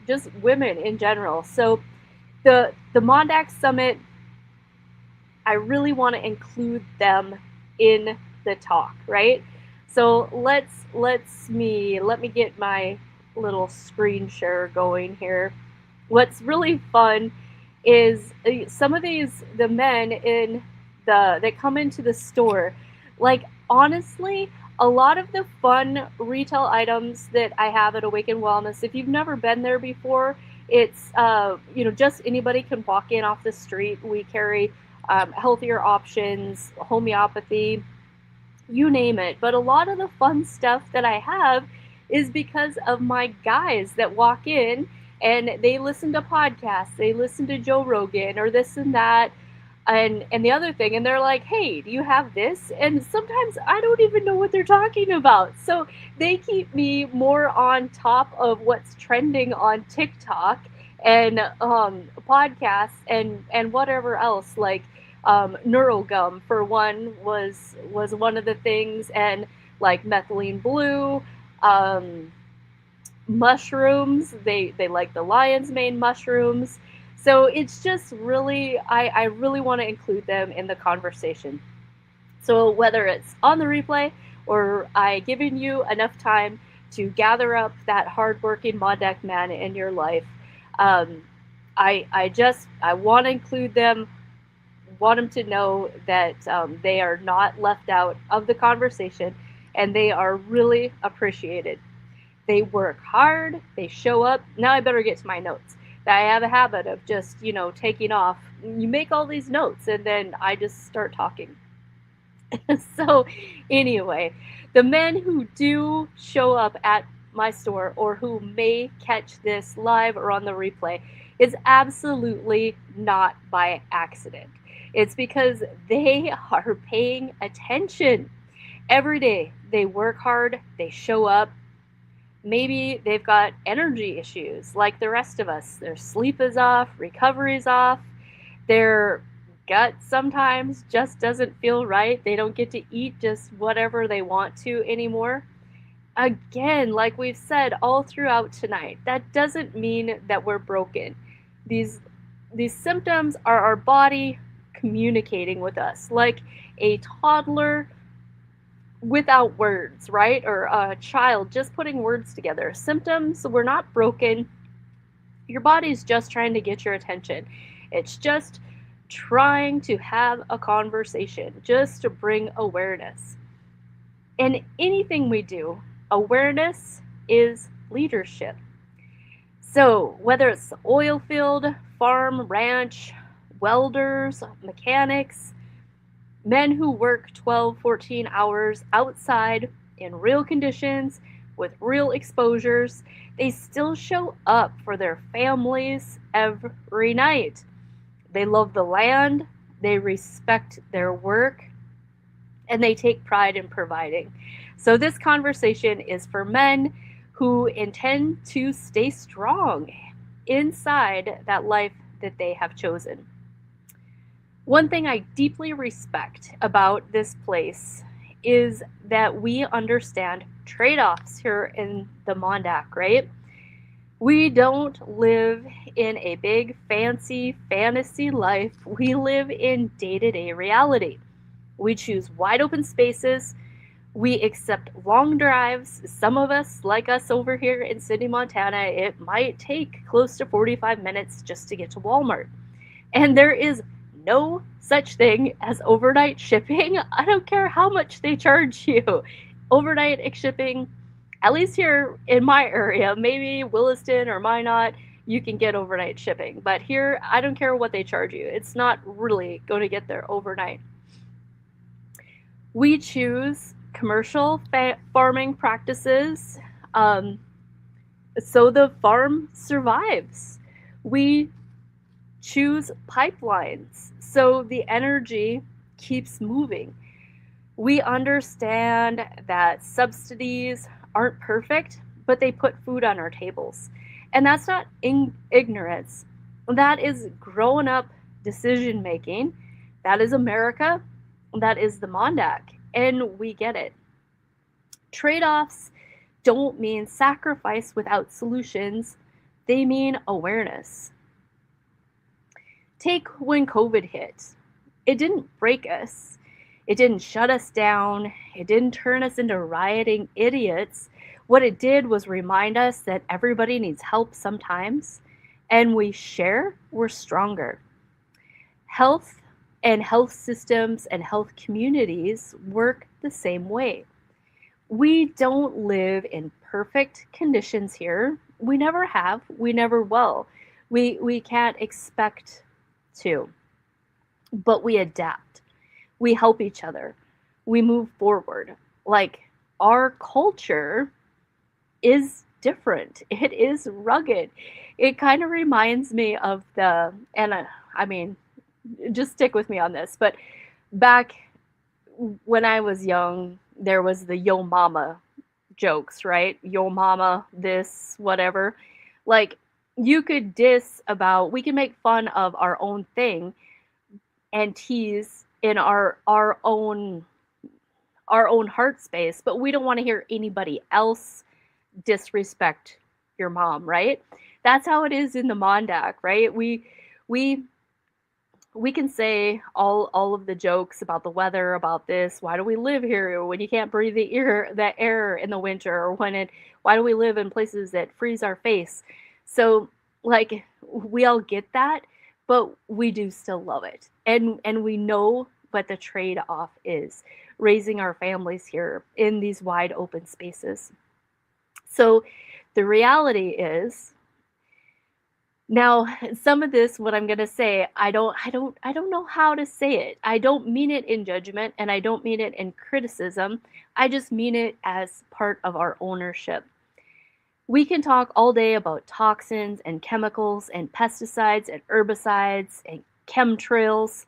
just women in general. So the MonDak Summit, I really want to include them in the talk, right? So let me get my little screen share going here. What's really fun is some of the men that come into the store, like, honestly, a lot of the fun retail items that I have at Awaken Wellness, if you've never been there before, it's just anybody can walk in off the street. We carry healthier options, homeopathy, you name it. But a lot of the fun stuff that I have is because of my guys that walk in and they listen to podcasts, they listen to Joe Rogan or this and that, and the other thing, and they're like, hey, do you have this? And sometimes I don't even know what they're talking about. So they keep me more on top of what's trending on TikTok and podcasts and whatever else, like neurogum for one was one of the things, and like methylene blue, mushrooms, they like the lion's mane mushrooms. So it's just really, I really want to include them in the conversation. So whether it's on the replay or I given you enough time to gather up that hardworking MonDak man in your life, I want to include them, want them to know that they are not left out of the conversation, and they are really appreciated. They work hard, they show up. Now I better get to my notes. I have a habit of just, taking off. You make all these notes and then I just start talking. So anyway, the men who do show up at my store, or who may catch this live or on the replay, is absolutely not by accident. It's because they are paying attention. Every day they work hard, they show up. Maybe they've got energy issues like the rest of us. Their sleep is off, recovery is off, their gut sometimes just doesn't feel right. They don't get to eat just whatever they want to anymore. Again, like we've said all throughout tonight, that doesn't mean that we're broken. These symptoms are our body communicating with us, like a toddler without words, right? Or a child just putting words together. Symptoms, we're not broken. Your body's just trying to get your attention. It's just trying to have a conversation, just to bring awareness. In anything we do, awareness is leadership. So whether it's oil field, farm, ranch, welders, mechanics, men who work 12, 14 hours outside in real conditions with real exposures, they still show up for their families every night. They love the land, they respect their work, and they take pride in providing. So this conversation is for men who intend to stay strong inside that life that they have chosen. One thing I deeply respect about this place is that we understand trade-offs here in the MonDak, right? We don't live in a big fancy fantasy life. We live in day-to-day reality. We choose wide open spaces. We accept long drives. Some of us, like us over here in Sydney, Montana, it might take close to 45 minutes just to get to Walmart. And there is no such thing as overnight shipping. I don't care how much they charge you. Overnight shipping, at least here in my area, maybe Williston or Minot, you can get overnight shipping. But here, I don't care what they charge you. It's not really going to get there overnight. We choose commercial farming practices so the farm survives. We choose pipelines so the energy keeps moving. We understand that subsidies aren't perfect, but they put food on our tables. And that's not ignorance. That is grown up decision making. That is America. That is the MonDak. And we get it. Trade-offs don't mean sacrifice without solutions. They mean awareness. Take when COVID hit. It didn't break us. It didn't shut us down. It didn't turn us into rioting idiots. What it did was remind us that everybody needs help sometimes, and we share, we're stronger. Health and health systems and health communities work the same way. We don't live in perfect conditions here. We never have. We never will. We can't expect to. But we adapt. We help each other. We move forward. Like, our culture is different. It is rugged. It kind of reminds me of I mean, just stick with me on this, but back when I was young, there was the yo mama jokes, right? Yo mama, this, whatever. Like, you could we can make fun of our own thing and tease in our own heart space, but we don't want to hear anybody else disrespect your mom, right? That's how it is in the MonDak, right? We can say all of the jokes about the weather, about this. Why do we live here when you can't breathe the air in the winter? Or why do we live in places that freeze our face? So, like, we all get that, but we do still love it, and we know what the trade-off is: raising our families here in these wide open spaces. So, the reality is, now, some of this, what I'm going to say, I don't know how to say it. I don't mean it in judgment, and I don't mean it in criticism. I just mean it as part of our ownership. We can talk all day about toxins and chemicals and pesticides and herbicides and chemtrails,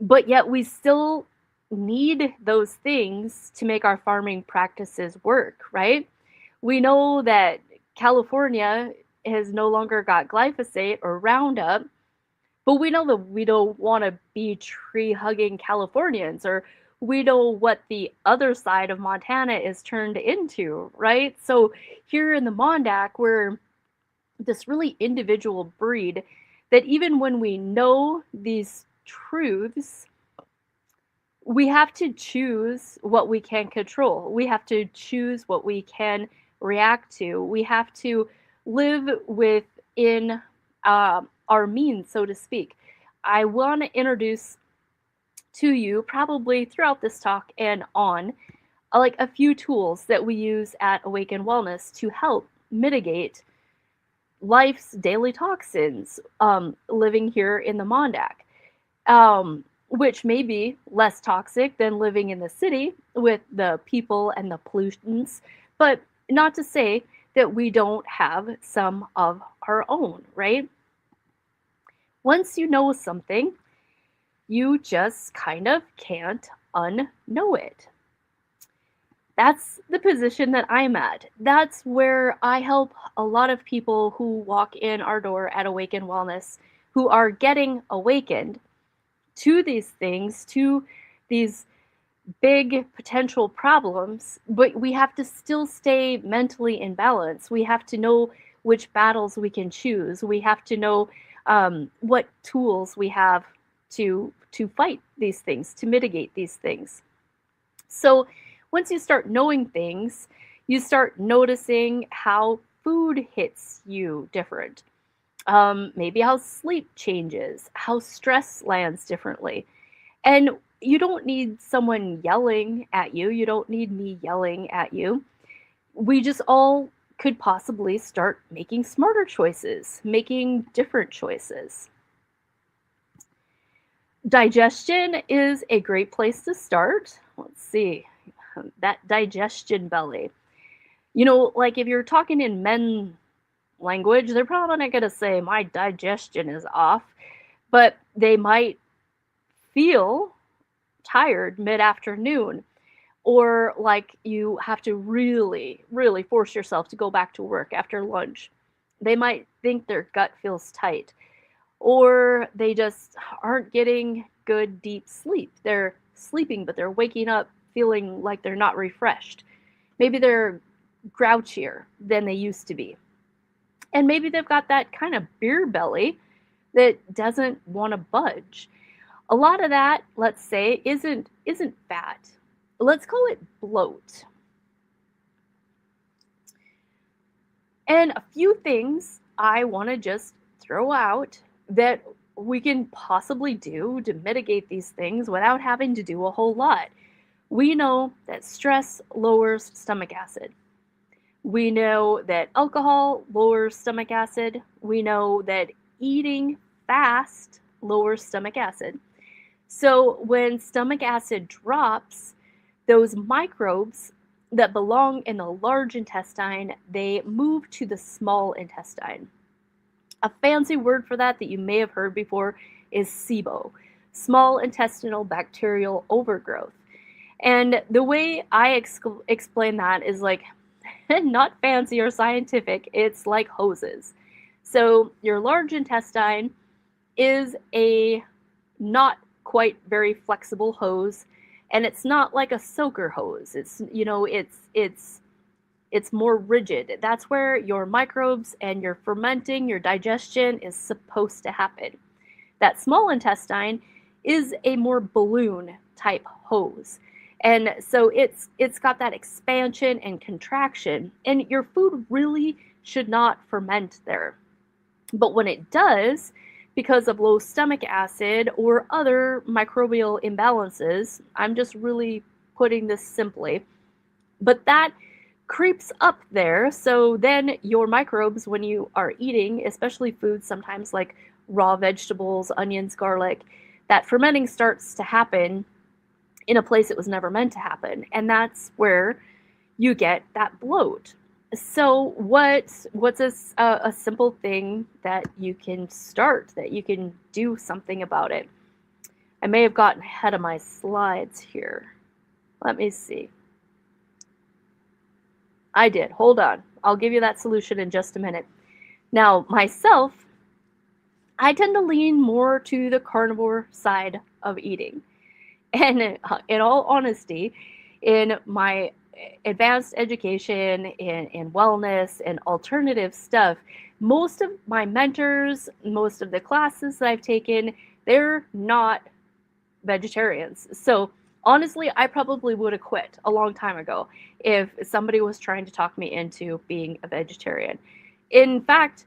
but yet we still need those things to make our farming practices work, right? We know that California has no longer got glyphosate or Roundup, but we know that we don't want to be tree-hugging Californians, or we know what the other side of Montana is turned into, right? So here in the MonDak, we're this really individual breed that even when we know these truths, we have to choose what we can control. We have to choose what we can react to. We have to live within our means, so to speak. I want to introduce to you, probably throughout this talk and on, like a few tools that we use at Awaken Wellness to help mitigate life's daily toxins living here in the MonDak, which may be less toxic than living in the city with the people and the pollutants, but not to say that we don't have some of our own, right? Once you know something, you just kind of can't unknow it. That's the position that I'm at. That's where I help a lot of people who walk in our door at Awaken Wellness, who are getting awakened to these things, to these big potential problems, but we have to still stay mentally in balance. We have to know which battles we can choose. We have to know what tools we have to fight these things, to mitigate these things. So once you start knowing things, you start noticing how food hits you different. Maybe how sleep changes, how stress lands differently. And you don't need someone yelling at you. You don't need me yelling at you. We just all could possibly start making smarter choices, making different choices. Digestion is a great place to start. Let's see, that digestion belly. You know, like if you're talking in men language, they're probably not going to say my digestion is off, but they might feel tired mid-afternoon, or like you have to really, really force yourself to go back to work after lunch. They might think their gut feels tight, or they just aren't getting good deep sleep. They're sleeping, but they're waking up feeling like they're not refreshed. Maybe they're grouchier than they used to be. And maybe they've got that kind of beer belly that doesn't want to budge. A lot of that, let's say, isn't fat. Let's call it bloat. And a few things I want to just throw out that we can possibly do to mitigate these things without having to do a whole lot. We know that stress lowers stomach acid. We know that alcohol lowers stomach acid. We know that eating fast lowers stomach acid. So when stomach acid drops, those microbes that belong in the large intestine, they move to the small intestine. A fancy word for that you may have heard before is SIBO, small intestinal bacterial overgrowth. And the way I explain that is like not fancy or scientific, it's like hoses. So your large intestine is a not quite very flexible hose, and it's not like a soaker hose. It's, you know, it's more rigid. That's where your microbes and your fermenting, your digestion is supposed to happen. That small intestine is a more balloon type hose. And so it's got that expansion and contraction, and your food really should not ferment there. But when it does, because of low stomach acid or other microbial imbalances, I'm just really putting this simply, but that creeps up there. So then your microbes, when you are eating, especially foods sometimes like raw vegetables, onions, garlic, that fermenting starts to happen in a place it was never meant to happen. And that's where you get that bloat. So what's a simple thing that you can start, that you can do something about it? I may have gotten ahead of my slides here. Let me see. I did. Hold on. I'll give you that solution in just a minute. Now, myself, I tend to lean more to the carnivore side of eating. And in all honesty, in my advanced education in wellness and alternative stuff, most of my mentors, most of the classes that I've taken, they're not vegetarians. So honestly, I probably would have quit a long time ago if somebody was trying to talk me into being a vegetarian. In fact,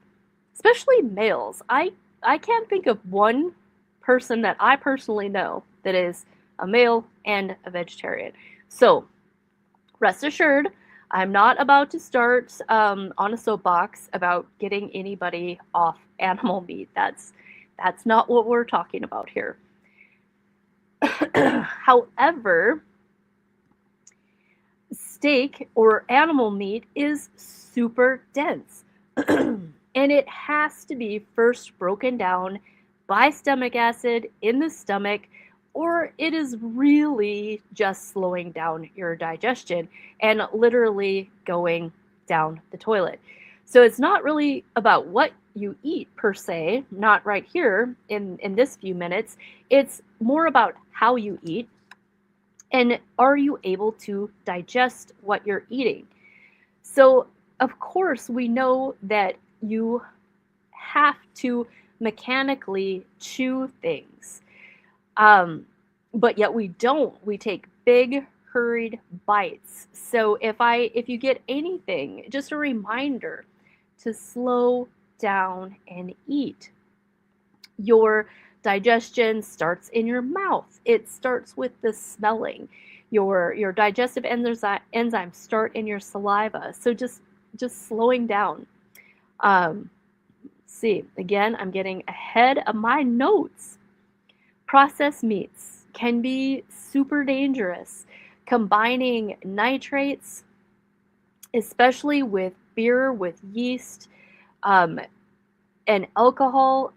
especially males, I can't think of one person that I personally know that is a male and a vegetarian. So rest assured, I'm not about to start on a soapbox about getting anybody off animal meat. That's not what we're talking about here. However, steak or animal meat is super dense. And it has to be first broken down by stomach acid in the stomach, or it is really just slowing down your digestion and literally going down the toilet. So it's not really about what you eat per se, not right here in this few minutes. It's more about how you eat And are you able to digest what you're eating? So, of course, we know that you have to mechanically chew things. But yet we don't. We take big, hurried bites. So if you get anything, just a reminder to slow down and eat. Your digestion starts in your mouth. It starts with the smelling. Your digestive enzymes start in your saliva. So just slowing down. See, again, I'm getting ahead of my notes. Processed meats can be super dangerous. Combining nitrates, especially with beer, with yeast, and alcohol,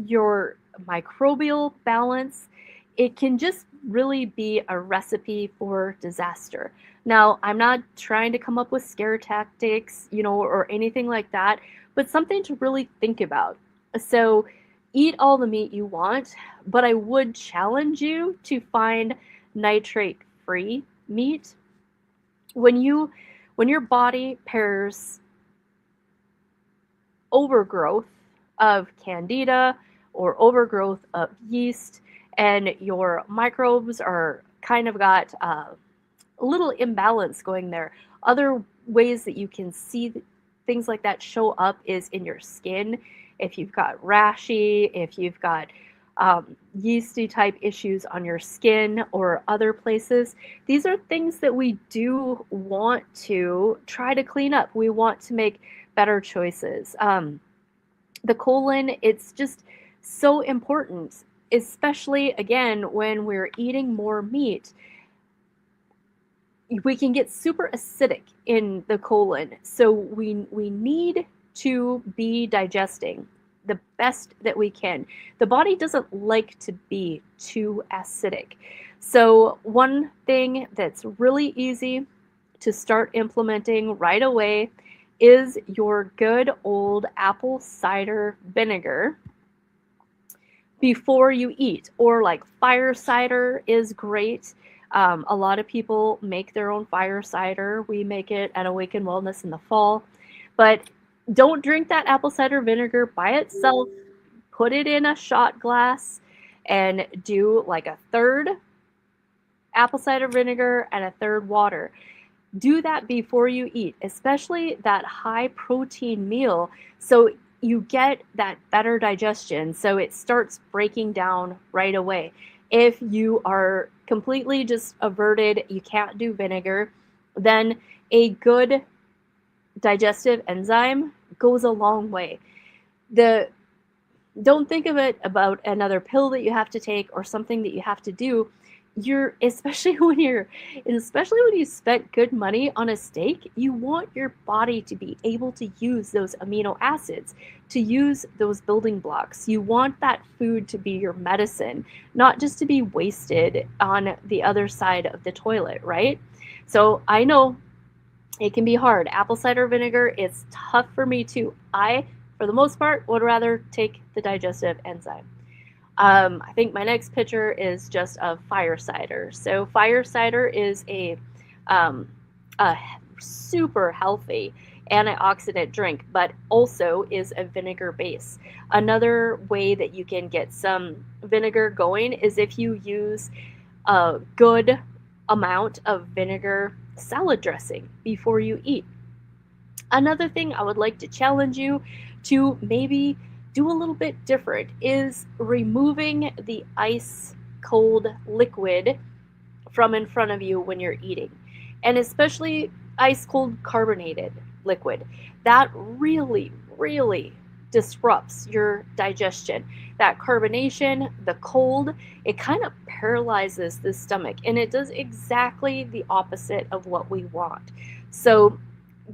your microbial balance, it can just really be a recipe for disaster. Now, I'm not trying to come up with scare tactics, or anything like that, but something to really think about. So, eat all the meat you want, but I would challenge you to find nitrate-free meat. When your body pairs overgrowth of candida or overgrowth of yeast, and your microbes are kind of got a little imbalance going there. Other ways that you can see things like that show up is in your skin. If you've got rashy, if you've got yeasty type issues on your skin or other places, these are things that we do want to try to clean up. We want to make better choices. The colon, it's just so important, especially again when we're eating more meat. We can get super acidic in the colon, so we need to be digesting the best that we can. The body doesn't like to be too acidic. So one thing that's really easy to start implementing right away is your good old apple cider vinegar before you eat, or like fire cider is great. A lot of people make their own fire cider. We make it at Awaken Wellness in the fall, but don't drink that apple cider vinegar by itself. Put it in a shot glass and do like a third apple cider vinegar and a third water. Do that before you eat, especially that high protein meal, so you get that better digestion, so it starts breaking down right away. If you are completely just averted, you can't do vinegar, then a good digestive enzyme goes a long way. Don't think of it about another pill that you have to take or something that you have to do. Especially when you spent good money on a steak, you want your body to be able to use those amino acids, to use those building blocks. You want that food to be your medicine, not just to be wasted on the other side of the toilet, right? So I know it can be hard. Apple cider vinegar is tough for me too. I, for the most part, would rather take the digestive enzyme. I think my next picture is just of fire cider. So fire cider is a super healthy antioxidant drink, but also is a vinegar base. Another way that you can get some vinegar going is if you use a good amount of vinegar salad dressing before you eat. Another thing I would like to challenge you to maybe do a little bit different is removing the ice cold liquid from in front of you when you're eating, and especially ice cold carbonated liquid. That really disrupts your digestion. That carbonation, the cold, it kind of paralyzes the stomach, and it does exactly the opposite of what we want. So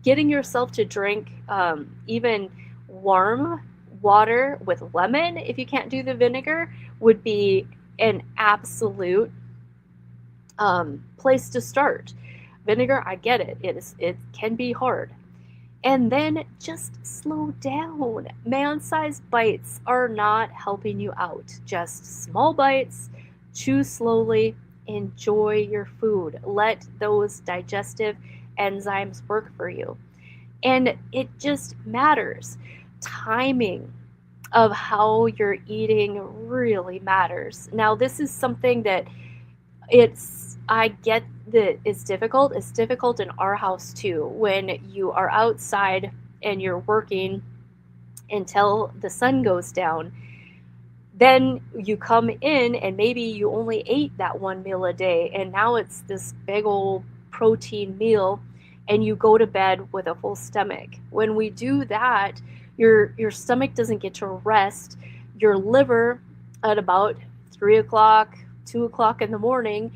getting yourself to drink even warm water with lemon, if you can't do the vinegar, would be an absolute place to start. Vinegar, I get it. It can be hard. And then just slow down. Man-sized bites are not helping you out. Just small bites, chew slowly, enjoy your food. Let those digestive enzymes work for you. And it just matters. Timing of how you're eating really matters. Now, this is something that I get that it's difficult. It's difficult in our house too, when you are outside and you're working until the sun goes down. Then you come in and maybe you only ate that one meal a day, and now it's this big old protein meal, and you go to bed with a full stomach. When we do that, your stomach doesn't get to rest. Your liver at about 3 o'clock, 2 o'clock in the morning,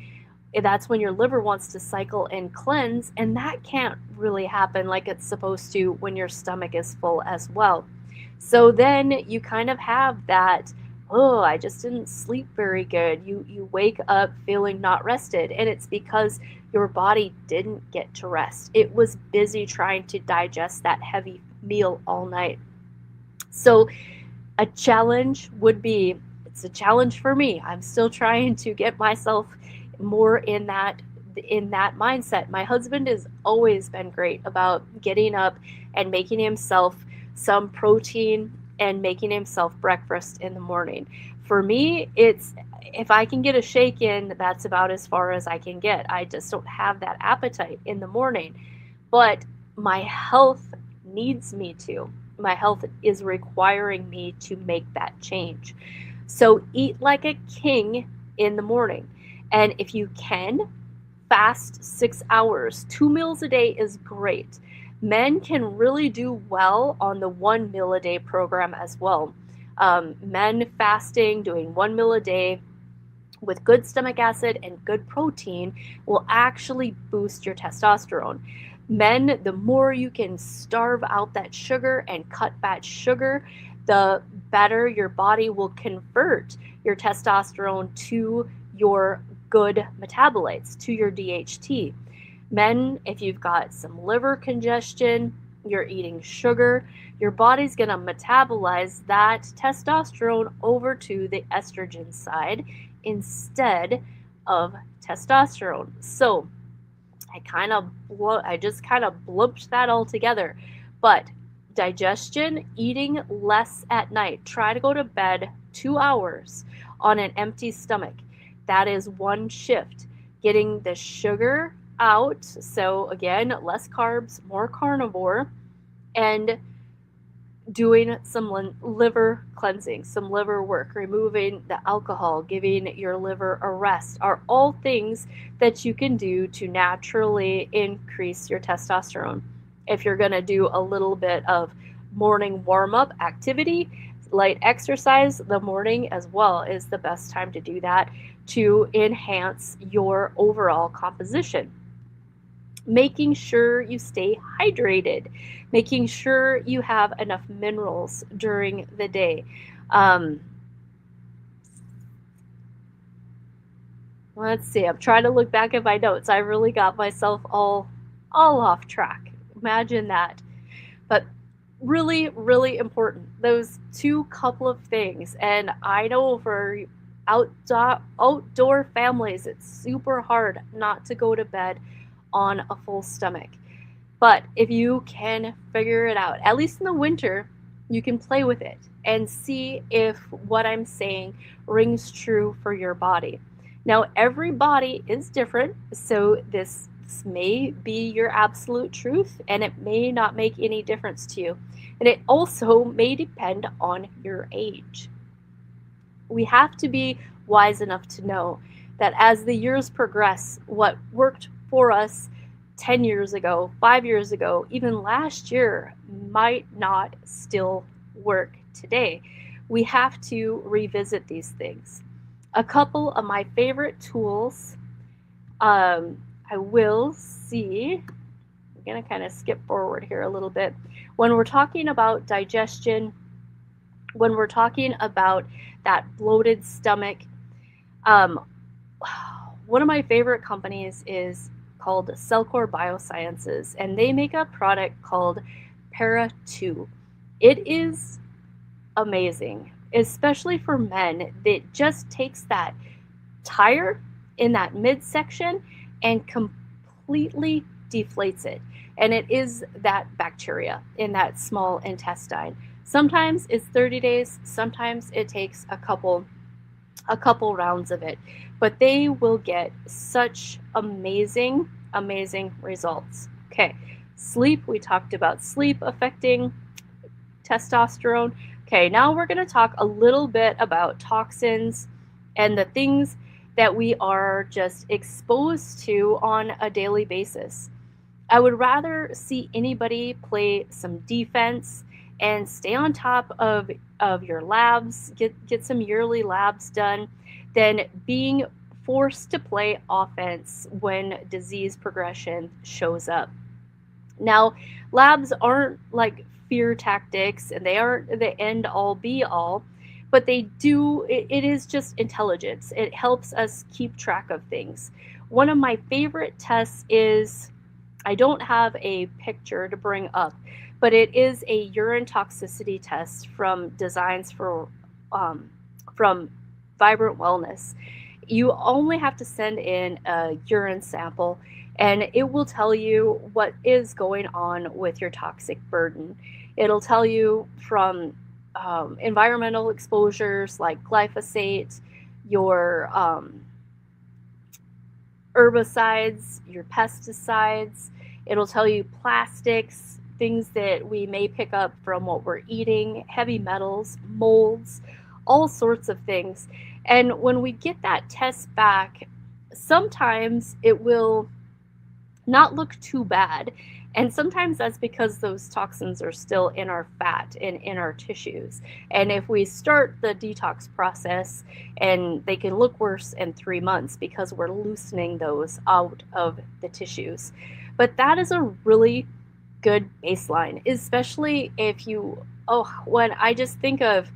that's when your liver wants to cycle and cleanse, and that can't really happen like it's supposed to when your stomach is full as well. So then you kind of have that, oh, I just didn't sleep very good. You wake up feeling not rested, and it's because your body didn't get to rest. It was busy trying to digest that heavy meal all night. So a challenge would be, it's a challenge for me. I'm still trying to get myself more in that mindset. My husband has always been great about getting up and making himself some protein and making himself breakfast in the morning. For me, it's, if I can get a shake in, that's about as far as I can get. I just don't have that appetite in the morning. But my health needs me to. My health is requiring me to make that change. So eat like a king in the morning. And if you can, fast 6 hours. 2 meals a day is great. Men can really do well on the 1 meal a day program as well. Men fasting, doing 1 meal a day with good stomach acid and good protein will actually boost your testosterone. Men, the more you can starve out that sugar and cut back sugar, the better your body will convert your testosterone to your good metabolites, to your DHT. Men, if you've got some liver congestion, you're eating sugar, your body's going to metabolize that testosterone over to the estrogen side instead of testosterone. So I just kind of blumped that all together. But digestion, eating less at night. Try to go to bed 2 hours on an empty stomach. That is one shift. Getting the sugar out. So again, less carbs, more carnivore, and doing some liver cleansing, some liver work, removing the alcohol, giving your liver a rest, are all things that you can do to naturally increase your testosterone. If you're going to do a little bit of morning warm-up activity, light exercise, the morning as well is the best time to do that to enhance your overall composition. Making sure you stay hydrated, making sure you have enough minerals during the day. Let's see, I'm trying to look back at my notes. I really got myself all off track. Imagine that. But really, really important, those two couple of things. And I know for outdoor families, it's super hard not to go to bed on a full stomach. But if you can figure it out, at least in the winter, you can play with it and see if what I'm saying rings true for your body. Now, every body is different, so this may be your absolute truth, and it may not make any difference to you. And it also may depend on your age. We have to be wise enough to know that as the years progress, what worked for us 10 years ago, 5 years ago, even last year might not still work today. We have to revisit these things. A couple of my favorite tools, I will see, I'm going to kind of skip forward here a little bit. When we're talking about digestion, when we're talking about that bloated stomach, one of my favorite companies is called Cellcore Biosciences, and they make a product called Para 2. It is amazing, especially for men. It just takes that tire in that midsection and completely deflates it. And it is that bacteria in that small intestine. Sometimes it's 30 days, sometimes it takes a couple rounds of it, but they will get such amazing results. Okay, sleep, we talked about sleep affecting testosterone. Okay, now we're going to talk a little bit about toxins and the things that we are just exposed to on a daily basis. I would rather see anybody play some defense and stay on top of your labs, get some yearly labs done, than being forced to play offense when disease progression shows up. Now, labs aren't like fear tactics, and they aren't the end all be all, but they do, it is just intelligence. It helps us keep track of things. One of my favorite tests is, I don't have a picture to bring up, but it is a urine toxicity test from Designs for from Vibrant Wellness. You only have to send in a urine sample, and it will tell you what is going on with your toxic burden. It'll tell you from environmental exposures like glyphosate, your herbicides, your pesticides. It'll tell you plastics, things that we may pick up from what we're eating, heavy metals, molds, all sorts of things. And when we get that test back, sometimes it will not look too bad. And sometimes that's because those toxins are still in our fat and in our tissues. And if we start the detox process, and they can look worse in 3 months because we're loosening those out of the tissues. But that is a really good baseline, especially if you, when I just think of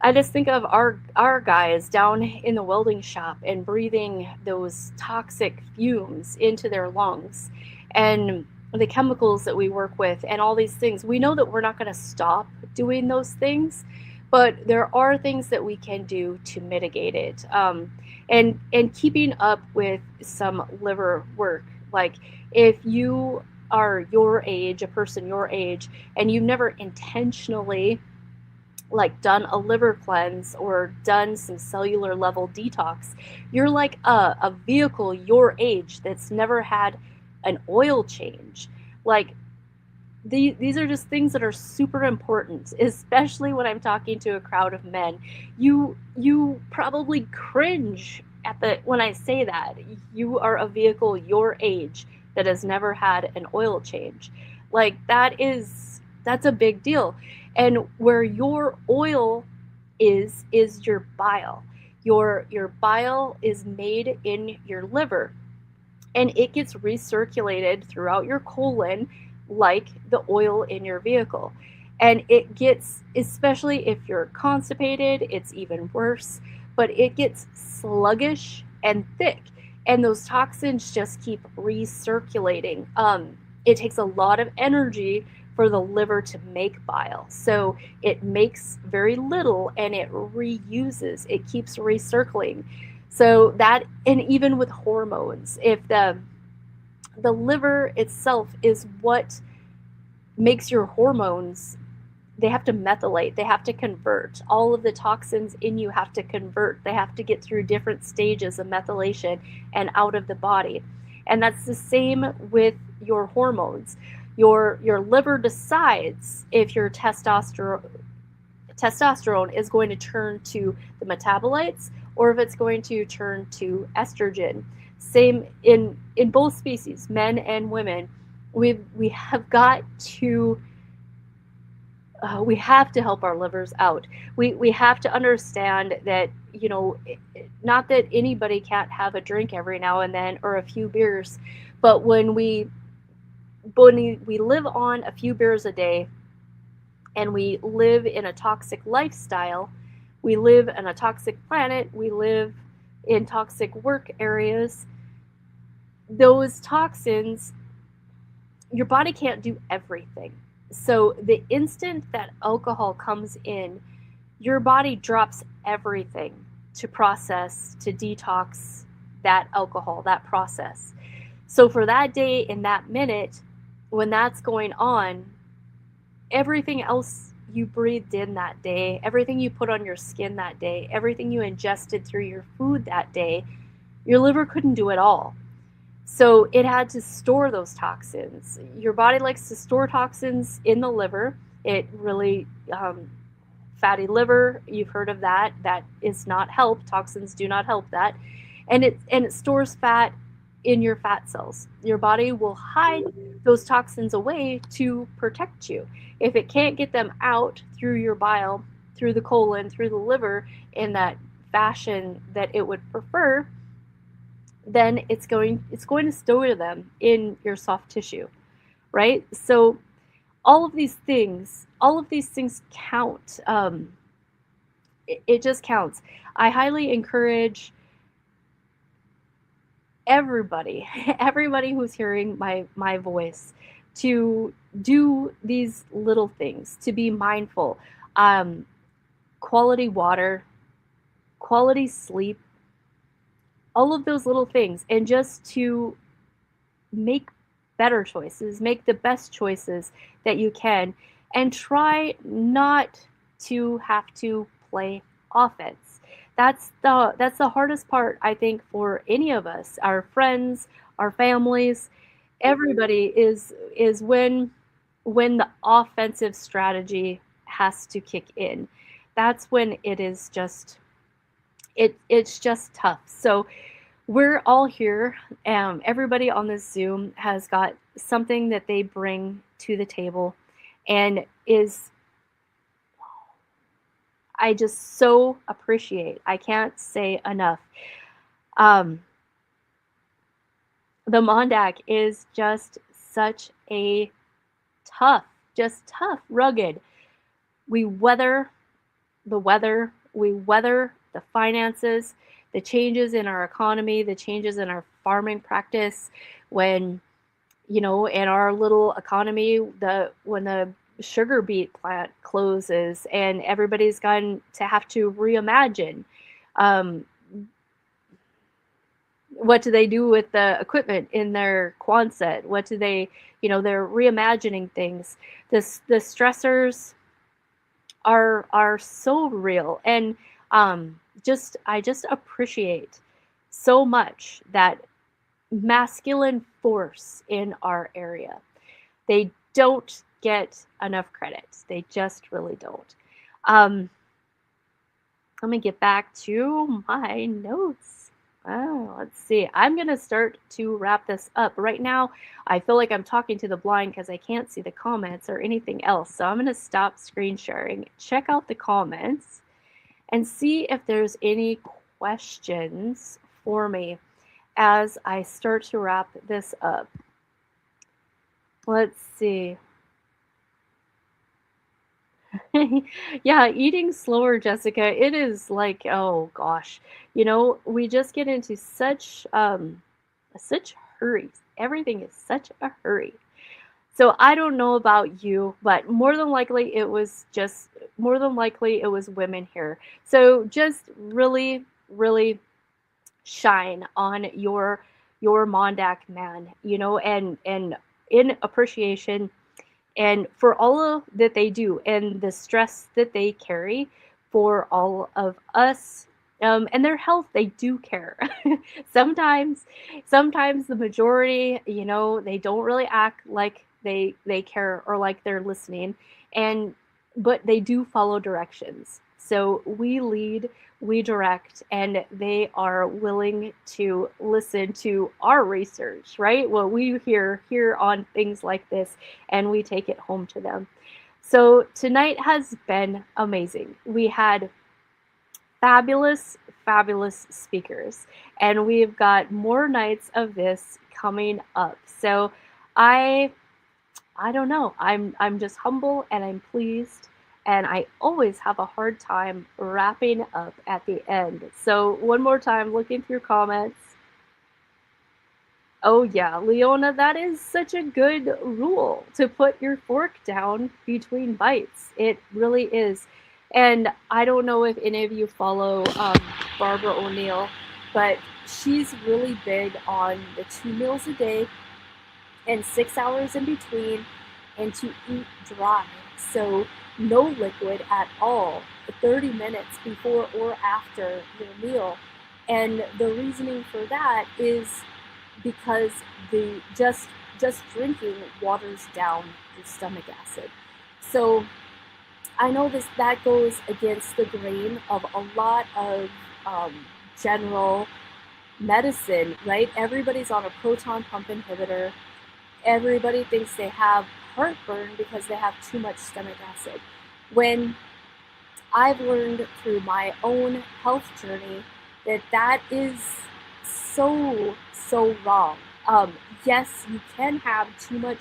our guys down in the welding shop and breathing those toxic fumes into their lungs, and the chemicals that we work with and all these things. We know that we're not going to stop doing those things, but there are things that we can do to mitigate it. And keeping up with some liver work. Like if you are your age, a person your age, and you've never intentionally like done a liver cleanse or done some cellular level detox, you're like a vehicle your age that's never had an oil change. Like these are just things that are super important, especially when I'm talking to a crowd of men. You probably cringe when I say that. You are a vehicle your age that has never had an oil change. Like that's a big deal. And where your oil is your bile. Your bile is made in your liver, and it gets recirculated throughout your colon like the oil in your vehicle. And it gets, especially if you're constipated, it's even worse, but it gets sluggish and thick, and those toxins just keep recirculating. It takes a lot of energy for the liver to make bile. So it makes very little and it reuses, it keeps recirculating. So that, and even with hormones, if the liver itself is what makes your hormones, they have to methylate, they have to convert. All of the toxins in you have to convert. They have to get through different stages of methylation and out of the body. And that's the same with your hormones. Your liver decides if your testosterone is going to turn to the metabolites or if it's going to turn to estrogen. Same in both species, men and women. We have got to we have to help our livers out. We have to understand that, not that anybody can't have a drink every now and then or a few beers, but when we live on a few beers a day and we live in a toxic lifestyle, we live on a toxic planet, we live in toxic work areas, those toxins, your body can't do everything. So the instant that alcohol comes in, your body drops everything to process, to detox that alcohol, that process. So for that day, in that minute, when that's going on, everything else you breathed in that day, everything you put on your skin that day, everything you ingested through your food that day, your liver couldn't do it all. So it had to store those toxins. Your body likes to store toxins in the liver. It really, fatty liver, you've heard of that. That is not help. Toxins do not help that. And it stores fat in your fat cells. Your body will hide those toxins away to protect you. If it can't get them out through your bile, through the colon, through the liver in that fashion that it would prefer, then it's going to store them in your soft tissue, right? So all of these things count. It just counts. I highly encourage everybody who's hearing my voice to do these little things, to be mindful. Quality water, quality sleep, all of those little things, and just to make better choices, make the best choices that you can, and try not to have to play offense. That's the hardest part, I think, for any of us, our friends, our families, everybody, is when the offensive strategy has to kick in. That's when it is just it's just tough. So we're all here. Everybody on this Zoom has got something that they bring to the table, and I just so appreciate. I can't say enough. The MonDak is just such a tough, rugged. We weather the weather, we weather the finances, the changes in our economy, the changes in our farming practice. When, in our little economy, when the sugar beet plant closes and everybody's going to have to reimagine, what do they do with the equipment in their Quonset? What do they, they're reimagining things. The stressors are so real. And I just appreciate so much that masculine force in our area. They don't get enough credit. They just really don't. Let me get back to my notes. Let's see. I'm going to start to wrap this up. Right now, I feel like I'm talking to the blind because I can't see the comments or anything else. So I'm going to stop screen sharing, check out the comments, and see if there's any questions for me as I start to wrap this up. Let's see. Yeah, eating slower, Jessica. It is like, oh gosh, we just get into such hurries. Everything is such a hurry. So I don't know about you, but more than likely it was women here. So just really, really shine on your MonDak man, and in appreciation and for all that they do and the stress that they carry for all of us, and their health. They do care. sometimes the majority, they don't really act like they care or like they're listening, but they do follow directions. So we lead, we direct, and they are willing to listen to our research, right? Well, we hear on things like this, and we take it home to them. So tonight has been amazing. We had fabulous speakers, and we've got more nights of this coming up. So I don't know. I'm just humble and I'm pleased. And I always have a hard time wrapping up at the end. So one more time, looking through comments. Oh yeah, Leona, that is such a good rule, to put your fork down between bites. It really is. And I don't know if any of you follow Barbara O'Neill, but she's really big on the 2 meals a day and 6 hours in between, and to eat dry. So no liquid at all, 30 minutes before or after your meal. And the reasoning for that is because the just drinking waters down your stomach acid. So I know that goes against the grain of a lot of general medicine, right? Everybody's on a proton pump inhibitor. Everybody thinks they have heartburn because they have too much stomach acid. When I've learned through my own health journey that is so wrong. Yes, you can have too much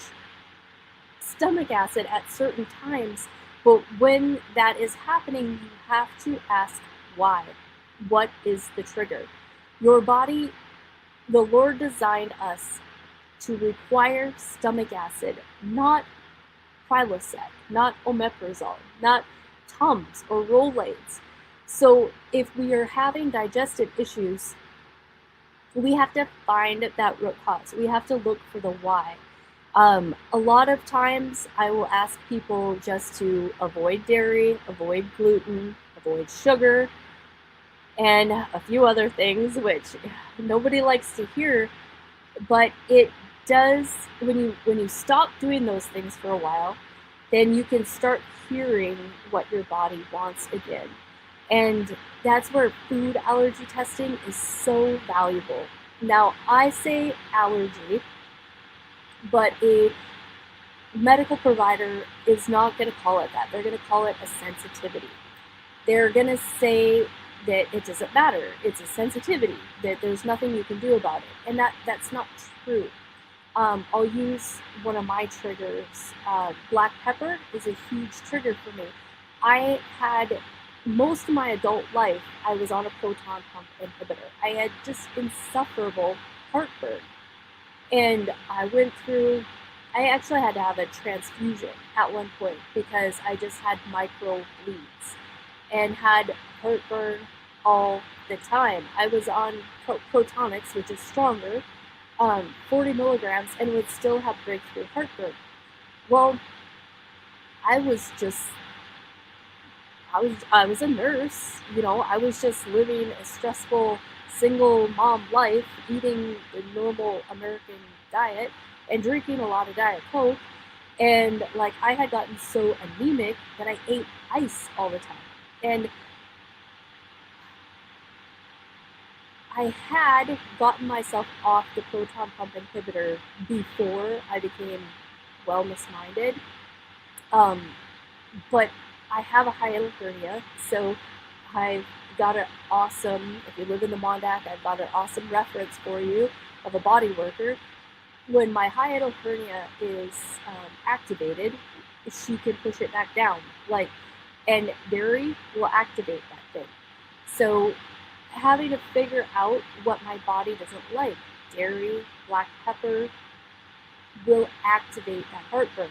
stomach acid at certain times, but when that is happening, you have to ask why. What is the trigger? Your body, the Lord designed us to require stomach acid, not Prilosec, not omeprazole, not Tums or Rolaids. So if we are having digestive issues, we have to find that root cause. We have to look for the why. A lot of times I will ask people just to avoid dairy, avoid gluten, avoid sugar, and a few other things, which nobody likes to hear, but it does, when you stop doing those things for a while, then you can start hearing what your body wants again. And that's where food allergy testing is so valuable. Now, I say allergy, but a medical provider is not going to call it that. They're going to call it a sensitivity. They're going to say that it doesn't matter. It's a sensitivity, that there's nothing you can do about it. And that's not true. I'll use one of my triggers. Black pepper is a huge trigger for me. I had, most of my adult life, I was on a proton pump inhibitor. I had just insufferable heartburn. And I actually had to have a transfusion at one point because I just had micro bleeds and had heartburn all the time. I was on Protonics, which is stronger, 40 milligrams, and would still have breakthrough heartburn. Well, I was a nurse, I was just living a stressful single mom life, eating the normal American diet and drinking a lot of Diet Coke. And I had gotten so anemic that I ate ice all the time. And I had gotten myself off the proton pump inhibitor before I became wellness-minded. But I have a hiatal hernia, so I've got an awesome, if you live in the MonDak, I've got an awesome reference for you of a body worker. When my hiatal hernia is activated, she can push it back down. And dairy will activate that thing. So having to figure out what my body doesn't like, dairy, black pepper, will activate that heartburn.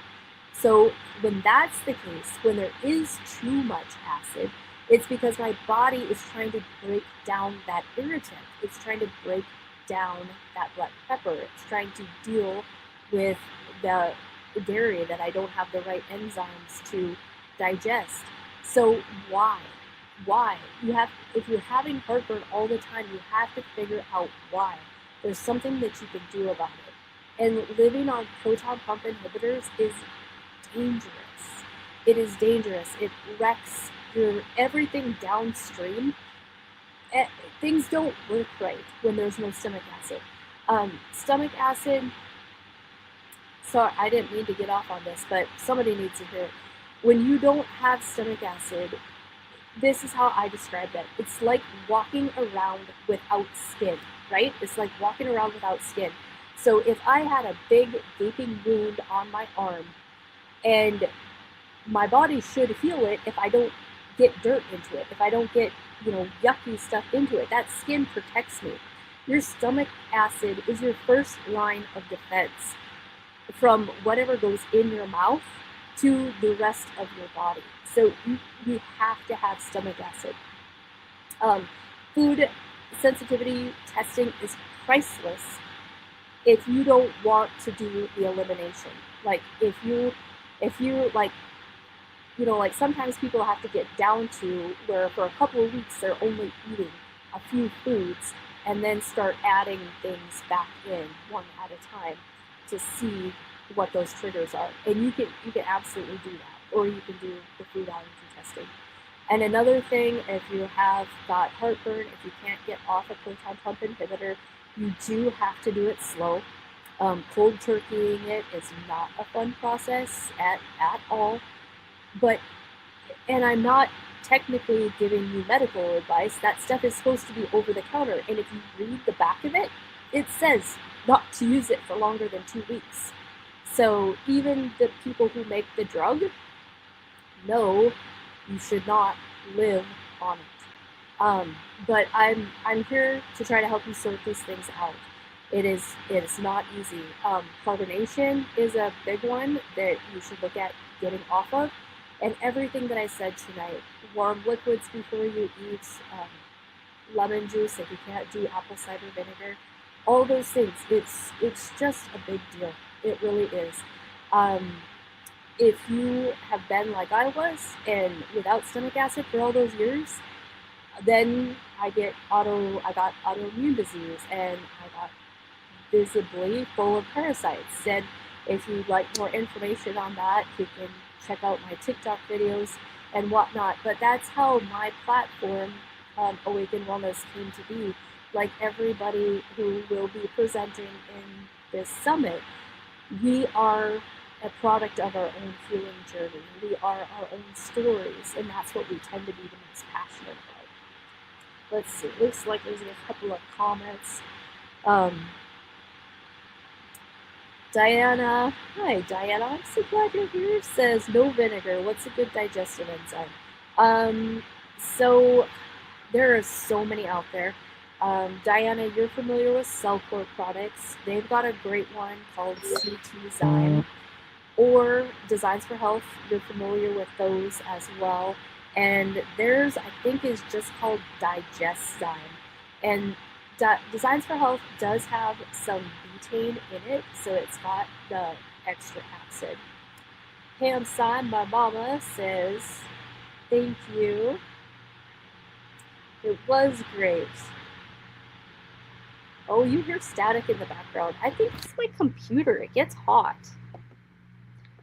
So when that's the case, when there is too much acid, it's because my body is trying to break down that irritant. It's trying to break down that black pepper. It's trying to deal with the dairy that I don't have the right enzymes to digest. So why? If you're having heartburn all the time, you have to figure out why. There's something that you can do about it. And living on proton pump inhibitors is dangerous. It is dangerous. It wrecks your everything downstream. Things don't work right when there's no stomach acid. Stomach acid, sorry, I didn't mean to get off on this, but somebody needs to hear it. When you don't have stomach acid, this is how I describe it. It's like walking around without skin, right? It's like walking around without skin. So if I had a big gaping wound on my arm, and my body should heal it if I don't get dirt into it, if I don't get, yucky stuff into it. That skin protects me. Your stomach acid is your first line of defense from whatever goes in your mouth to the rest of your body. So you have to have stomach acid. Food sensitivity testing is priceless if you don't want to do the elimination. Like if you like, you know, like sometimes people have to get down to where for a couple of weeks they're only eating a few foods and then start adding things back in one at a time to see what those triggers are. And you can absolutely do that, or you can do the food allergy testing. And another thing, if you have got heartburn, if you can't get off a proton pump inhibitor, you do have to do it slow. Cold turkeying it is not a fun process at all. But, and I'm not technically giving you medical advice. That stuff is supposed to be over the counter. And if you read the back of it, it says not to use it for longer than 2 weeks. So even the people who make the drug know you should not live on it. But I'm here to try to help you sort these things out. It is not easy. Carbonation is a big one that you should look at getting off of. And everything that I said tonight, warm liquids before you eat, lemon juice if you can't do apple cider vinegar, all those things, it's just a big deal. It really is. If you have been like I was and without stomach acid for all those years, then I got autoimmune disease and I got visibly full of parasites. And if you'd like more information on that, you can check out my TikTok videos and whatnot. But that's how my platform, Awaken Wellness, came to be. Like everybody who will be presenting in this summit, we are a product of our own healing journey. We are our own stories, and that's what we tend to be the most passionate about. Let's see, looks like there's a couple of comments. Diana, hi Diana, I'm so glad you're here, says no vinegar. What's a good digestive enzyme? So there are so many out there. Diana, you're familiar with Cellcore products. They've got a great one called CT Zyme, or Designs for Health. You're familiar with those as well. And theirs, I think, is just called Digest Zyme. And Designs for Health does have some betaine in it, so it's got the extra acid. Pam Sign, my mama, says, thank you. It was great. Oh, you hear static in the background. I think it's my computer. It gets hot.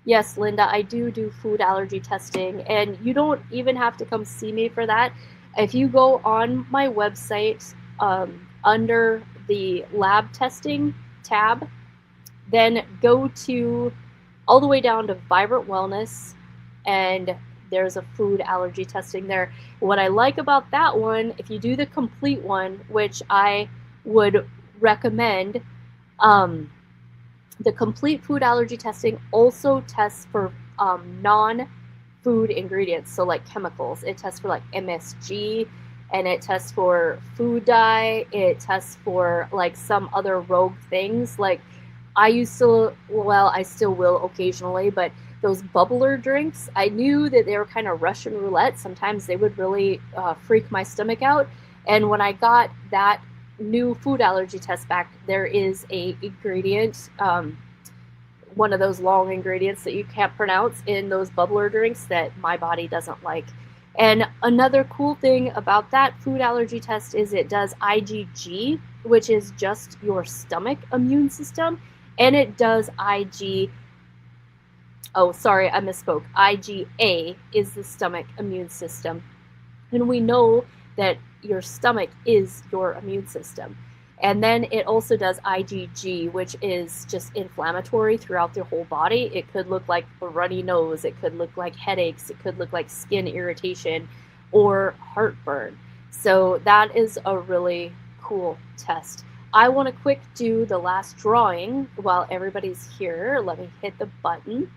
Yes, Linda, I do food allergy testing, and you don't even have to come see me for that. If you go on my website under the lab testing tab, then go to all the way down to Vibrant Wellness, and there's a food allergy testing there. What I like about that one, if you do the complete one, which I would recommend, the complete food allergy testing also tests for non-food ingredients, so like chemicals. It tests for like MSG, and it tests for food dye. It tests for like some other rogue things. Like I still will occasionally, but those bubbler drinks, I knew that they were kind of Russian roulette. Sometimes they would really freak my stomach out. And when I got that new food allergy test back, there is a ingredient, one of those long ingredients that you can't pronounce in those bubbler drinks that my body doesn't like. And another cool thing about that food allergy test is it does IgG, which is just your stomach immune system, and it does IgA is the stomach immune system. And we know that your stomach is your immune system. And then it also does IgG, which is just inflammatory throughout the whole body. It could look like a runny nose. It could look like headaches. It could look like skin irritation or heartburn. So that is a really cool test. I want to quick do the last drawing while everybody's here. Let me hit the button.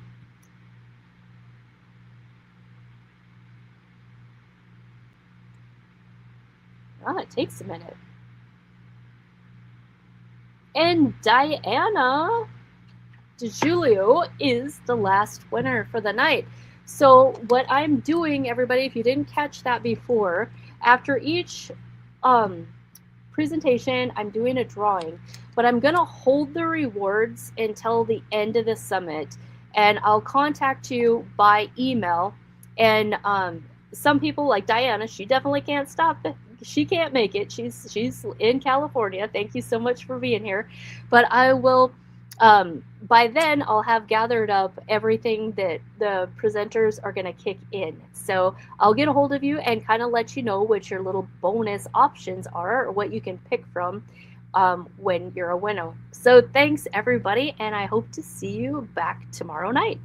It takes a minute. And Diana DiGiulio is the last winner for the night. So what I'm doing, everybody, if you didn't catch that before, after each presentation, I'm doing a drawing, but I'm going to hold the rewards until the end of the summit, and I'll contact you by email. And some people like Diana, she definitely can't stop it. She can't make it. She's in California. Thank you so much for being here. But I will, by then, I'll have gathered up everything that the presenters are going to kick in. So I'll get a hold of you and kind of let you know what your little bonus options are, or what you can pick from when you're a winner. So thanks, everybody, and I hope to see you back tomorrow night.